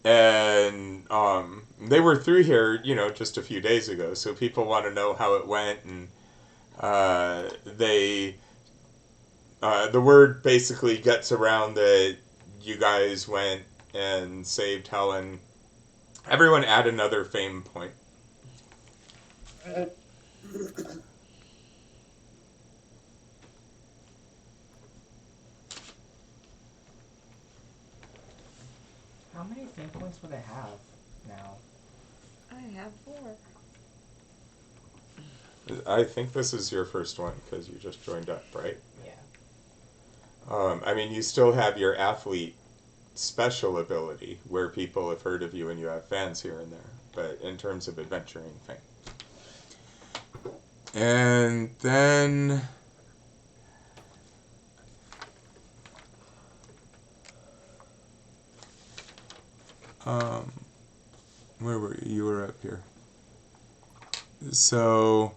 And they were through here, just a few days ago. So people want to know how it went. And the word basically gets around that you guys went and saved Helen. Everyone add another fame point. How many fame points would I have now? I have 4. I think this is your first one because you just joined up, right? Yeah. I mean, you still have your athlete special ability where people have heard of you and you have fans here and there. But in terms of adventuring fame. And then where were you? You were up here. So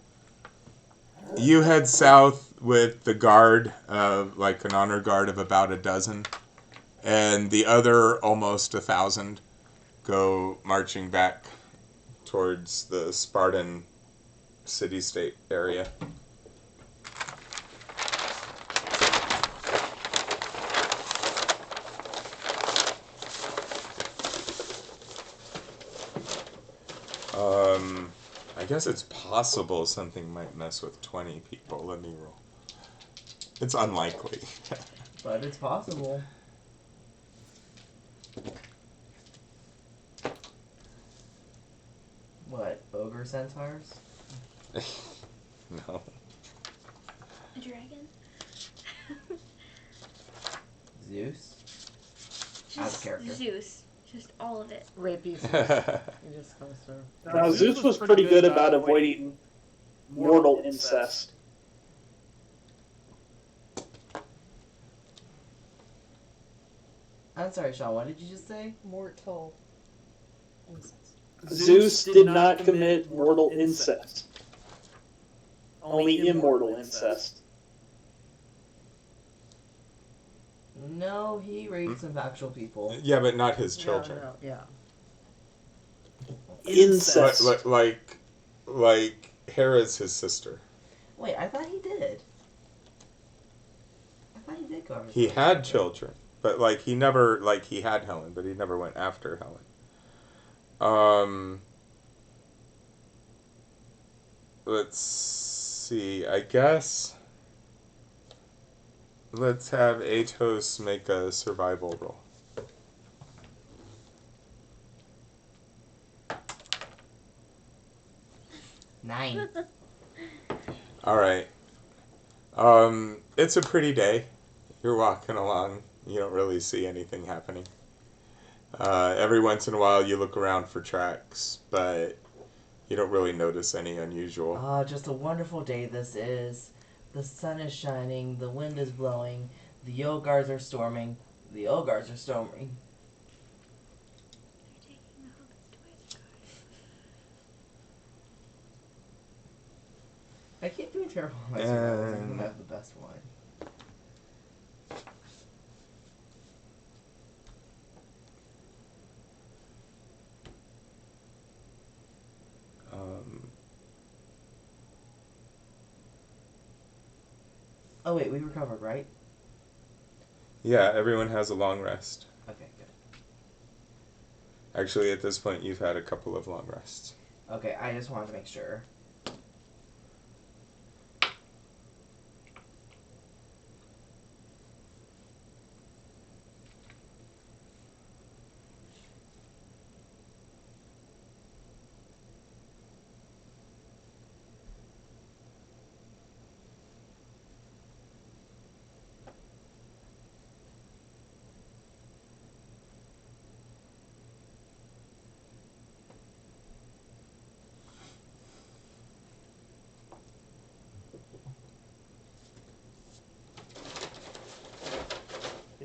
you head south with the guard, like an honor guard of about a dozen, and the other almost 1,000 go marching back towards the Spartan city-state area. I guess it's possible something might mess with 20 people. Let me roll. It's unlikely. But it's possible. What, ogre centaurs? No. A dragon? Zeus? As a character. Zeus. Just all of it. Rapies. He just comes through. Now, Zeus was pretty good about avoiding mortal incest. I'm sorry, Sean, what did you just say? Mortal incest. Zeus did not commit mortal incest. Only immortal incest. No, he raped some actual people. Yeah, but not his children. Yeah. Incest. Like Hera's his sister. Wait, I thought he did. I thought he did go after He some had children. children, but like he never he had Helen, but he never went after Helen. Let's see. I guess let's have Aetos make a survival roll. Nine. All right. It's a pretty day. You're walking along. You don't really see anything happening. Every once in a while, you look around for tracks, but you don't really notice any unusual. Ah, just a wonderful day this is. The sun is shining, the wind is blowing, the Ogars are storming. The Ogars are storming. I keep doing terrible on my survivals, even though I have the best one. Oh wait, we recovered, right? Yeah, everyone has a long rest. Okay, good. Actually, at this point, you've had a couple of long rests. Okay, I just wanted to make sure.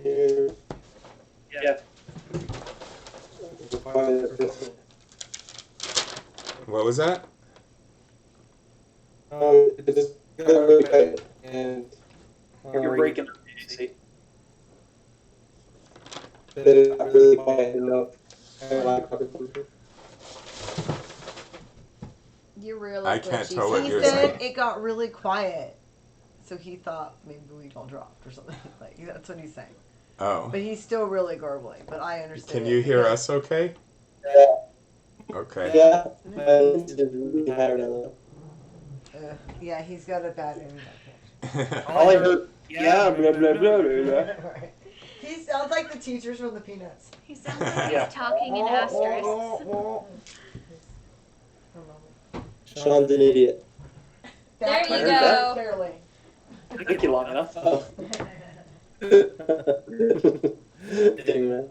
Here. Yeah. What was that? It just got really quiet, and You're breaking up. See? it got really quiet enough. You really I can't glitchy tell what He you're said saying. it got really quiet, so he thought maybe we all dropped or something. Like that's what he's saying. Oh. But he's still really garbly. But I understand. Can you hear because- us okay? Yeah. Okay. Yeah. My lens is really higher now. Yeah, he's got a bad internet. All I heard, yeah, blah, blah, blah, blah, blah. Right. He sounds like the teachers from the Peanuts. He sounds like Yeah. he's talking in asterisks. Sean's an idiot. There you heard go. that. Clearly. Took you long enough. Oh. Dang, man.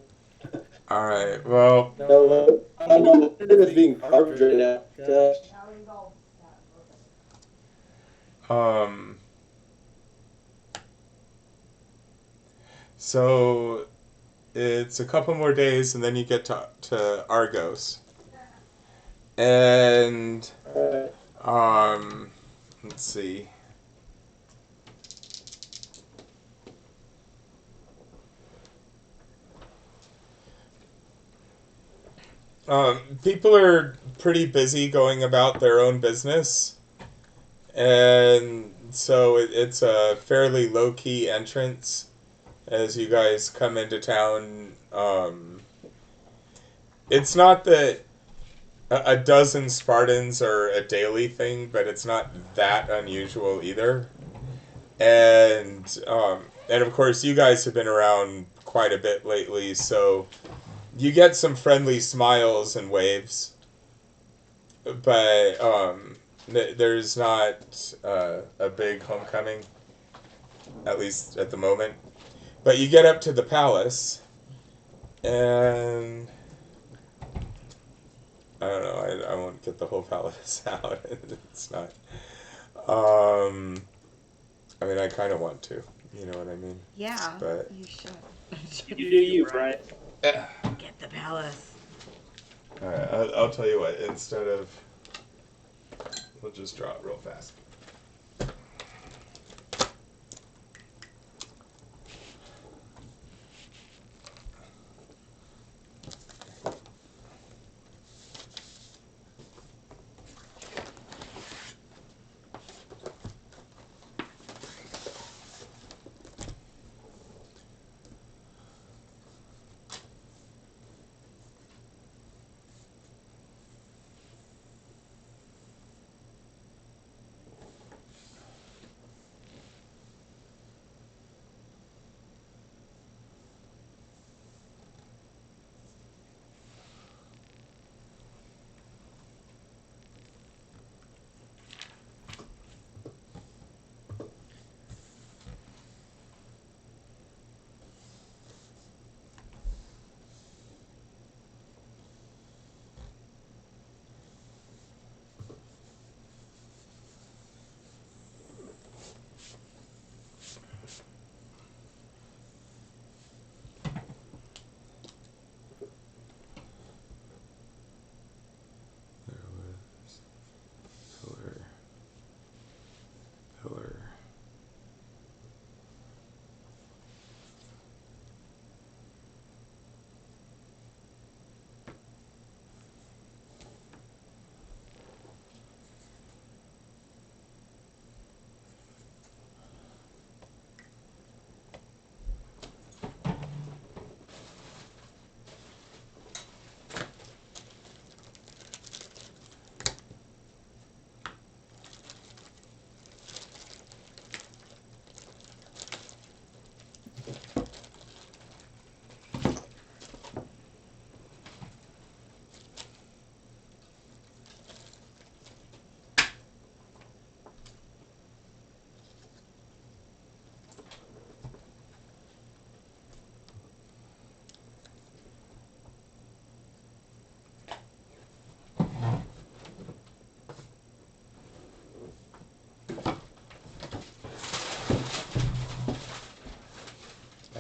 All right. Well, No, I'm it's being carved right now. Gosh. So it's a couple more days, and then you get to Argos, and let's see. People are pretty busy going about their own business, and so it's a fairly low-key entrance as you guys come into town. It's not that a dozen Spartans are a daily thing, but it's not that unusual either. And of course, you guys have been around quite a bit lately, so you get some friendly smiles and waves, but there's not a big homecoming, at least at the moment. But you get up to the palace, and I don't know, I won't get the whole palace out. It's not. I mean, I kind of want to, you know what I mean? Yeah, But you should. You do you, Brian. Get the palace. all right, I'll tell you what. Instead of, we'll just draw it real fast.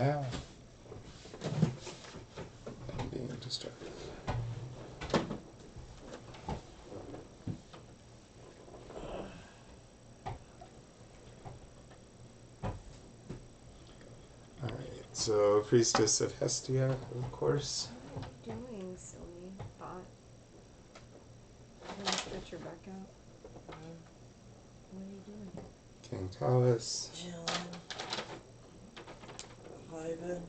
Ow. I'm being destructive. Alright, so Priestess of Hestia, of course. What are you doing, silly bot? Gonna stretch your back out. What are you doing? King Talus. Chillin'. Vibin'.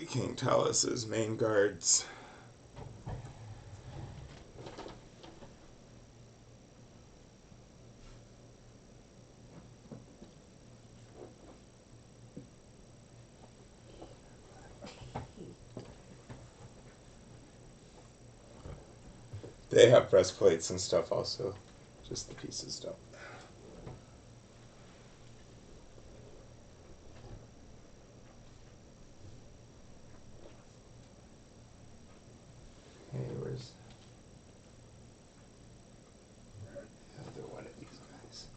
King Talus's main guards. They have breastplates and stuff also, just the pieces don't. Hey, where's the other one of these guys?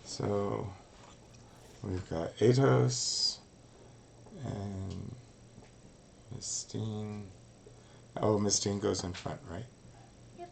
So we've got Aetos and Mistine. Oh, Mistine goes in front, right? Yep.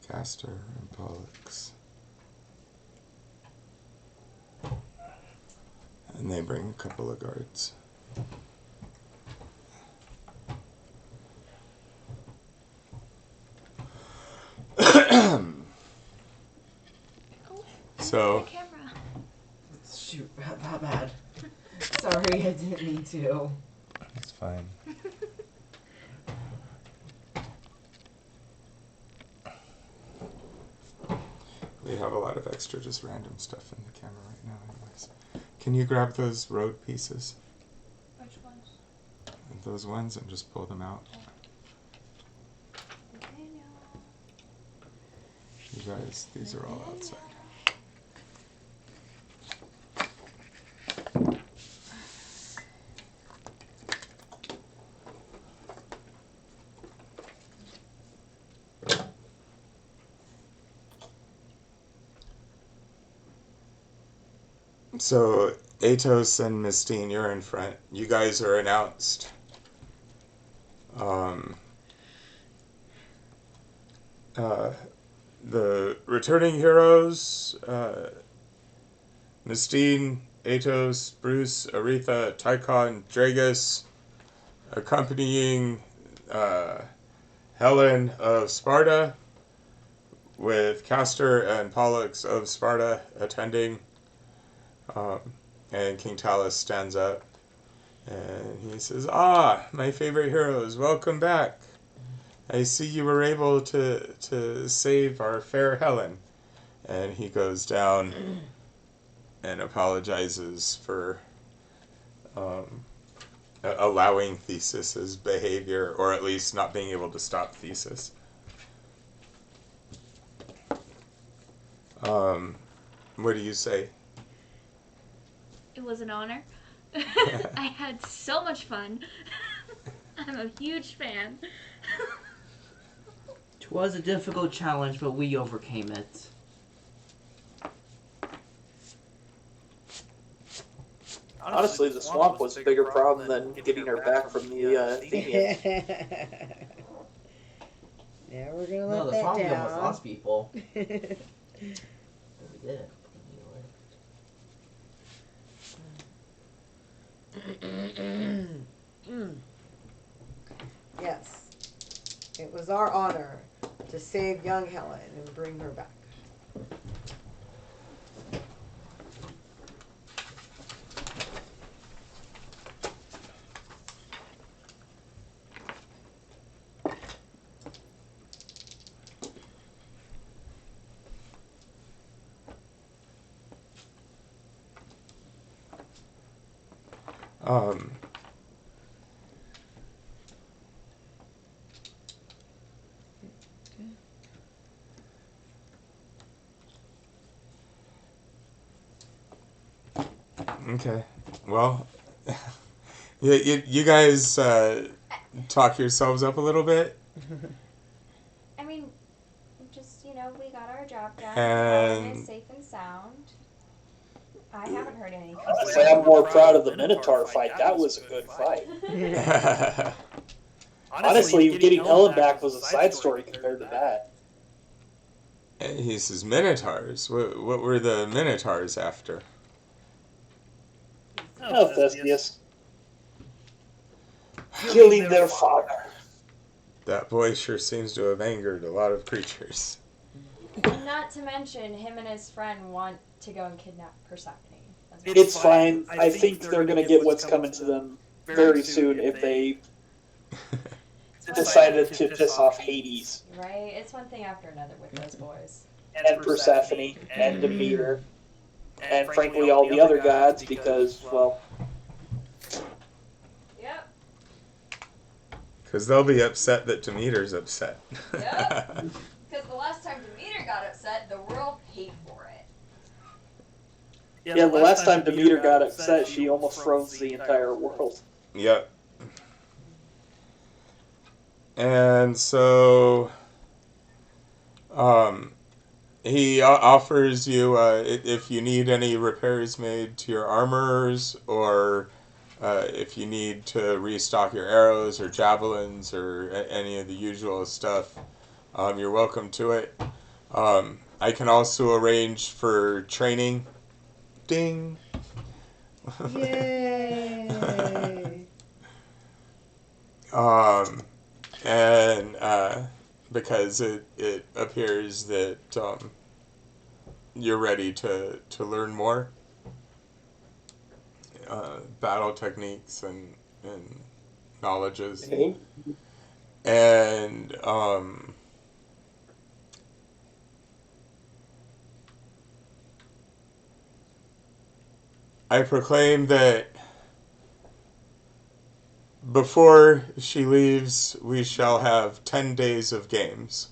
Castor and Pollux. And they bring a couple of guards. So, The camera. Shoot, how bad? Sorry, I didn't mean to. it's fine. We have a lot of extra just random stuff in the camera right now anyways. Can you grab those road pieces? Which ones? Those ones and just pull them out. You guys, these are all outside. So, Aetos and Mistine, you're in front. You guys are announced. The returning heroes, Mistine, Aetos, Bruce, Aretha, Tychon, Draegus, accompanying Helen of Sparta, with Castor and Pollux of Sparta attending. And King Talus stands up and he says, "Ah, my favorite heroes, welcome back. I see you were able to save our fair Helen." And he goes down and apologizes for allowing Theseus's behavior, or at least not being able to stop Theseus. What do you say? It was an honor. I had so much fun. I'm a huge fan. 'Twas a difficult challenge, but we overcame it. Honestly, the swamp was a bigger problem than getting her back from the Athenians. Yeah, we're gonna No, let the that problem we down. almost lost people. But we did. Yes. It was our honor to save young Helen and bring her back. Um, okay. Well, you guys talk yourselves up a little bit. I mean, just, we got our job done. And- Helen is safe and sound. I haven't heard any Honestly, I'm more proud of the Minotaur fight. That was a good fight. Honestly, getting Ellen back was a side story compared to that. He says Minotaurs. What were the Minotaurs after? Oh, Thespius. Killing their father. That boy sure seems to have angered a lot of creatures. And not to mention, him and his friend want to go and kidnap Persephone. It's fine. I think they're going to get what's coming to them very soon if they decided to piss off Hades. Right? It's one thing after another with those boys. And Persephone and Demeter. And frankly all the other gods because, well... Yep. Because they'll be upset that Demeter's upset. Yep. Because the last time Demeter got upset, the world paid for it. Yeah, the last time Demeter got upset, she almost froze the entire world. Yep. And so, he offers you, if you need any repairs made to your armors, or if you need to restock your arrows or javelins or any of the usual stuff, you're welcome to it. I can also arrange for training. Ding! Yay! And because it appears that you're ready to learn more battle techniques and knowledges. Okay. And I proclaim that before she leaves, we shall have 10 days of games.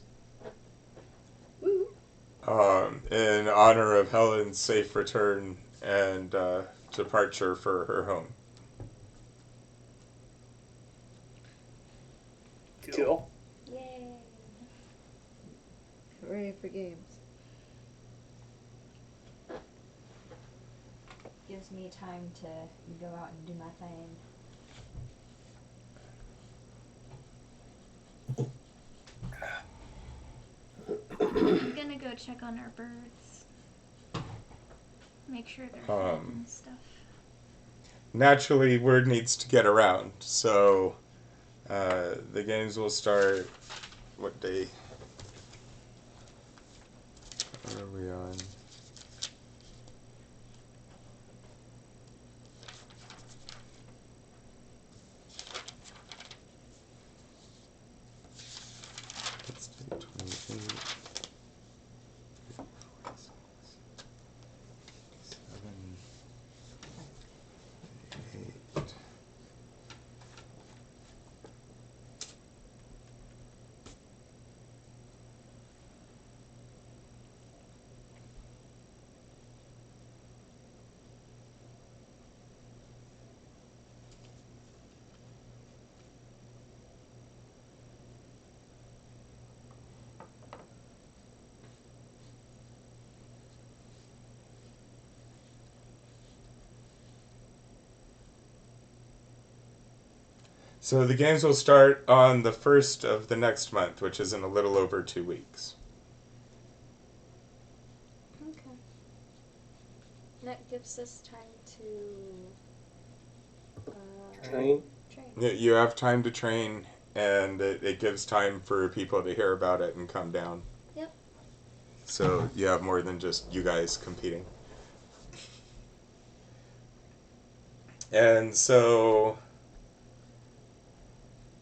In honor of Helen's safe return and departure for her home. Cool. Yay. Hooray for games. Gives me time to go out and do my thing. I'm gonna go check on our birds. Make sure they're fed and stuff. Naturally, word needs to get around, so the games will start. What day? What are we on? Let's do 28. 7, 8. So the games will start on the 1st of the next month, which is in a little over 2 weeks. Okay. That gives us time to Train. You have time to train, and it gives time for people to hear about it and come down. Yep. So you have more than just you guys competing. And so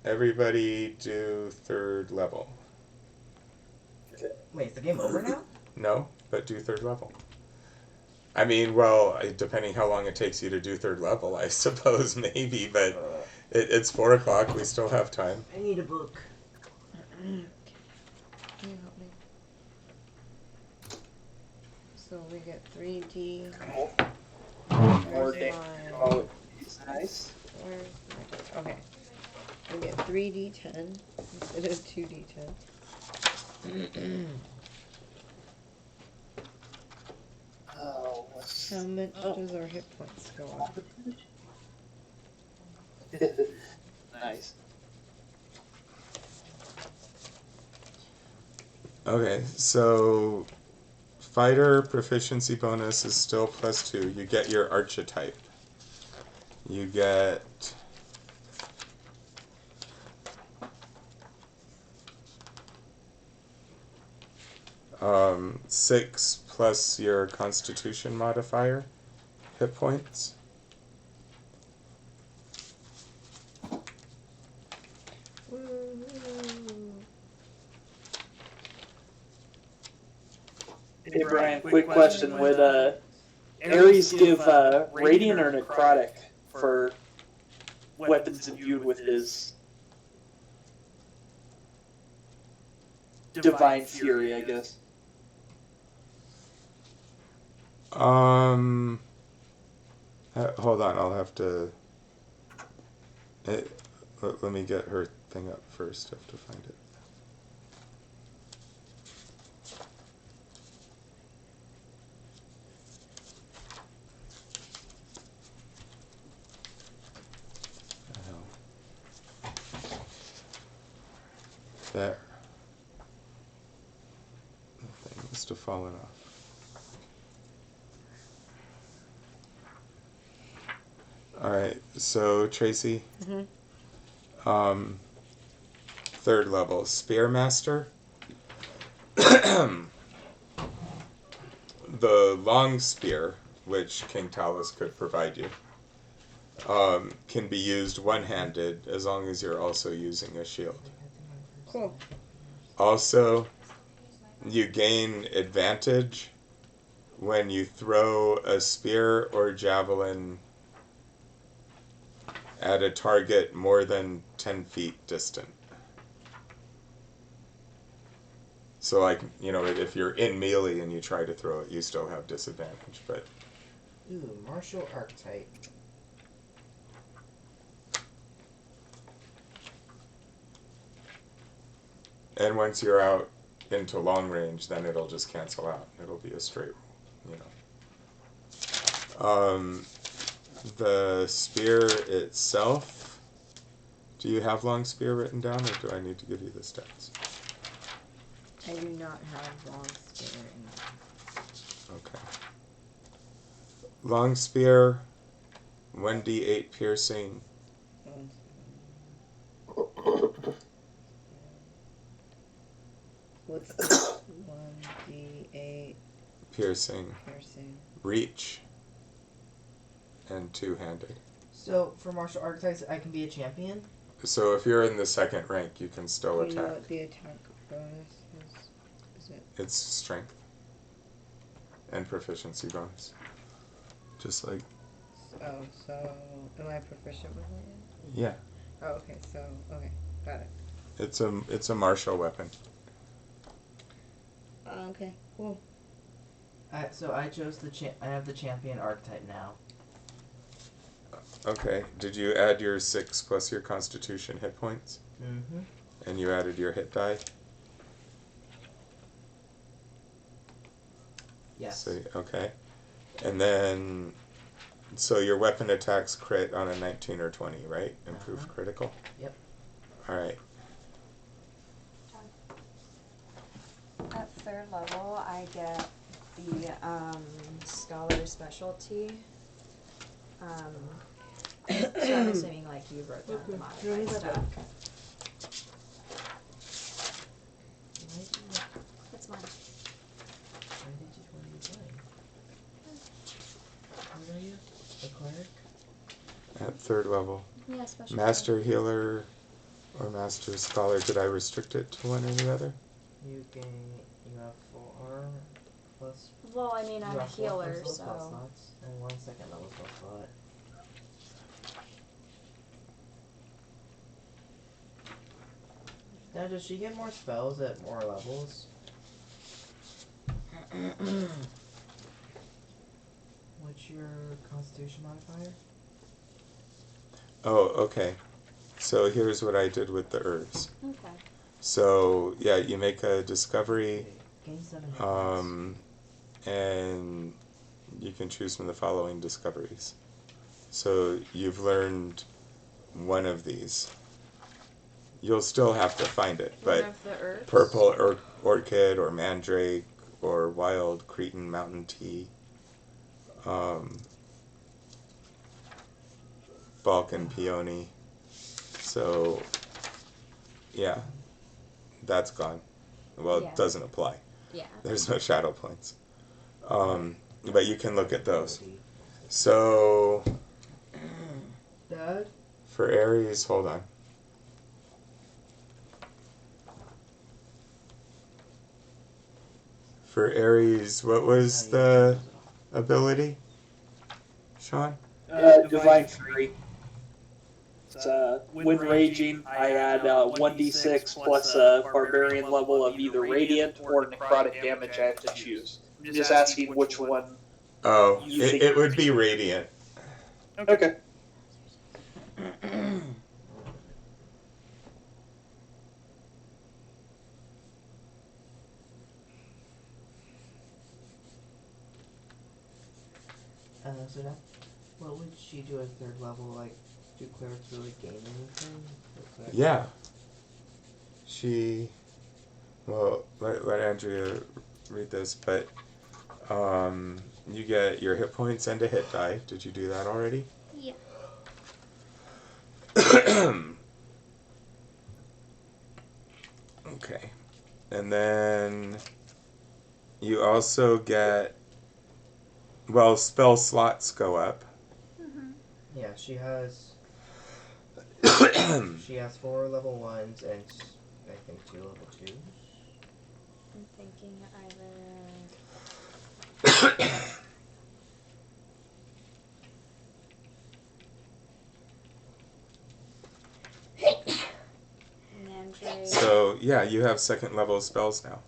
everybody do 3rd level. Wait, is the game over now? No, but do 3rd level. I mean, well, depending how long it takes you to do 3rd level, I suppose, maybe, but it's 4 o'clock, we still have time. I need a book. Can you help me? So we get 3D. More Where's damage. mine? Oh, it's nice. Where's my... Okay. We get 3D10 instead of 2D10. Oh, How much does our hit points go up? nice. Okay, so fighter proficiency bonus is still +2. You get your archetype. You get 6 plus your constitution modifier hit points. Hey Brian, quick question. Would Ares give radiant or necrotic for weapons imbued with his divine fury, I guess? Hold on, I'll have to... let me get her thing up first. I have to find it. There. The thing must have fallen off. Alright, so Tracy. Mm-hmm. 3rd level, Spearmaster. The long spear, which King Talus could provide you, can be used one-handed as long as you're also using a shield. Cool. Also, you gain advantage when you throw a spear or javelin at a target more than 10 feet distant. So, like, you know, if you're in melee and you try to throw it, you still have disadvantage, but... Ooh, martial archetype. And once you're out into long range, then it'll just cancel out. It'll be a straight roll, you know. The spear itself, do you have long spear written down, or do I need to give you the stats? I do not have long spear in. Okay. Long spear, 1d8 piercing. What's the 1d8 Piercing. piercing? Reach. And two-handed. So, for martial archetypes, I can be a champion? So if you're in the 2nd rank, you can still Do you know attack. what the attack bonus is? Is it? It's strength. And proficiency bonus. Just like... Oh, so am I proficient with it? Yeah. Oh, okay. So okay, got it. It's a martial weapon. Okay, cool. So I chose I have the champion archetype now. Okay. Did you add your 6 plus your constitution hit points? Mm-hmm. And you added your hit die? Yes. So, okay. And then So your weapon attacks crit on a 19 or 20, right? Improved critical? Yep. Alright. At 3rd level, I get the scholar specialty. So I'm assuming like you wrote down the modified stuff. That's mine. Why did you want to use mine? What are you? A cleric? At 3rd level. Yeah, specialty. Master healer or master scholar. Did I restrict it to one or the other? You have 4 plus. Well, I mean, I'm a healer, spell so. slots and 1 second level spell slot. Now, does she get more spells at more levels? What's your Constitution modifier? Oh, okay. So here's what I did with the herbs. Okay. So, yeah, you make a discovery, Gain 7 hit points. and you can choose from the following discoveries. So you've learned one of these. You'll still have to find it, but One of the herbs? purple orchid or mandrake or wild Cretan mountain tea, Balkan peony. So, yeah, that's gone. Well, Yeah. it doesn't apply. Yeah. There's no shadow points. But you can look at those. So, Dad? for Ares, hold on. For Ares, what was the ability, Sean? Divine Fury. It's, when raging, I add 1d6 plus a barbarian level of either radiant or necrotic damage I have to choose. I'm just asking which one. Oh, You think- it would be radiant. Okay. So now, what would she do at 3rd level? Like, do clerics really gain anything? Yeah. Well, let Andrea read this, but you get your hit points and a hit die. Did you do that already? Yeah. Okay. And then you also get, well, spell slots go up. Yeah, she has 4 level 1s and I think 2 level 2s. I'm thinking either. Mandrake. So, yeah, you have 2nd level spells now.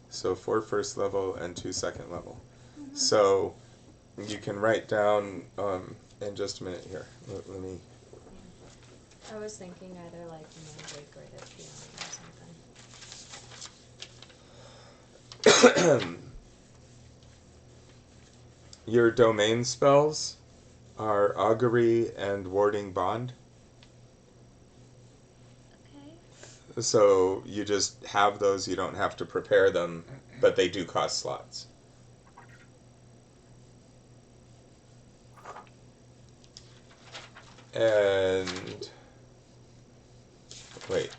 So 4 first level and 2 second level. So you can write down in just a minute here. Let me. I was thinking either like Mandrake or the Peony or something. Your domain spells are augury and warding bond. Okay. So you just have those, you don't have to prepare them, but they do cost slots. And wait,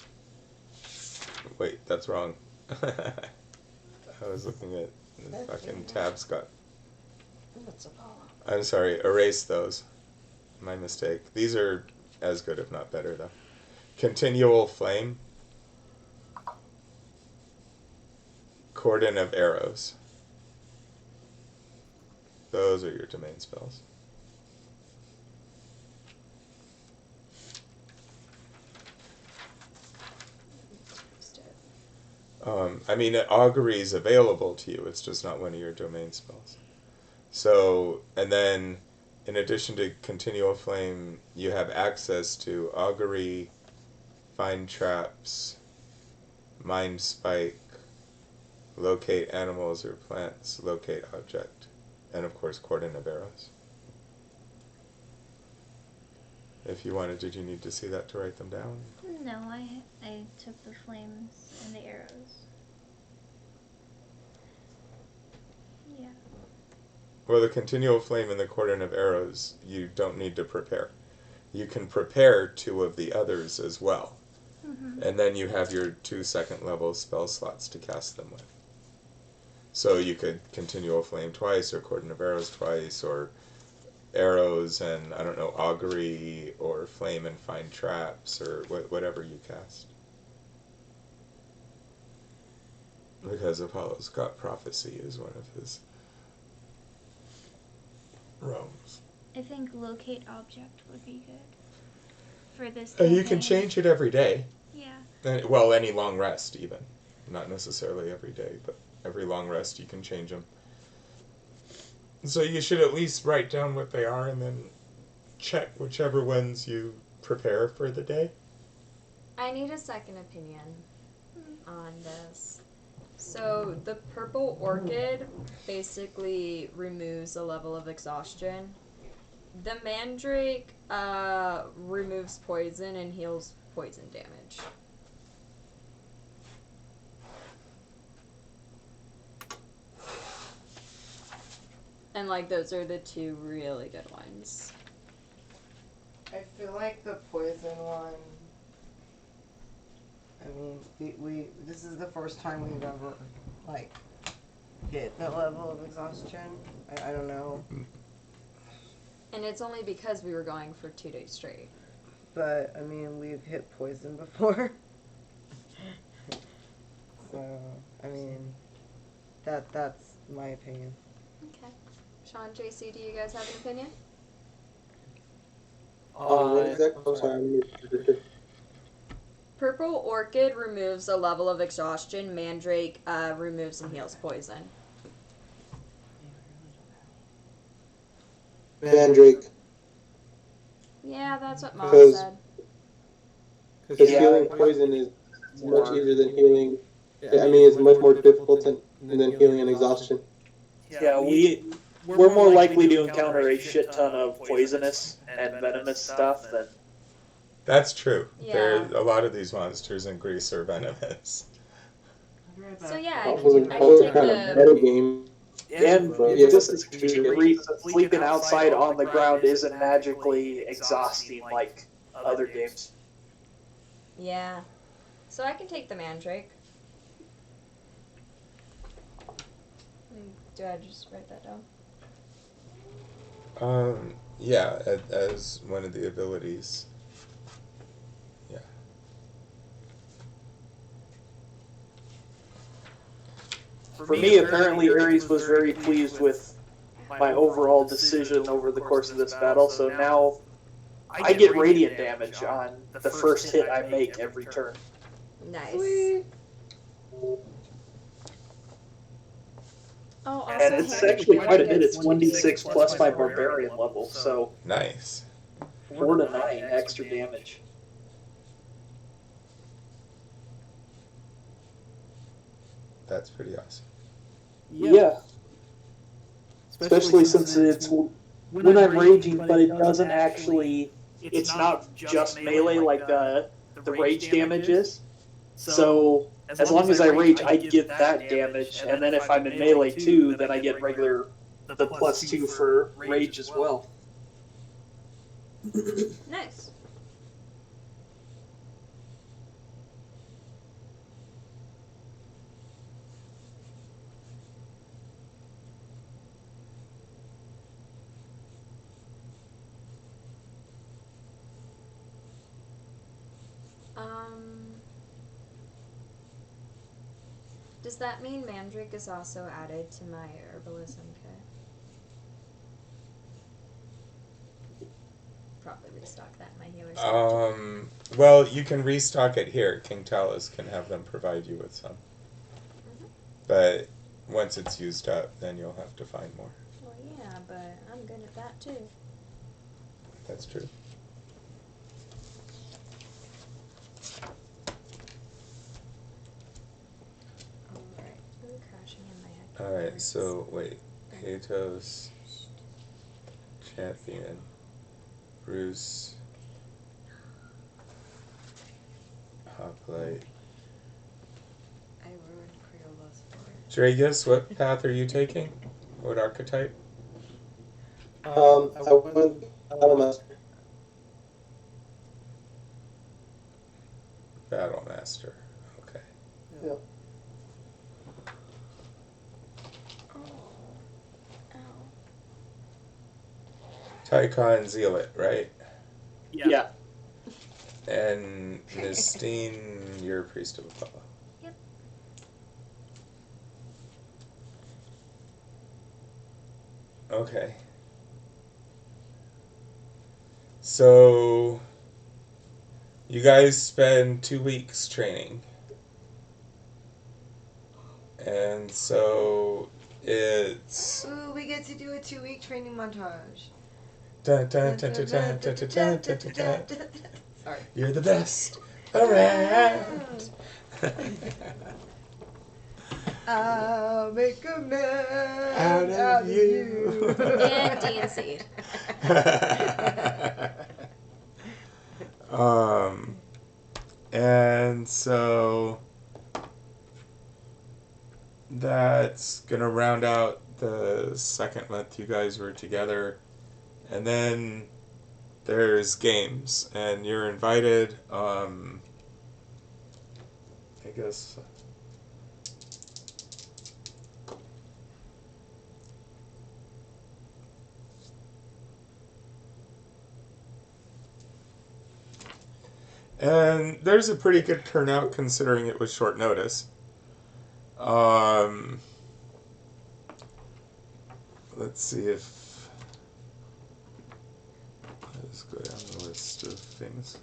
that's wrong. I was looking at the fucking tab, Scott. That's Apollo. I'm sorry, erase those. My mistake. These are as good, if not better, though. Continual flame. Cordon of arrows. Those are your domain spells. I mean, augury is available to you. It's just not one of your domain spells. So, and then, in addition to continual flame, you have access to augury, find traps, mind spike, locate animals or plants, locate object, and of course, cordon of arrows. If you wanted, did you need to see that to write them down? No, I took the flames and the arrows. Yeah. Well, the continual flame and the cordon of arrows, you don't need to prepare. You can prepare 2 of the others as well. Mm-hmm. And then you have your 2 second level spell slots to cast them with. So you could continual flame twice, or cordon of arrows twice, or arrows and, I don't know, augury, or flame and find traps, or whatever you cast. Because Apollo's got prophecy as one of his realms. I think locate object would be good for this. You can campaign. change it every day. Yeah. Well, any long rest even. Not necessarily every day, but every long rest you can change them. So you should at least write down what they are and then check whichever ones you prepare for the day. I need a second opinion on this. So the purple orchid basically removes a level of exhaustion. The mandrake removes poison and heals poison damage. And like those are the 2 really good ones. I feel like the poison one. I mean, we this is the first time we've ever like hit that level of exhaustion. I don't know, And it's only because we were going for 2 days straight. but I mean we've hit poison before. So I mean, that's my opinion. Okay. Sean, JC, do you guys have an opinion? What is that? I'm sorry. Purple orchid removes a level of exhaustion. Mandrake removes and heals poison. Mandrake. Yeah, that's what Mom Because- said. Because healing poison is much easier than healing. I mean, it's much more difficult than healing an exhaustion. Yeah, we're more likely to encounter a shit ton of poisonous and venomous stuff than. That's true. Yeah. There, a lot of these monsters in Greece are venomous. So yeah, I That can, was I a can take kind of the... meta game. And Yeah. this is sleeping outside on the ground isn't magically exhausting like other games. Yeah. So I can take the mandrake. Do I just write that down? Yeah, as one of the abilities. Yeah. For me, apparently Ares was very pleased with my overall decision over the course of this battle, so now I get radiant damage on the first hit I make every turn. Nice. Sweet. Oh, also And it's Harry actually Potter quite a bit. gets It's 1d6 plus my Barbarian level, so Nice. 4 to 9 extra damage. That's pretty awesome. Yeah. Especially since it's when I'm raging, but it doesn't actually. It's not just melee like the rage damage is. So as long as I rage, I get that damage, and then if I'm in melee too, then I get regular the +2 for rage as well. Nice. Does that mean Mandrake is also added to my herbalism kit? Probably restock that in my healer's kit. Well, you can restock it here. King Talus can have them provide you with some. But once it's used up, then you'll have to find more. Well, yeah, but I'm good at that too. That's true. Alright, really crashing in my head. Alright, so wait. Aetos, Champion, Bruce, Hoplite. I ruined Creola's for it. Draegus, what path are you taking? What archetype? I went Battlemaster. Battlemaster. Okay. Yeah. Tychon Zealot, right? Yeah. And Mistine, you're a priest of Apollo. Yep. Okay. So, you guys spend 2 weeks training. And so, it's... Ooh, we get to do a 2-week training montage. Dun, dun, dun, dun, dun, dun, dun, dun, dun, dun, dun. Sorry. You're the best around. I'll make a man Out of you. And D&C. And so that's gonna round out the second month you guys were together, and then there's games, and you're invited. I guess. And there's a pretty good turnout considering it was short notice. Let's see if... Let's go down the list of things.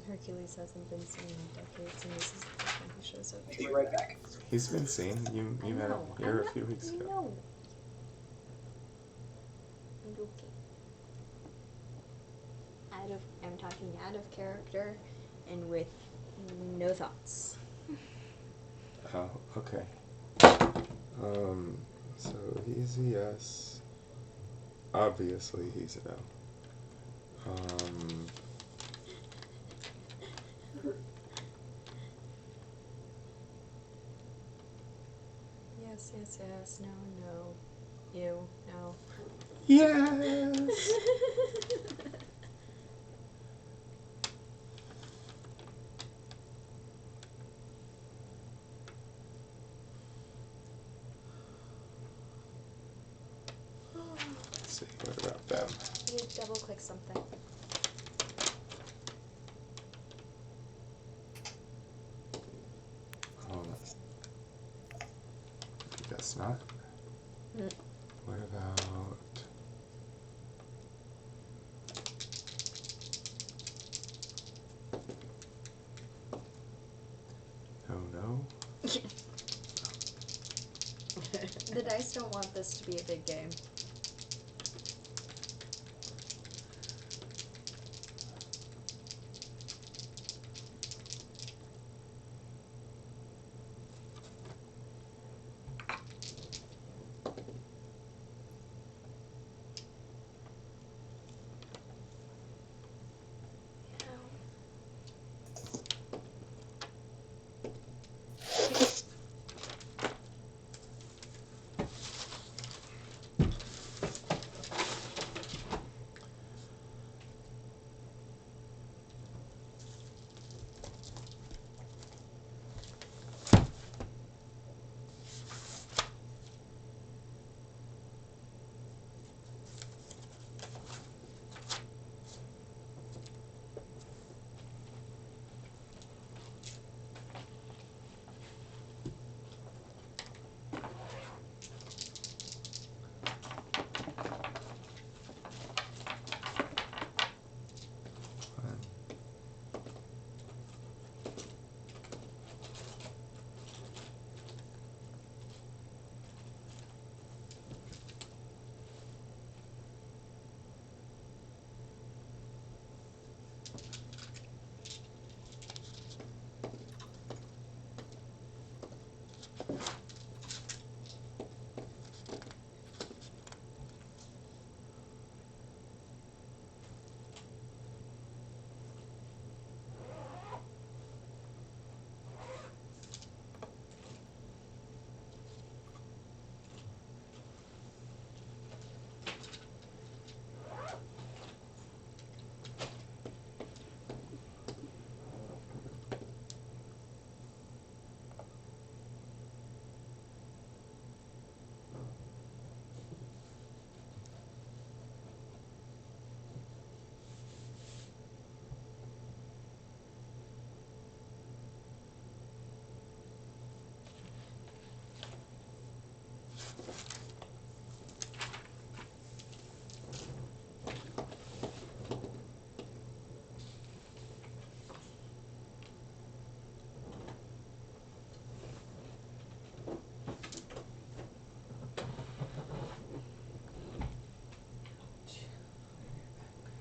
Hercules hasn't been seen in decades, and this is the first time he shows up. Be right back. He's been seen. You met him here a few weeks ago. No. I'm joking. I'm talking out of character and with no thoughts. Oh, okay. So he's a yes. Obviously he's a no. Yes, no, you, no. Yes! Let's see, what about them? You double click something. Oh, I guess not. What about... Oh no? The dice don't want this to be a big game.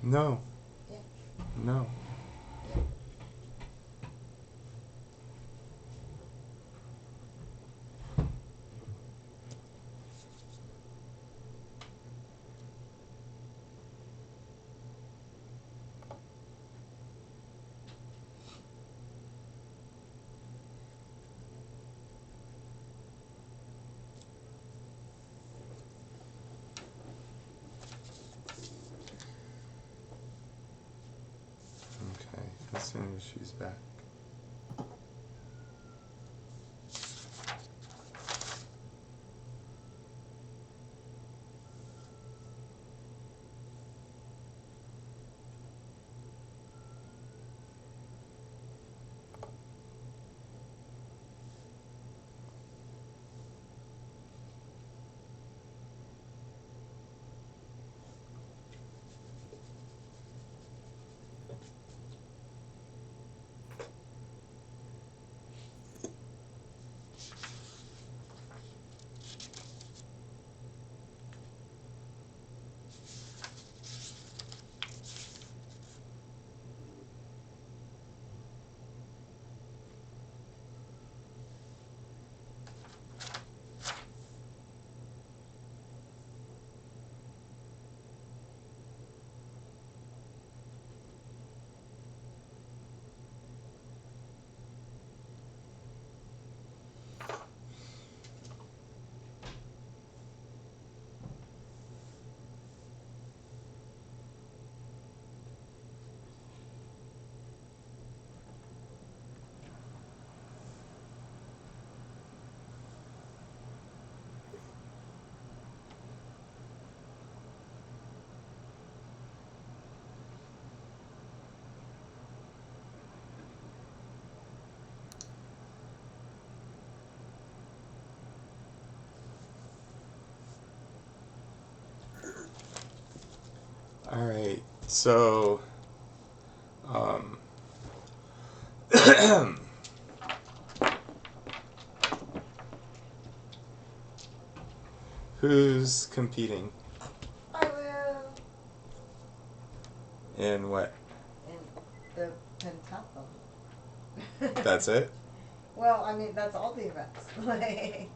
No. No. Okay, as soon as she's back. All right. So, um, who's competing I will. in what? In the pentathlon. That's it? Well, I mean, that's all the events. Like,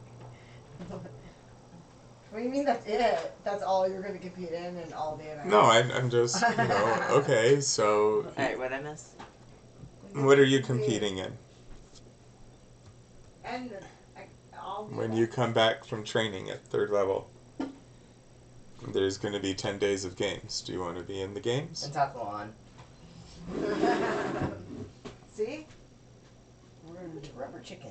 what do you mean that's it? That's all you're going to compete in all the events? No, I'm just, okay, so Alright, what'd I miss? what are you competing in And all the when you events. come back from training at 3rd level? There's going to be 10 days of games. Do you want to be in the games? Pentathlon. See? We're going to do rubber chicken.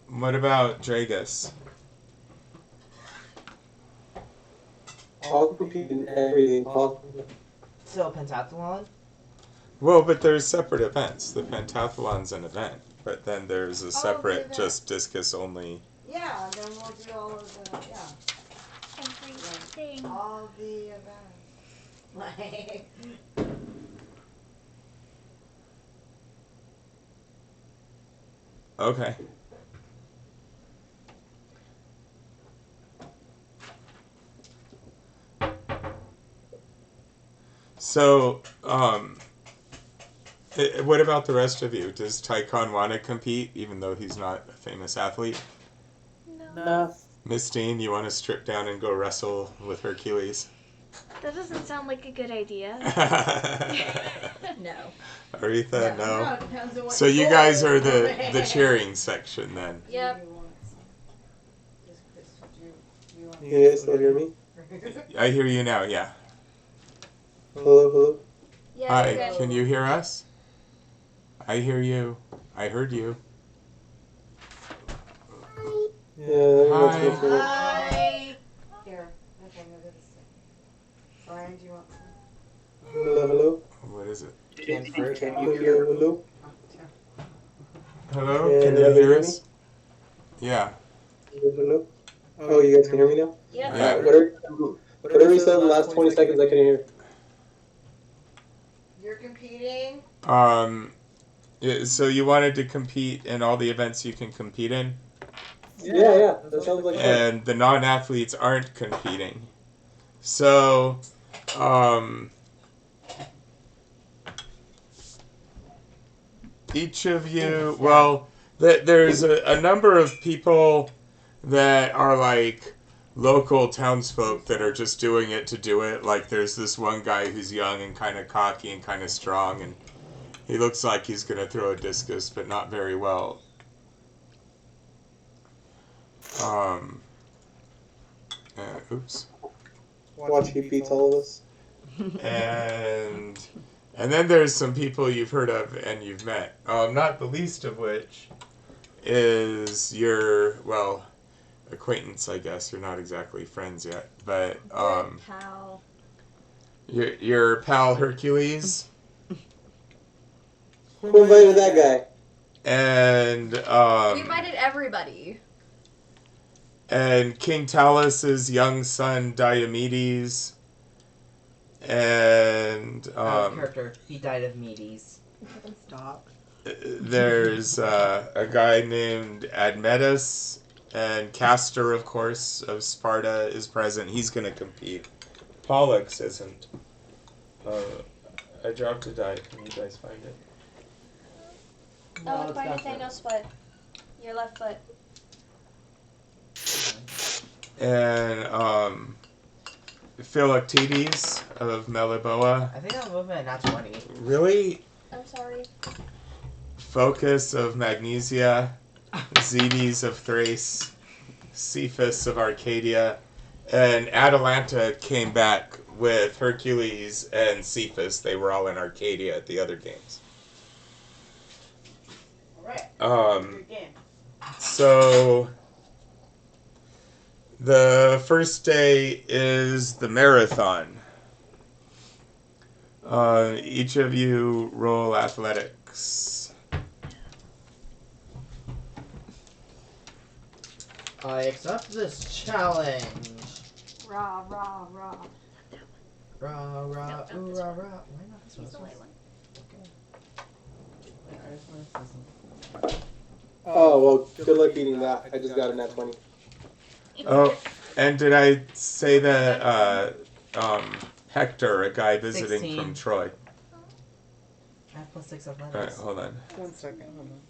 What about Draegus? I'll compete in everything possible. So, pentathlon? Well, but there's separate events. The pentathlon's an event, but then there's a the separate, events. just discus only. Yeah, then we'll do all of the, Everything. all the events. Like, Okay. So, what about the rest of you? Does Tychon want to compete, even though he's not a famous athlete? No. Mistine, you want to strip down and go wrestle with Hercules? That doesn't sound like a good idea. No. Aretha, no. it depends on what So you goal. guys are the cheering section then. Yep. You guys still hear me? I hear you now, yeah. Hello, hello? Yeah, Hi, you're good. can you hear us? I hear you. I heard you. Yeah, Hi. that's me. Hi. Here, okay, maybe this thing. Brian, do you want some? Hello. What is it? Can you hear? Hello. Hello? Can Can you you hear hear us? Yeah. Hello. Oh, you guys can hear me now. Yeah. Yeah. Whatever you said in the last 20 seconds, I couldn't hear. You're competing? Yeah, so you wanted to compete in all the events you can compete in? Yeah. That sounds like fun. And the non-athletes aren't competing. So, each of you, well, there's a number of people that are like local townsfolk that are just doing it to do it. Like there's this one guy who's young and kind of cocky and kind of strong, and he looks like he's going to throw a discus, but not very well. Oops. Watch he beats all of us. And then there's some people you've heard of and you've met. Not the least of which is your, well, acquaintance, I guess. You're not exactly friends yet, but Good pal. your pal Hercules. Who invited that guy? And We invited everybody. and King Talus's young son Diomedes. And character, he died of Medes. Stop. there's a guy named Admetus, and Castor, of course, of Sparta is present. He's going to compete. Pollux isn't. I dropped a die. Can you guys find it? Oh, it's by Nathaniel's foot. Your left foot. And Philoctetes of Meliboa. I think I'm moving at not 20. Really? I'm sorry. Phocus of Magnesia. Zetes of Thrace. Cephas of Arcadia. And Atalanta came back with Hercules and Cephas. They were all in Arcadia at the other games. Alright. Good game. So the first day is the marathon. Each of you roll athletics. I accept this challenge. Rah, rah, rah. Rah, rah, No, ooh, this rah, one. rah. Why not this one? Use the light one. Okay. I just want to see some. Oh, well, good luck beating that. I just got a nat 20. Oh, and did I say that Hector, a guy visiting 16. from Troy? I have +6 Alright, athletics. hold on. 1 second. Hold on.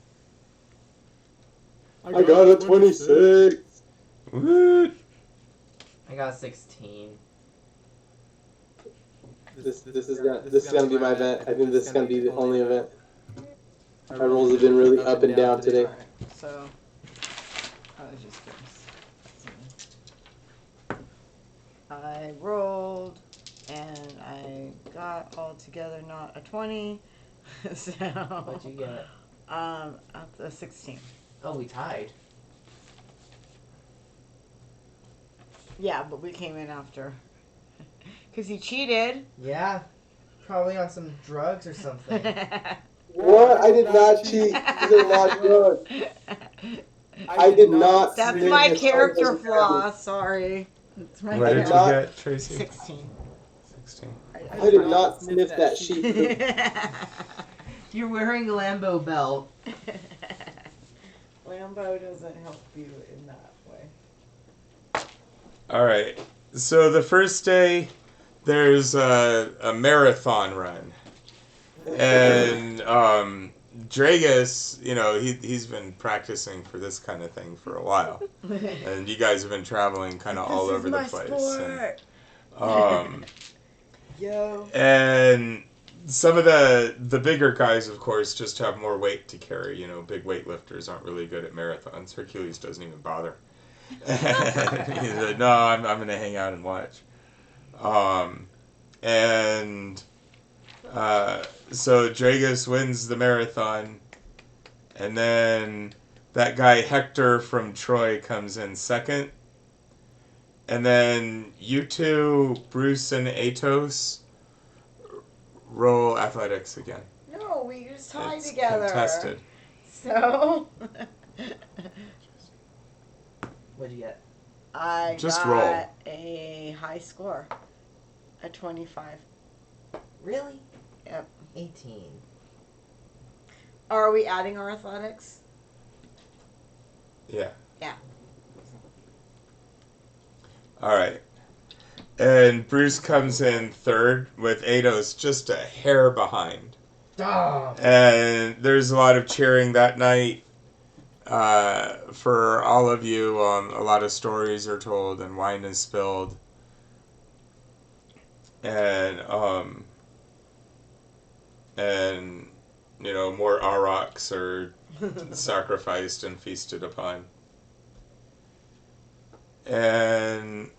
I got a 26. Woo! I got 16. This is gonna be my event. I think this is gonna be the only event. My rolls have been really up and down today. So, I was just curious. I rolled, and I got altogether not a 20. So, What'd you get? a 16. Oh, we tied. Yeah, but we came in after. Because he cheated. Yeah. Probably on some drugs or something. What? I did not cheat. These are not drugs. I did not. That's sniff my his character son's flaw. Sorry. That's my What did you not- get, Tracy? 16. 16. I did not sniff that sheep. You're wearing a Lambo belt. Lambo doesn't help you in that way. Alright, so the first day, there's a marathon run. And Draegus, you know, he's been practicing for this kind of thing for a while. And you guys have been traveling kind of all over the place. And, Yo. and some of the bigger guys, of course, just have more weight to carry. You know, big weightlifters aren't really good at marathons. Hercules doesn't even bother. He's like, no, I'm going to hang out and watch. So Draegus wins the marathon, and then that guy Hector from Troy comes in second, and then you two, Bruce and Aetos, roll athletics again. No, we just tied It's together. contested. So What'd you get? I Just got roll. a high score. A 25. Really? Yep. 18. Are we adding our athletics? Yeah. Yeah. All right. And Bruce comes in third with Aetos just a hair behind. And there's a lot of cheering that night for all of you. A lot of stories are told and wine is spilled. And you know, more aurochs are sacrificed and feasted upon. And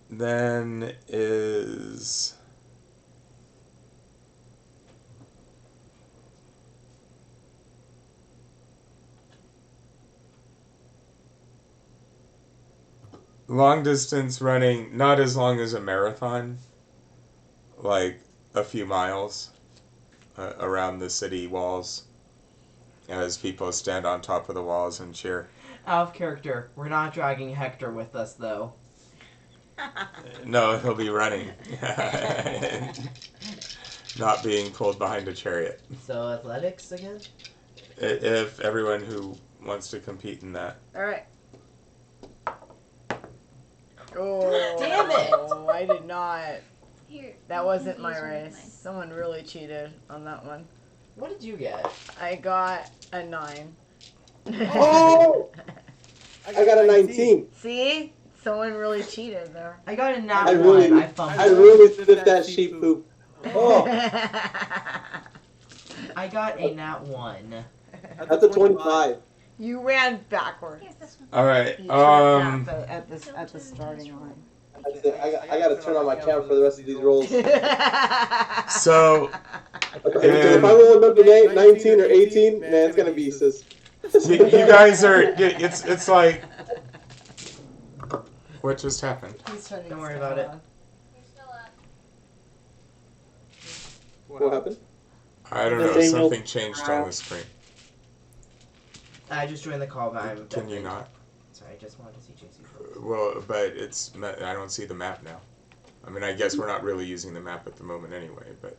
then is long distance running, not as long as a marathon, like a few miles around the city walls as people stand on top of the walls and cheer. Out of character. We're not dragging Hector with us, though. No, he'll be running. Not being pulled behind a chariot. So, athletics again? If everyone who wants to compete in that. All right. Oh, Damn it! I did not. Here, That you wasn't can my use one of race. mine. Someone really cheated on that one. What did you get? I got a 9. Oh! I got a 19. See? Someone really cheated there. I got a nat I 1. really- I fumbled. I really sniffed that sheep poop. Oh, I got a nat 1. that's a 25. You ran backwards. Here's this one. All right. You tripped at the starting line. I gotta turn on my camera for the rest of these rolls. So If I roll a number 19 or 18, man, it's gonna be sis. you guys are. It's like. What just happened? He's turning Don't his worry about it. camera You're still up. What happened? I don't The know. same Something changed on the screen. I just joined the call, but I'm Can you not? Sorry, I just wanted to see JC first. Well, but it's. I don't see the map now. I mean, I guess we're not really using the map at the moment anyway. But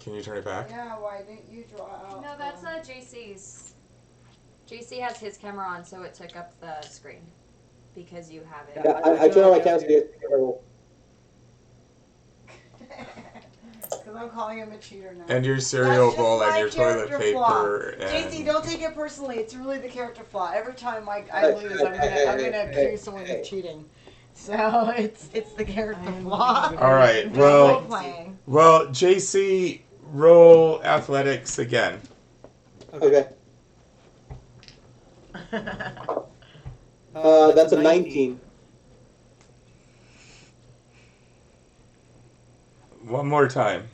can you turn it back? Yeah, why didn't you draw out? No, that's JC's. JC has his camera on, so it took up the screen. Because you have it. Yeah, I turned on my camera to get a roll. Because I'm calling him a cheater now. And your cereal That's just bowl and my your toilet character flaw. paper. JC, And don't take it personally. It's really the character flaw. Every time I Hey, lose, I'm gonna accuse someone of cheating. So it's the character flaw. all right. Role Well, playing. JC, roll athletics again. Okay. That's a 19. One more time.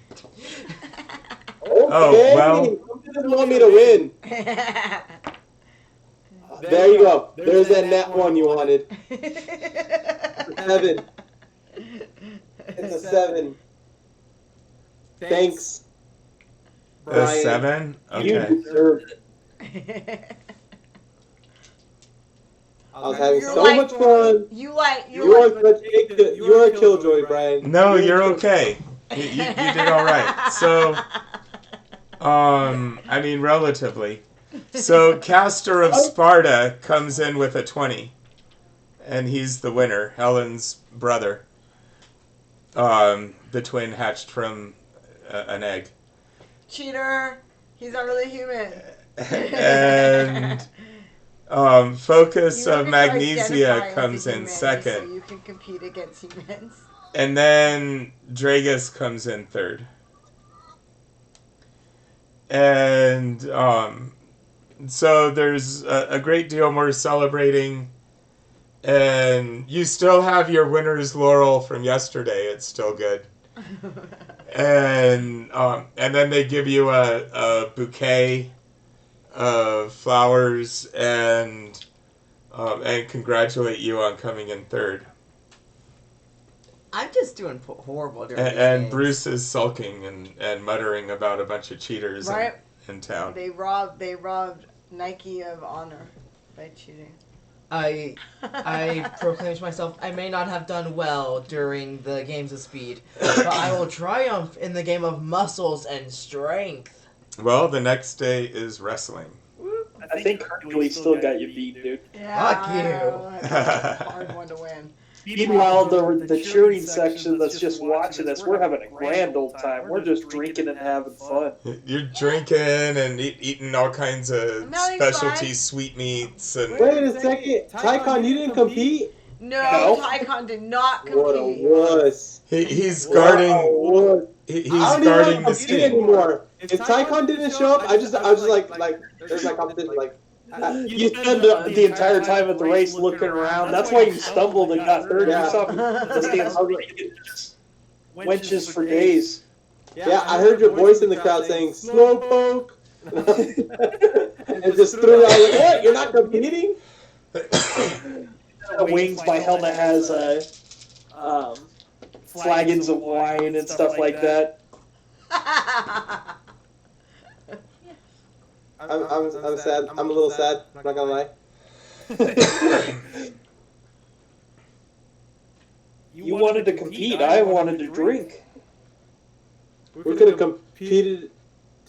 Okay. well. You just want me to win. There you go. There's that nat 1 you wanted. 7. It's a 7. Thanks. A Brian. 7? You Okay. deserved it. I was having You're so like- much fun. You like You are a killjoy, Brian. No, you're okay. You did all right. So, I mean, relatively. So, Castor of Sparta comes in with a 20. And he's the winner, Helen's brother. The twin hatched from an egg. cheater. He's not really human. And Focus You of have to Magnesia identify as a comes in human second. So you can compete against humans. And then Draegus comes in third. And so there's a great deal more celebrating. And you still have your winner's laurel from yesterday. It's still good. And then they give you a bouquet of flowers and congratulate you on coming in third. I'm just doing horrible during these And games. Bruce is sulking and muttering about a bunch of cheaters Right. in town. They robbed Nike of honor by cheating. I proclaim to myself, I may not have done well during the games of speed, but I will triumph in the game of muscles and strength. Well, the next day is wrestling. I think Hercules still got you beat, dude. Yeah, Fuck you. That's a hard one to win. Meanwhile, the cheering section that's just watching us, we're having a grand old time. We're just drinking and having fun. You're drinking and eating all kinds of I'm having specialty fun. sweetmeats and. Wait a second, Tychon, you didn't compete? No, No. Tychon did not What a compete. wuss. He's guarding. What a wuss. He's I don't guarding even want to compete Mistine. anymore. If Tychon didn't show up, I was just like, there's like competition, like. You spend the entire time at the race looking around. That's why you stumbled and got hurt Yeah. or something. That's the wenches for days. Yeah, I heard your voice in the crowd saying, Slowpoke! And just threw it out, like, what? You're not competing? Wings, my helmet has flagons of wine and stuff like that. I'm sad. I'm a little sad, I'm not gonna lie. You wanted to compete. I wanted to drink. We could have competed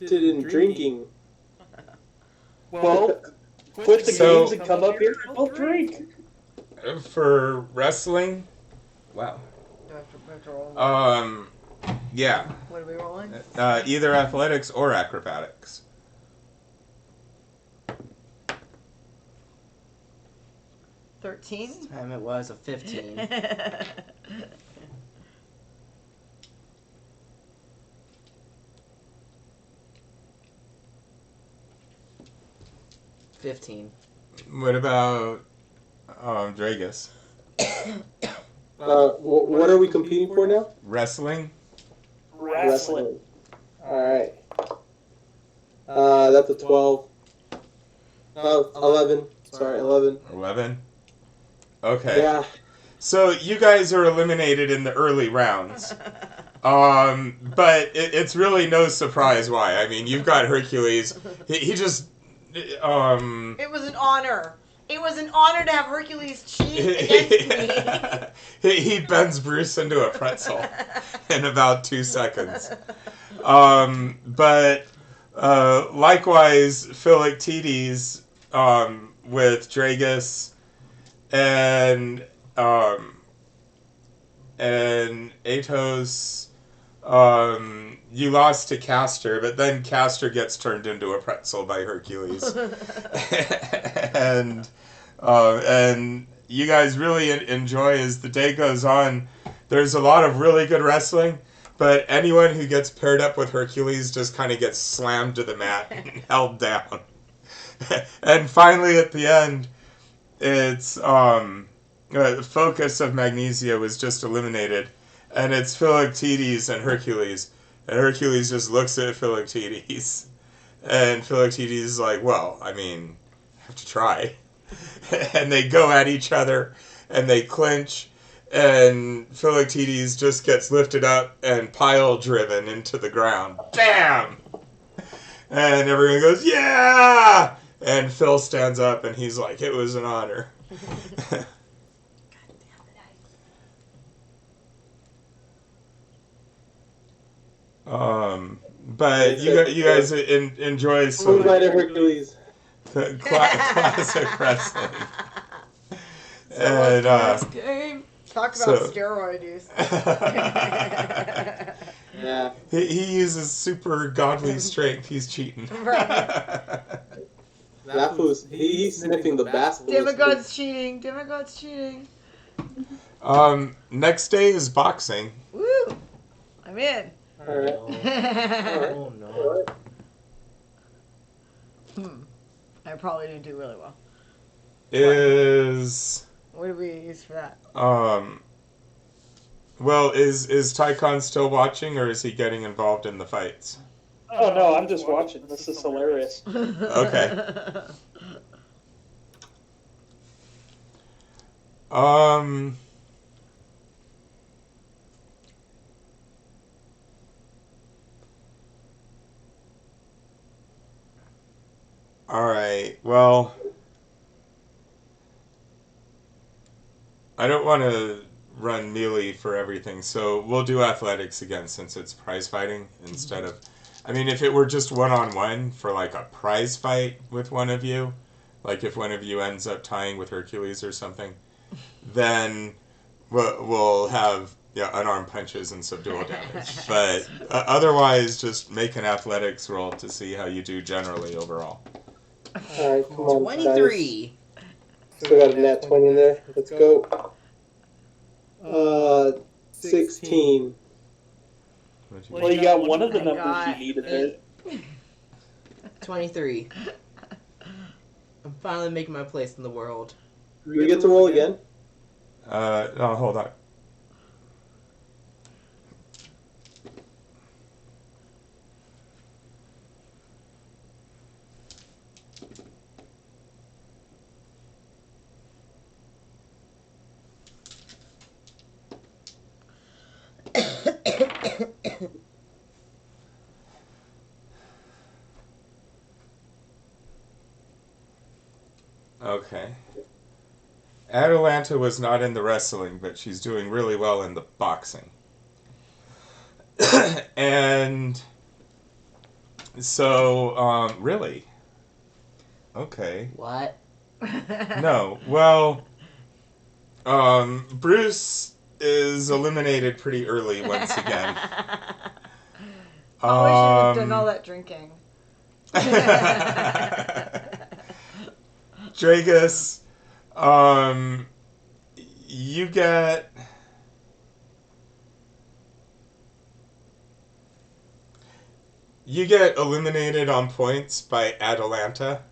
in drinking. Well, quit the So- games and come up here and we'll drink. For wrestling, wow. Yeah. What are we rolling? Either athletics or acrobatics. 13? Time it was a 15. 15. What about Draegus? What are we competing for now? Wrestling? Wrestling. Alright. That's a 12. No, 11. Sorry, 11. 11? Okay. Yeah. So you guys are eliminated in the early rounds. But it's really no surprise why. I mean, you've got Hercules. He just... It was an honor. It was an honor to have Hercules cheat against me. He bends Bruce into a pretzel in about 2 seconds. But likewise, Philacian with Draegus and Aetos, you lost to Castor, but then Castor gets turned into a pretzel by Hercules. and you guys really enjoy as the day goes on. There's a lot of really good wrestling, but anyone who gets paired up with Hercules just kind of gets slammed to the mat and held down. And finally at the end, it's the focus of Magnesia was just eliminated, and it's Philacian and Hercules. And Hercules just looks at Philacian, and Philacian is like, well, I mean, I have to try. And they go at each other, and they clinch, and Philacian just gets lifted up and pile-driven into the ground. Bam! And everyone goes, yeah! And Phil stands up, and he's like, it was an honor. But you guys enjoy some Hercules. classic wrestling. And Game. Talk about So- steroid use. Yeah. he uses super godly strength. He's cheating. That fool's, he's sniffing the basketball. Demigod's cheating. Demigod's cheating. Next day is boxing. Woo! I'm in. Alright. Oh no. I probably didn't do really well. Is What do we use for that? well, is Tychon still watching, or is he getting involved in the fights? Oh no, I'm just watching. This is hilarious. Okay. Alright, well, I don't want to run melee for everything, so we'll do athletics again since it's prize fighting instead of... I mean, if it were just one-on-one for like a prize fight with one of you, like if one of you ends up tying with Hercules or something, then we'll have unarmed punches and subdual damage. But otherwise, just make an athletics roll to see how you do generally overall. Alright, come on, 23. guys. Still got a nat 20 in there. Let's go. 16. Well, you got one of the numbers you needed there. 23. I'm finally making my place in the world. Do we get to roll again? No, hold on. Okay. Atalanta was not in the wrestling, but she's doing really well in the boxing. And so, really? Okay. What? No. Well, Bruce is eliminated pretty early once again. I wish you had done all that drinking. Draegus, you get... You get eliminated on points by Atalanta.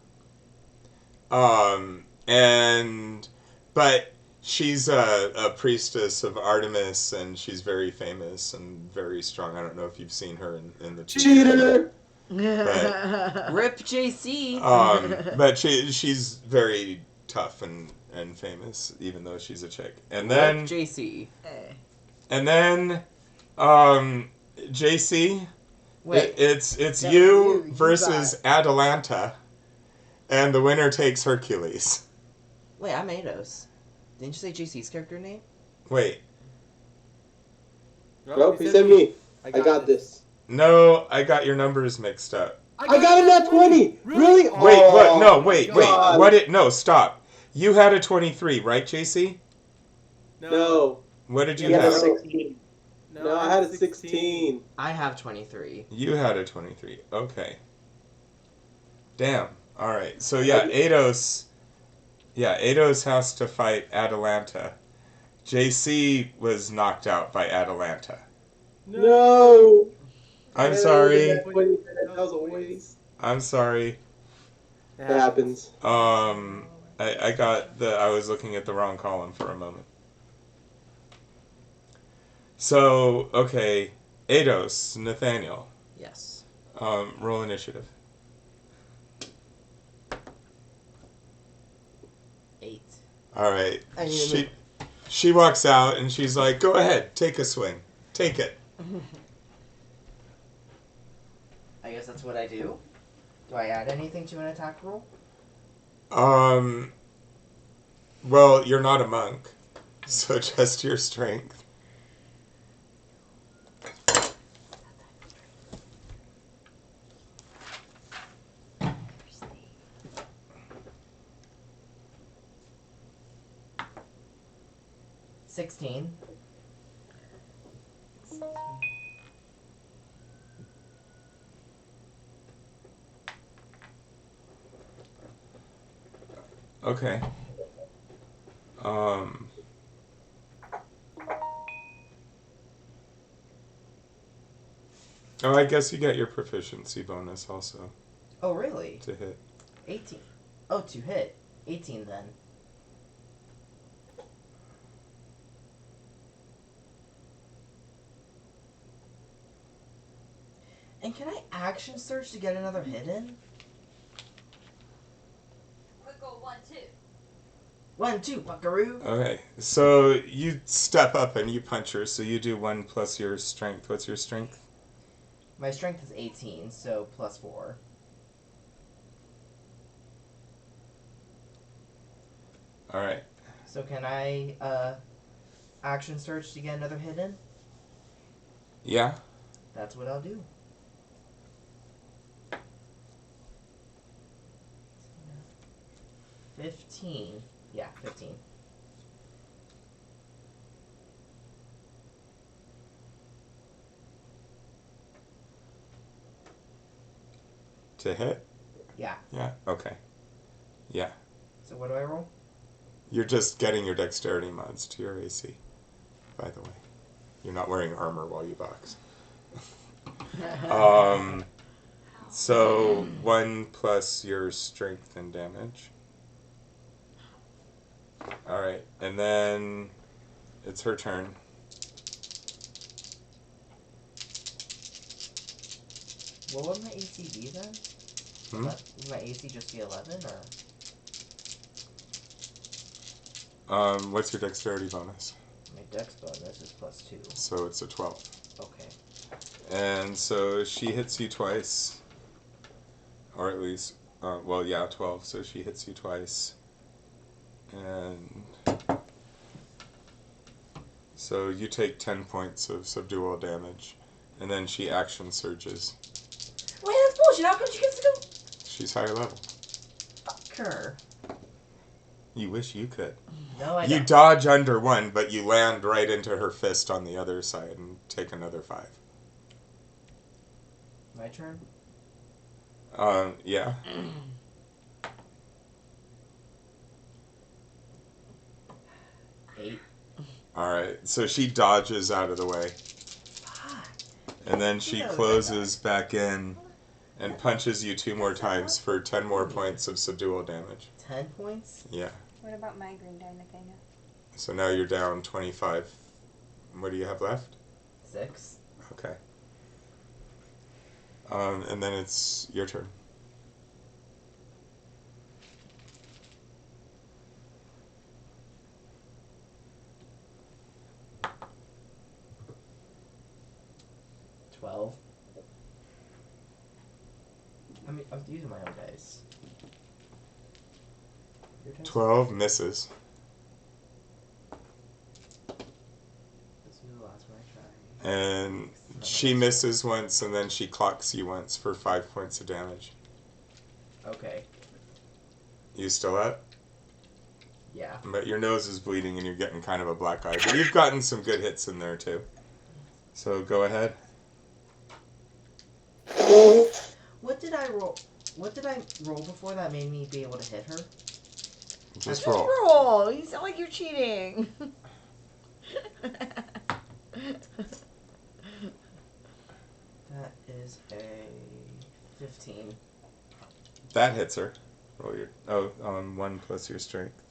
But she's a priestess of Artemis, and she's very famous and very strong. I don't know if you've seen her in the Cheater! Rip JC. But she's very tough and famous, even though she's a chick. And then Rip JC. And then JC. Wait, it's you versus Atalanta, and the winner takes Hercules. wait, I'm Aetos. Didn't you say JC's character name? Wait, Nope, he said me. I got this. no, I got your numbers mixed up. I got a nat 20! Really? Wait, what? No, wait. God. What? No, stop. You had a 23, right, JC? No. What did you You had a have? 16. No, I had a 16. I have 23. You had a 23. Okay. Damn. All right. So yeah, Aetos. Yeah, Aetos has to fight Atalanta. JC was knocked out by Atalanta. No! I'm sorry. That was a waste. I'm sorry. It happens. I was looking at the wrong column for a moment. So, okay, Aetos, Nathaniel. Yes. Roll initiative. 8. All right. I need She walks out and she's like, "Go ahead, take a swing, take it." I guess that's what I do. Do I add anything to an attack roll? Well, you're not a monk, so just your strength. $16. Okay. Oh, I guess you get your proficiency bonus also Oh, really? to hit. 18. Oh, to hit. 18 then. And can I action search to get another hit in? Quick go 1-2. 1, 2, buckaroo. Okay, so you step up and you punch her, so you do 1 plus your strength. What's your strength? My strength is 18, so plus 4. All right. So can I action search to get another hit in? Yeah. That's what I'll do. $15. Yeah, 15. To hit? Yeah. Yeah. Okay. Yeah. So what do I roll? You're just getting your dexterity mods to your AC, by the way. You're not wearing armor while you box. So 1 plus your strength and damage. Alright, and then it's her turn. What would my AC be then? Would my AC just be 11 or? What's your dexterity bonus? My dex bonus is +2. So it's a 12. Okay. And so she hits you twice. Or at least, 12. So she hits you twice. And so you take 10 points of subdual damage. And then she action surges. Wait, that's bullshit. How come she gets to go? She's higher level. Fuck her. You wish you could. No, I You don't. dodge under one, but you land right into her fist on the other side and take another 5. My turn? Yeah. Eight. Alright, so she dodges out of the way. Fuck. And then she closes back in and punches you 2 more times for 10 more points of subdual damage. 10 points? Yeah. What about my green die, Athena? So now you're down 25. What do you have left? 6. Okay. And then it's your turn. I'm using my own dice. 12 misses. This is the last one I try. And she misses once, and then she clocks you once for 5 points of damage. Okay. You still up? Yeah. But your nose is bleeding and you're getting kind of a black eye. But you've gotten some good hits in there, too. So go ahead. What did I roll? What did I roll before that made me be able to hit her? Just roll. Roll. You sound like you're cheating. That is a 15. That hits her. Roll your 1 plus your strength.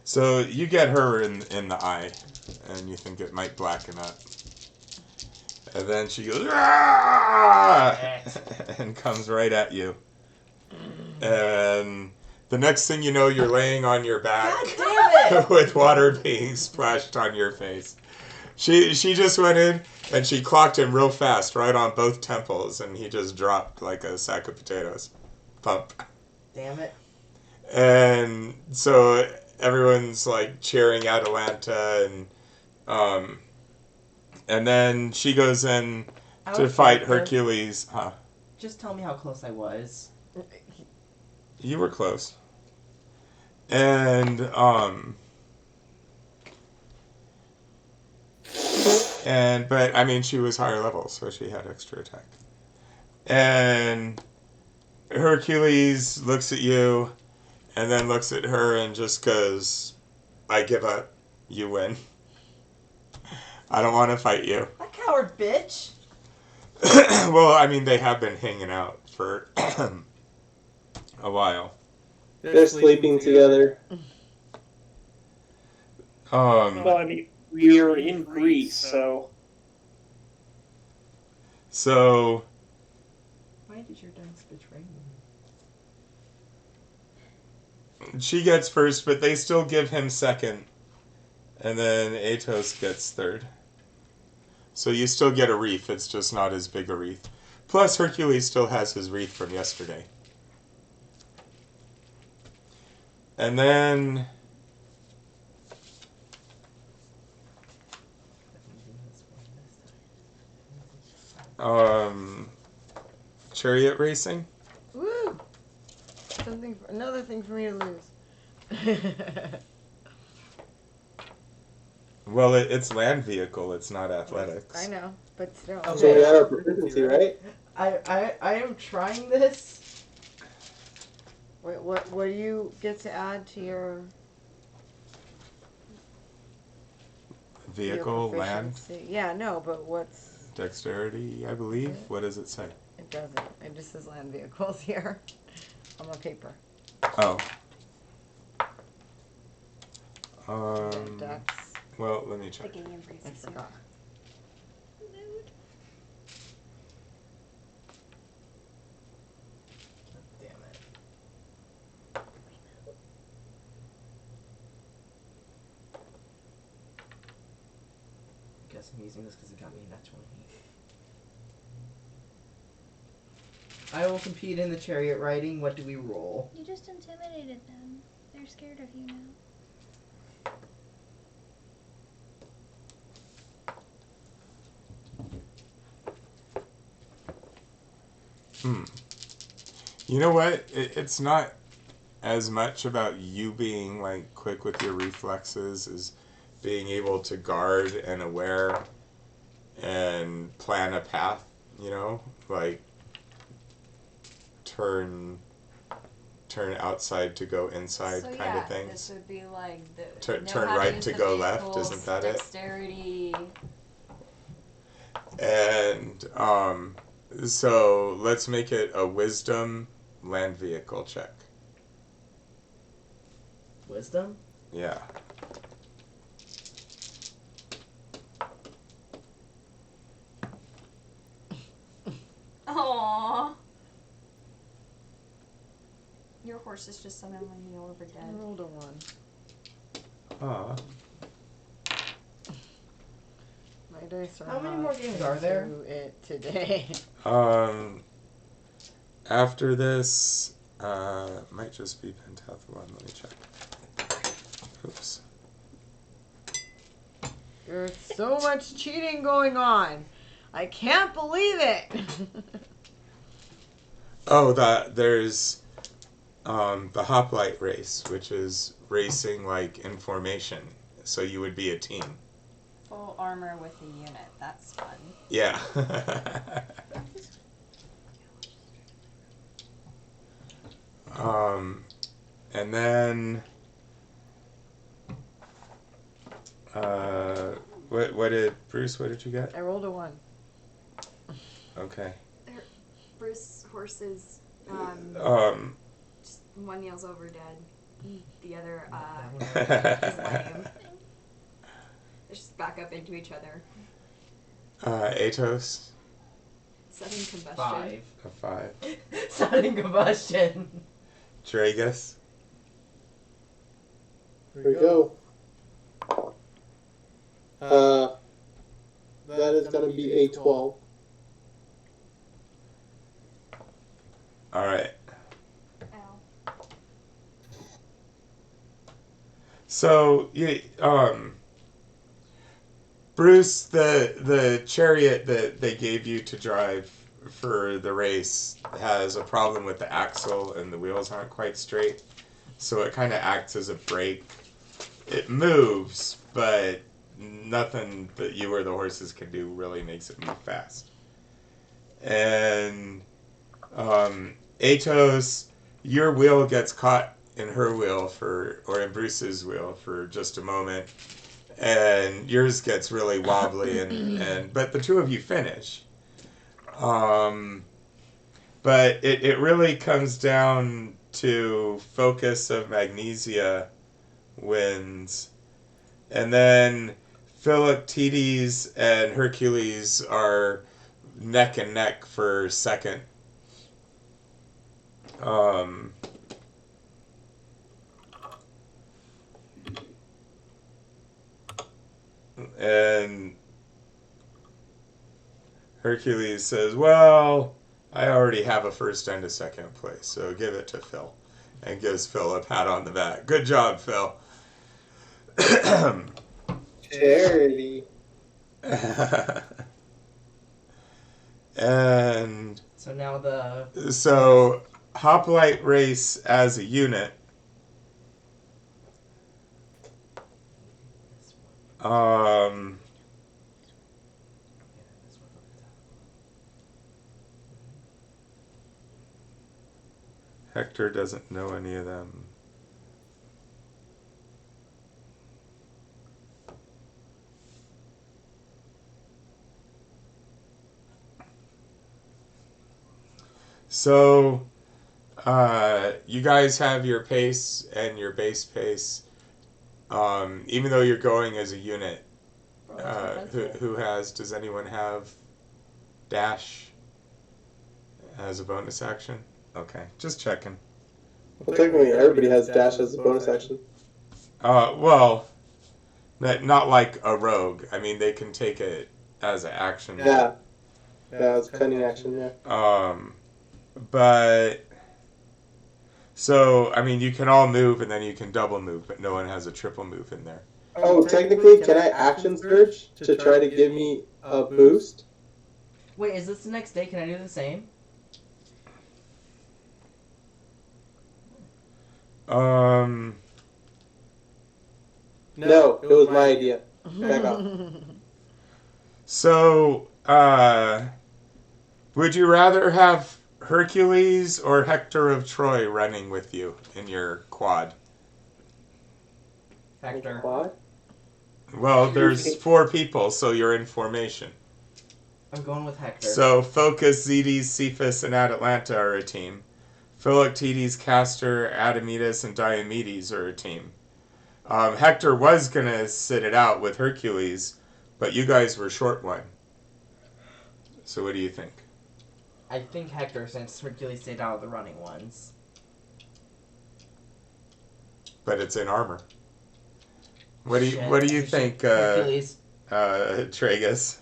So you get her in the eye, and you think it might blacken up. And then she goes, "Aah!" and comes right at you. And the next thing you know, you're laying on your back with water being splashed on your face. She just went in and she clocked him real fast right on both temples, and he just dropped like a sack of potatoes. Pump. Damn it. And so everyone's like cheering Atalanta, and then she goes in to fight Hercules. Huh? Just tell me how close I was. You were close. But I mean, she was higher level, so she had extra attack. And Hercules looks at you, and then looks at her and just goes, "I give up. You win. I don't want to fight you." That coward bitch. Well, I mean, they have been hanging out for a while. They're sleeping together. Well, I mean, we are in Greece, so... So... Why did your dice betray me? She gets first, but they still give him second. And then Aetos gets third. So you still get a wreath, it's just not as big a wreath. Plus, Hercules still has his wreath from yesterday. And then chariot racing. Woo! Another thing for me to lose. Well, it's land vehicle. It's not athletics. I know, but still. Okay. So we got our proficiency, right? I am trying this. Wait, what do you get to add to your Vehicle, land, proficiency? Yeah, no, but what's... dexterity, I believe. What does it say? It doesn't. It just says land vehicles here on my paper. Oh. Dex. Well, let me check. The game breeze I is forgot. Damn it. I guess I'm using this because it got me that 20. I will compete in the chariot riding. What do we roll? You just intimidated them. They're scared of you now. You know what? It's not as much about you being like quick with your reflexes as being able to guard and aware and plan a path, you know, like turn outside to go inside So kind yeah, of things. this would be like the Turn know how right use to the go left, vehicles, isn't that it? dexterity. And so let's make it a wisdom land vehicle check. Wisdom? Yeah. Aww. Your horse is just suddenly kneel over I dead. rolled a 1. Aw. My dice are How many not more games are there? into it today. After this, might just be Pentathlon. Let me check. Oops. There's so much cheating going on. I can't believe it. Oh, there's the Hoplite race, which is racing like in formation. So you would be a team. Full armor with a unit. That's fun. Yeah. And then what did Bruce? What did you get? I rolled a 1. Okay. Bruce's horses, just one kneels over dead. The other, is lame. They just back up into each other. Aetos, 7 combustion. 5. a 5. Sudden combustion. Draegus, Here we go. That is going to be a 12. all right. Ow. So Bruce, the chariot that they gave you to drive for the race has a problem with the axle and the wheels aren't quite straight, so it kind of acts as a brake. It moves, but nothing that you or the horses can do really makes it move fast. And Aetos, your wheel gets caught in her wheel or in Bruce's wheel for just a moment, and yours gets really wobbly, and but the two of you finish. But it really comes down to focus of Magnesia wins, and then Philoctetes and Hercules are neck and neck for second. And Hercules says, well, I already have a first and a second place, so give it to Phil. and gives Phil a pat on the back. Good job, Phil. Charity. And So now so Hoplite race as a unit. Hector doesn't know any of them. So, you guys have your pace and your base pace. Even though you're going as a unit, who has? Does anyone have dash as a bonus action? Okay, just checking. Well, technically, everybody has dash as a bonus action. Well, not like a rogue. I mean, they can take it as an action. Yeah, it's cunning action. Yeah. But so I mean, you can all move and then you can double move, but no one has a triple move in there. Oh, technically, can I action surge to try to give me a boost? Wait, is this the next day? Can I do the same? No, it was my idea. Back off. So, would you rather have Hercules or Hector of Troy running with you in your quad? Hector. Quad? Well, there's 4 people, so you're in formation. I'm going with Hector. So, Phocus, Zetes, Cephas, and Atalanta are a team. Philoctetes, Castor, Admetus, and Diomedes are a team. Hector was going to sit it out with Hercules, but you guys were short one. So what do you think? I think Hector, since Hercules stayed out of the running ones. But it's in armor. What do you think, Hercules? Draegus?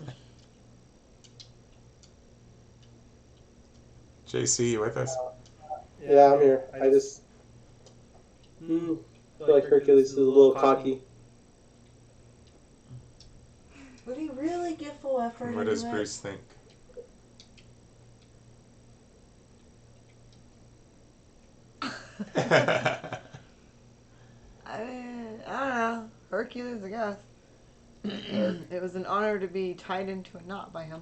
JC, you with us? Yeah, I'm here. I just feel like Hercules is a little cocky. Would he really give full effort? What does Bruce think? I don't know. Hercules, I guess. It was an honor to be tied into a knot by him.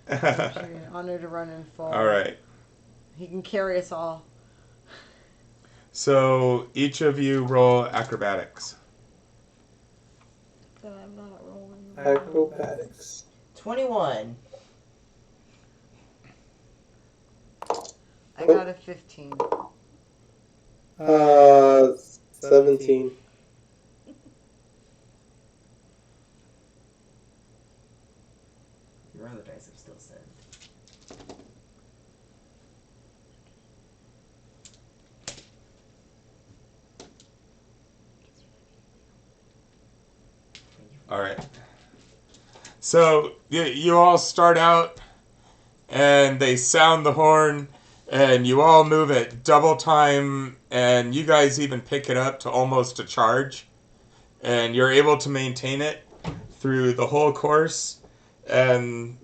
Actually, an honor to run in full. All right. He can carry us all. So each of you roll acrobatics. But I'm not rolling. Acrobatics. 21. I got a 15. 17. Your other dice have still said. All right. So you all start out, and they sound the horn, and you all move at double time, and you guys even pick it up to almost a charge, and you're able to maintain it through the whole course, and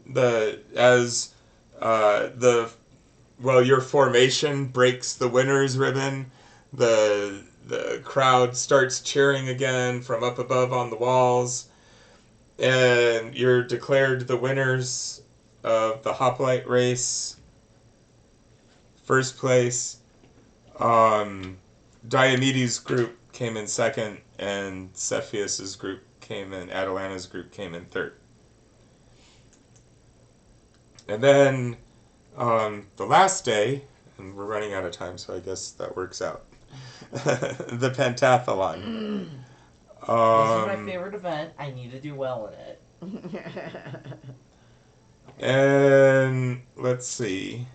your formation breaks the winner's ribbon, the crowd starts cheering again from up above on the walls. And you're declared the winners of the Hoplite race. First place, Diomedes' group came in second, and Cepheus's group Atalanta's group came in third. And then the last day, and we're running out of time, so I guess that works out. The Pentathlon. This is my favorite event. I need to do well in it. And let's see.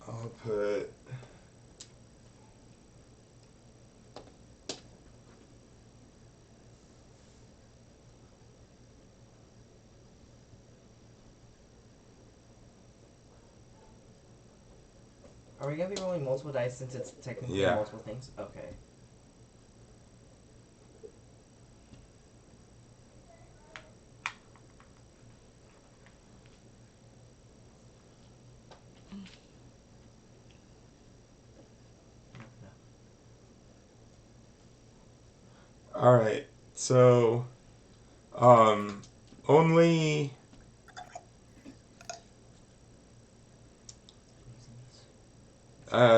I'll put... Are we gonna be rolling multiple dice since it's technically Yeah. multiple things? Okay. All right. So, only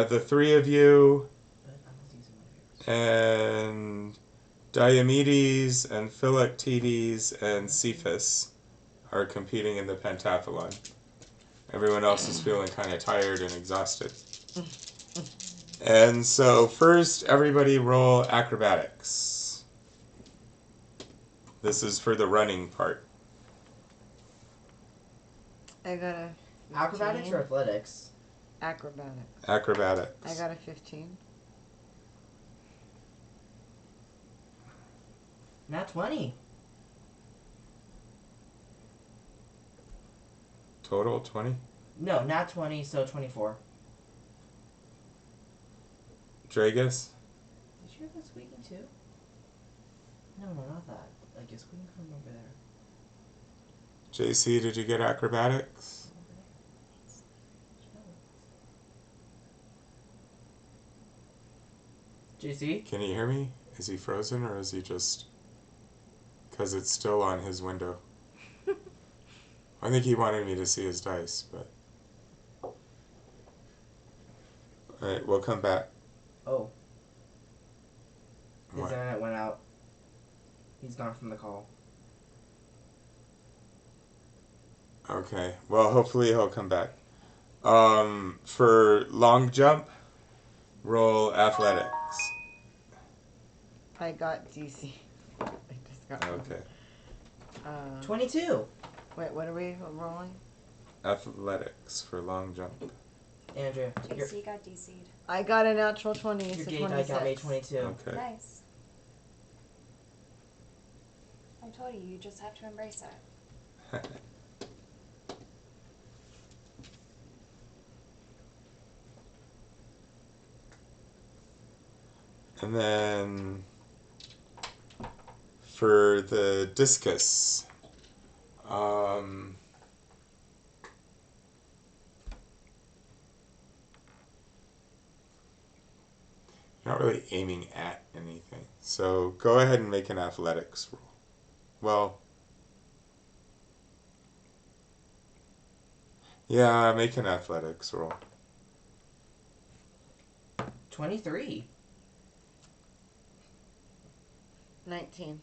the three of you and Diomedes and Philoctetes and Cephas are competing in the pentathlon. Everyone else is feeling kind of tired and exhausted. And so first, everybody roll acrobatics. This is for the running part. I got a 15. Acrobatics or athletics? Acrobatics. Acrobatics. I got a 15. Nat 20. Total 20? No, nat 20, so 24. Draegus? Did you have that squeaking too? No, not that. Like a squeaking from over there. JC, did you get acrobatics? JC? Can you hear me? Is he frozen or is he just... Because it's still on his window. I think he wanted me to see his dice, but... Alright, we'll come back. Oh. His What? internet went out. He's gone from the call. Okay, well, hopefully he'll come back. For long jump, roll athletics. I got DC. I just got one. Okay. 22. Wait, what are we rolling? Athletics for long jump. Andrea, your JC got DC'd. I got a natural 20. It's a gate die 26. got me 22. Okay. Nice. I told you, you just have to embrace it. And then for the discus, you're not really aiming at anything. So go ahead and make an athletics roll. Well, yeah, make an athletics roll. 23. 19.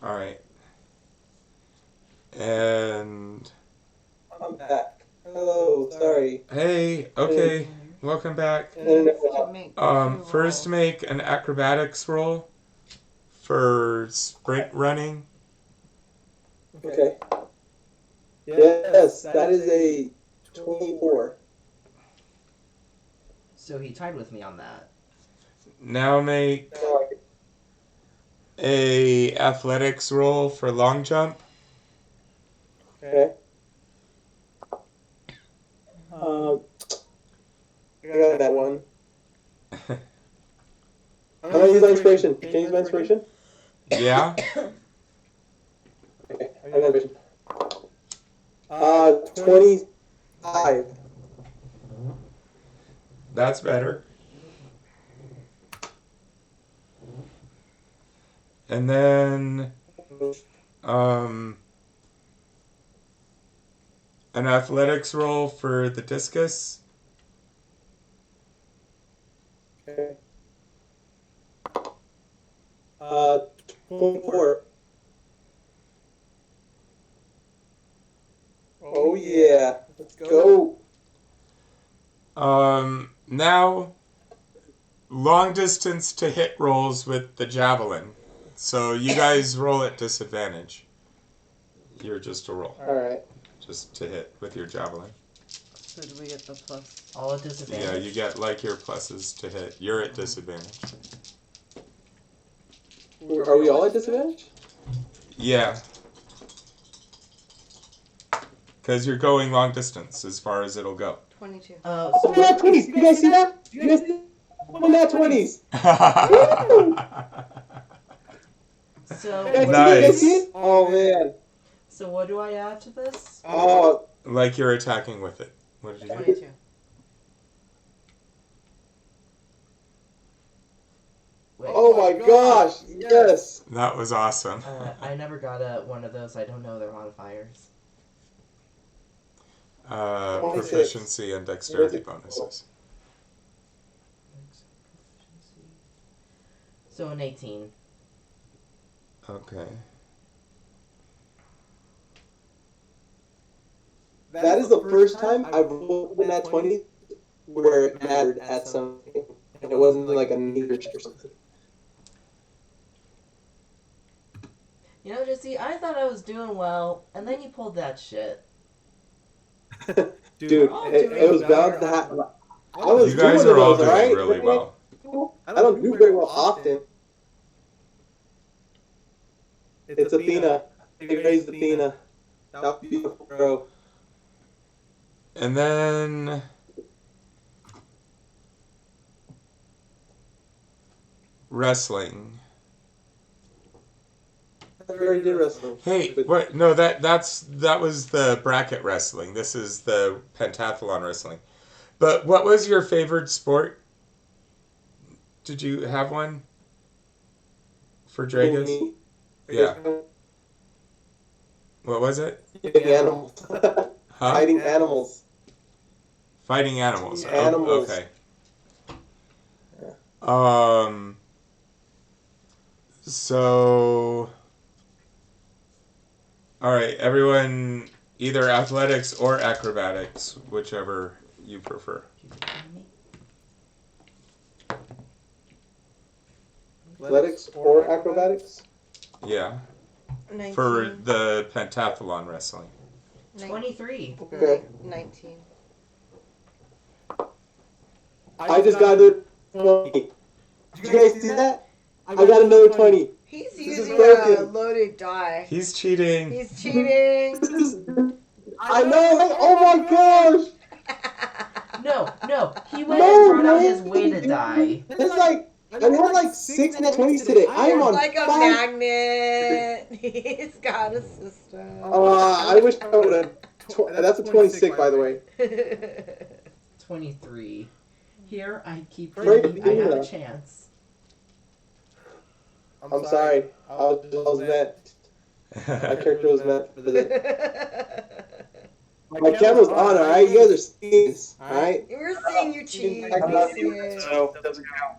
All right. And I'm back. Hello, sorry. hey, okay, welcome back. First make an acrobatics roll for sprint running. Okay. Yes, that is a 24. So he tied with me on that. Now make a athletics roll for long jump. Okay. I got that one. I'm gonna use my inspiration. Can you use my inspiration? Yeah. Okay, I got inspiration. 25. That's better. And then an athletics roll for the discus. Okay. 24. Oh yeah, let's go. Now long distance to hit rolls with the javelin. So you guys roll at disadvantage. You're just a roll. All right. just to hit with your javelin. So do we get the plus? All at disadvantage. Yeah, you get like your pluses to hit. You're at disadvantage. Are we all at disadvantage? Yeah. Because you're going long distance as far as it'll go. 22. Oh, nat 20s! You guys see that? You guys see that? Nat 20s! So You guys Nice. see it? Oh, man. So what do I add to this? Oh, Like you're attacking with it. What did you do? 22. Wait, oh my gosh! Yes! That was awesome. I never got one of those. I don't know their modifiers. Proficiency and dexterity bonuses. So an 18. Okay. That is the first time I've rolled a nat 20 where it mattered at something. And it wasn't like a meter check or something. You know, Jesse, I thought I was doing well, and then you pulled that shit. Dude, it was bound to happen. I was You guys doing are all those, doing alright? really well. I don't do very well often. It's Athena. They raised Athena. That beautiful girl. And then wrestling. I already did wrestling. Hey, what? No, that was the bracket wrestling. This is the pentathlon wrestling. But what was your favorite sport? Did you have one for Draegus? Yeah. What was it? Fighting animals. Huh? Fighting animals. Fighting animals. Animals. Okay. So. All right, everyone, either athletics or acrobatics, whichever you prefer. Athletics or acrobatics? Yeah, 19. for the pentathlon wrestling. 23. Okay. 19. I just got a 20. Did you guys see that? I got another 20. He's is using a broken. loaded die. He's cheating. He's cheating. I know, right? Oh my gosh! No. He went No, and brought out man. his weighted die. It's like, I had like 6 nat 20s today. I am on Like a fire. magnet. He's got a system. I wish I would have. That's a 26, by the way. 23. Here, I keep Great thinking I have a idea. chance. I'm sorry. I was meant. My character was meant for this. My camera's on, alright? You guys are seeing this, alright? We're seeing you cheat. I'm not- We see it. So it doesn't count.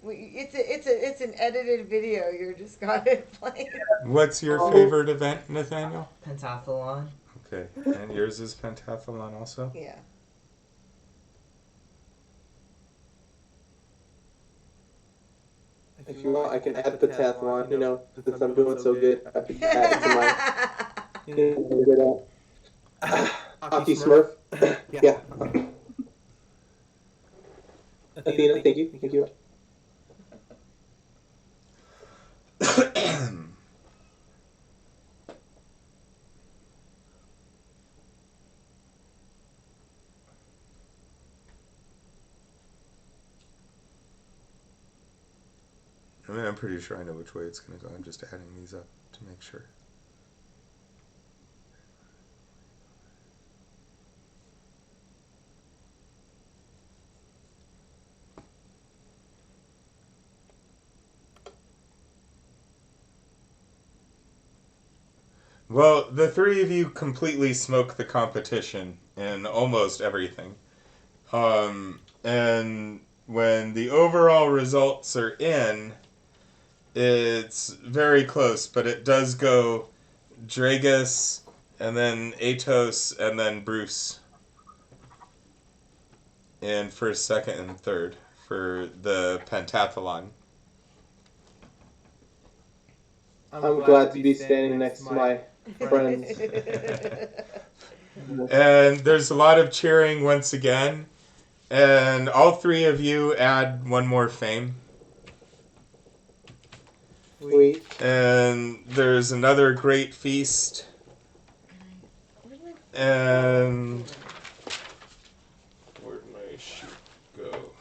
It's an edited video. You're just got it playing. What's your favorite event, Nathaniel? Pentathlon. Okay, and yours is pentathlon also? Yeah. If you want, I can add pentathlon, you know, since I'm doing so good. I can add it to my... Hockey Smurf. Yeah. Athena, thank you. Thank you. I mean, I'm pretty sure I know which way it's going to go. I'm just adding these up to make sure. Well, the three of you completely smoke the competition in almost everything. And when the overall results are in, it's very close, but it does go Draegus, and then Aetos, and then Bruce in first, second, and third for the pentathlon. I'm glad to be standing next to my friends. And there's a lot of cheering once again. And all three of you add one more fame. Sweet. And there's another great feast. And where'd my sheet go?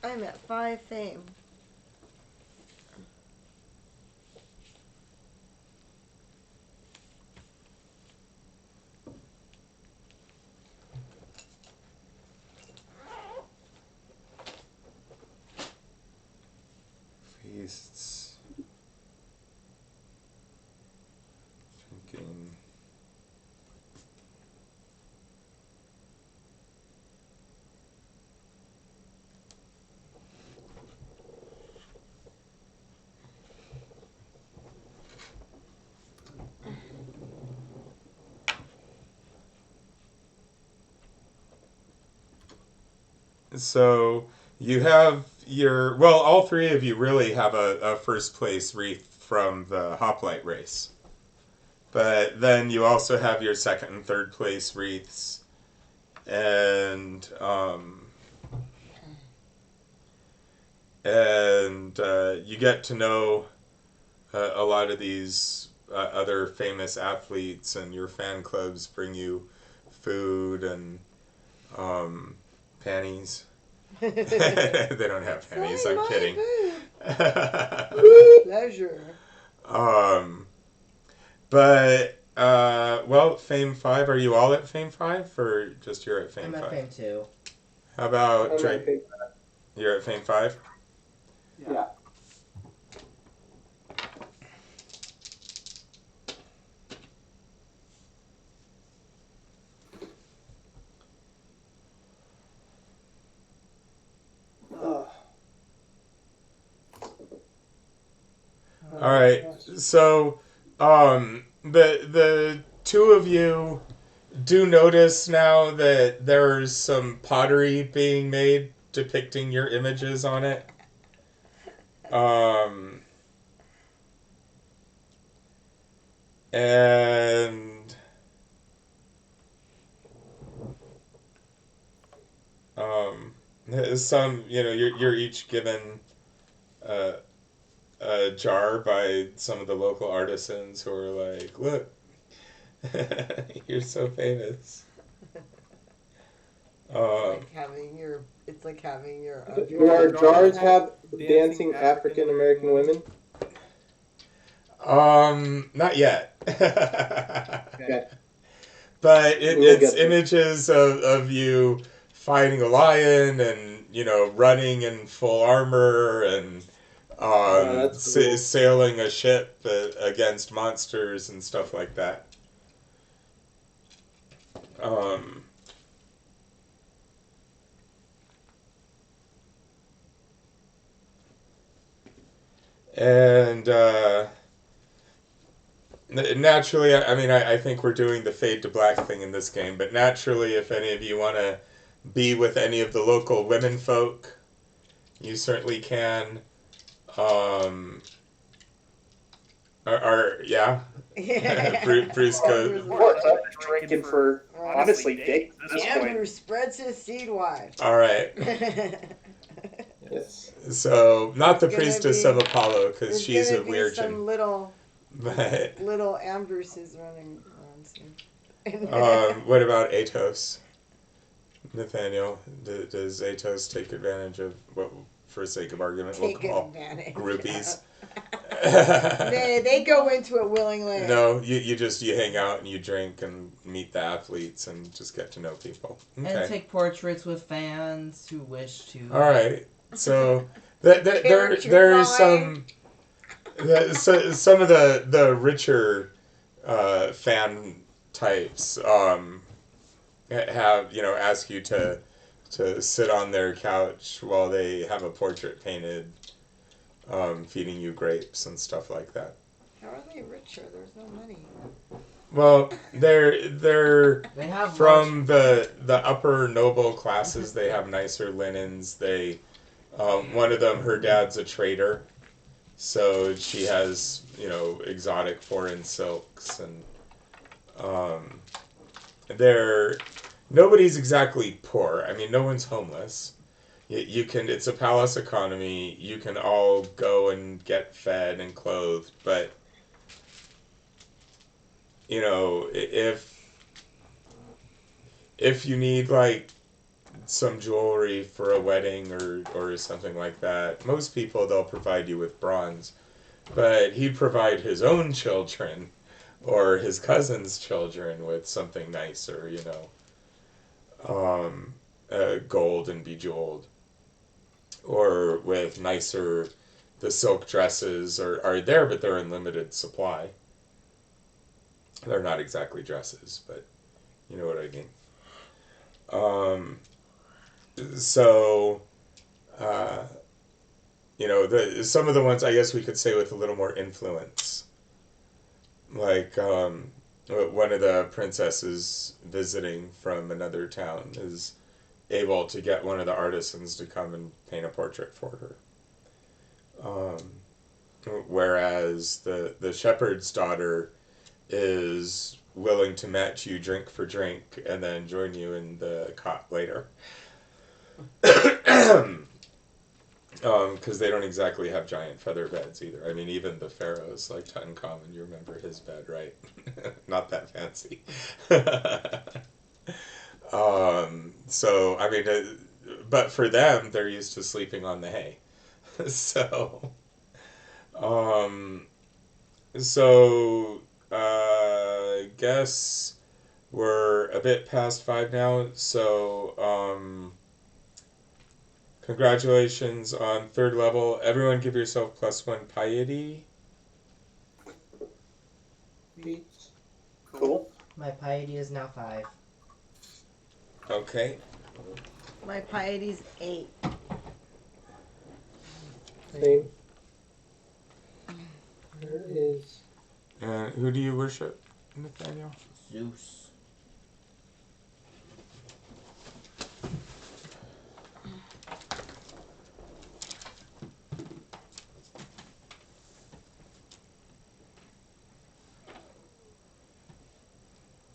I'm at 5 fame. Feasts. Thinking. So you have your, well, all three of you really have a first place wreath from the Hoplite race. But then you also have your second and third place wreaths. And you get to know a lot of these other famous athletes, and your fan clubs bring you food and panties. They don't have panties, I'm kidding. Pleasure. But well, Fame 5, are you all at Fame 5, or just you're at Fame 5? I'm at Fame 2. How about Drake? Okay. You're at Fame 5? Yeah. All right. So, the two of you do notice now that there's some pottery being made depicting your images on it. And some, you're each given a jar by some of the local artisans who are like, look, you're so famous. It's like having your. Do our jars have dancing African American women? Not yet. Okay. But We'll it's get there. images of you fighting a lion and, running in full armor and that's cool. sailing a ship against monsters and stuff like that. And naturally, I think we're doing the fade to black thing in this game, but naturally, if any of you want to be with any of the local women folk, you certainly can. Yeah. Bruce goes. Of course, I've been drinking for, honestly, days at this point. Andrew spreads his seed wide. All right. Yes. So, not the There's gonna priestess be- of Apollo, because she's a weird Some little But Ambroos running around soon. what about Aetos? Nathaniel, does Aetos take advantage of what, for sake of argument, we'll call groupies? They go into it willingly. No, you hang out and you drink and meet the athletes and just get to know people. Okay. And take portraits with fans who wish to. All right. So there's some of the richer fan types have ask you to sit on their couch while they have a portrait painted, feeding you grapes and stuff like that. How are they richer? There's no money. Well, they're They have from the upper noble classes. They have nicer linens. They One of them, her dad's a trader, so she has, exotic foreign silks, and they're nobody's exactly poor. I mean, no one's homeless. You can. It's a palace economy. You can all go and get fed and clothed, but if you need like some jewelry for a wedding or something like that, most people they'll provide you with bronze, but he'd provide his own children or his cousin's children with something nicer, gold and bejeweled, or with nicer. The silk dresses are there, but they're in limited supply. They're not exactly dresses, but you know what I mean. So, some of the ones I guess we could say with a little more influence, like one of the princesses visiting from another town is able to get one of the artisans to come and paint a portrait for her. Whereas the shepherd's daughter is willing to match you drink for drink and then join you in the cot later. Because they don't exactly have giant feather beds either. I mean, even the pharaohs, like Tutankhamun, you remember his bed, right? Not that fancy. So, I mean, but for them, they're used to sleeping on the hay. So, I guess we're a bit past 5 now, so, congratulations on 3rd level. Everyone give yourself +1 piety. Cool. My piety is now 5. Okay. My piety's 8. Same. There is. And who do you worship, Nathaniel? Zeus.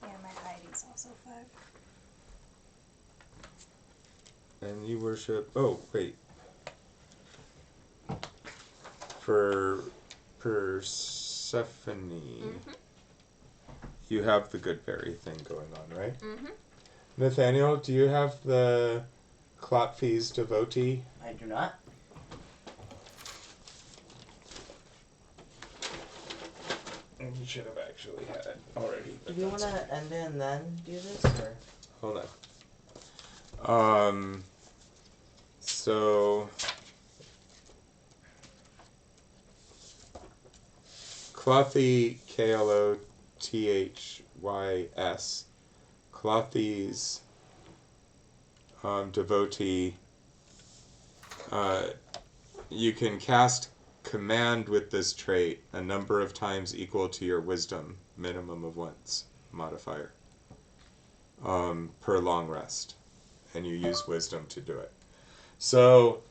Yeah, my piety's also 5. And you worship... Oh, wait. For Persephone, you have the good berry thing going on, right? Mm-hmm. Nathaniel, do you have the Clotphes devotee? I do not. You should have actually had it already. Do we want to end it and then do this, or? Hold on. So... Clothy, Klothys, Clothy's devotee. You can cast command with this trait a number of times equal to your wisdom, minimum of once, modifier, per long rest. And you use wisdom to do it. So,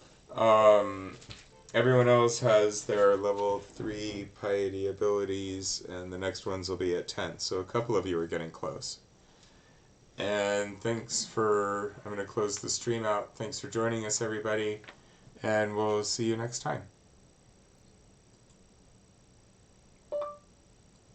everyone else has their level 3 piety abilities, and the next ones will be at 10. So a couple of you are getting close. And thanks for... I'm going to close the stream out. Thanks for joining us, everybody. And we'll see you next time.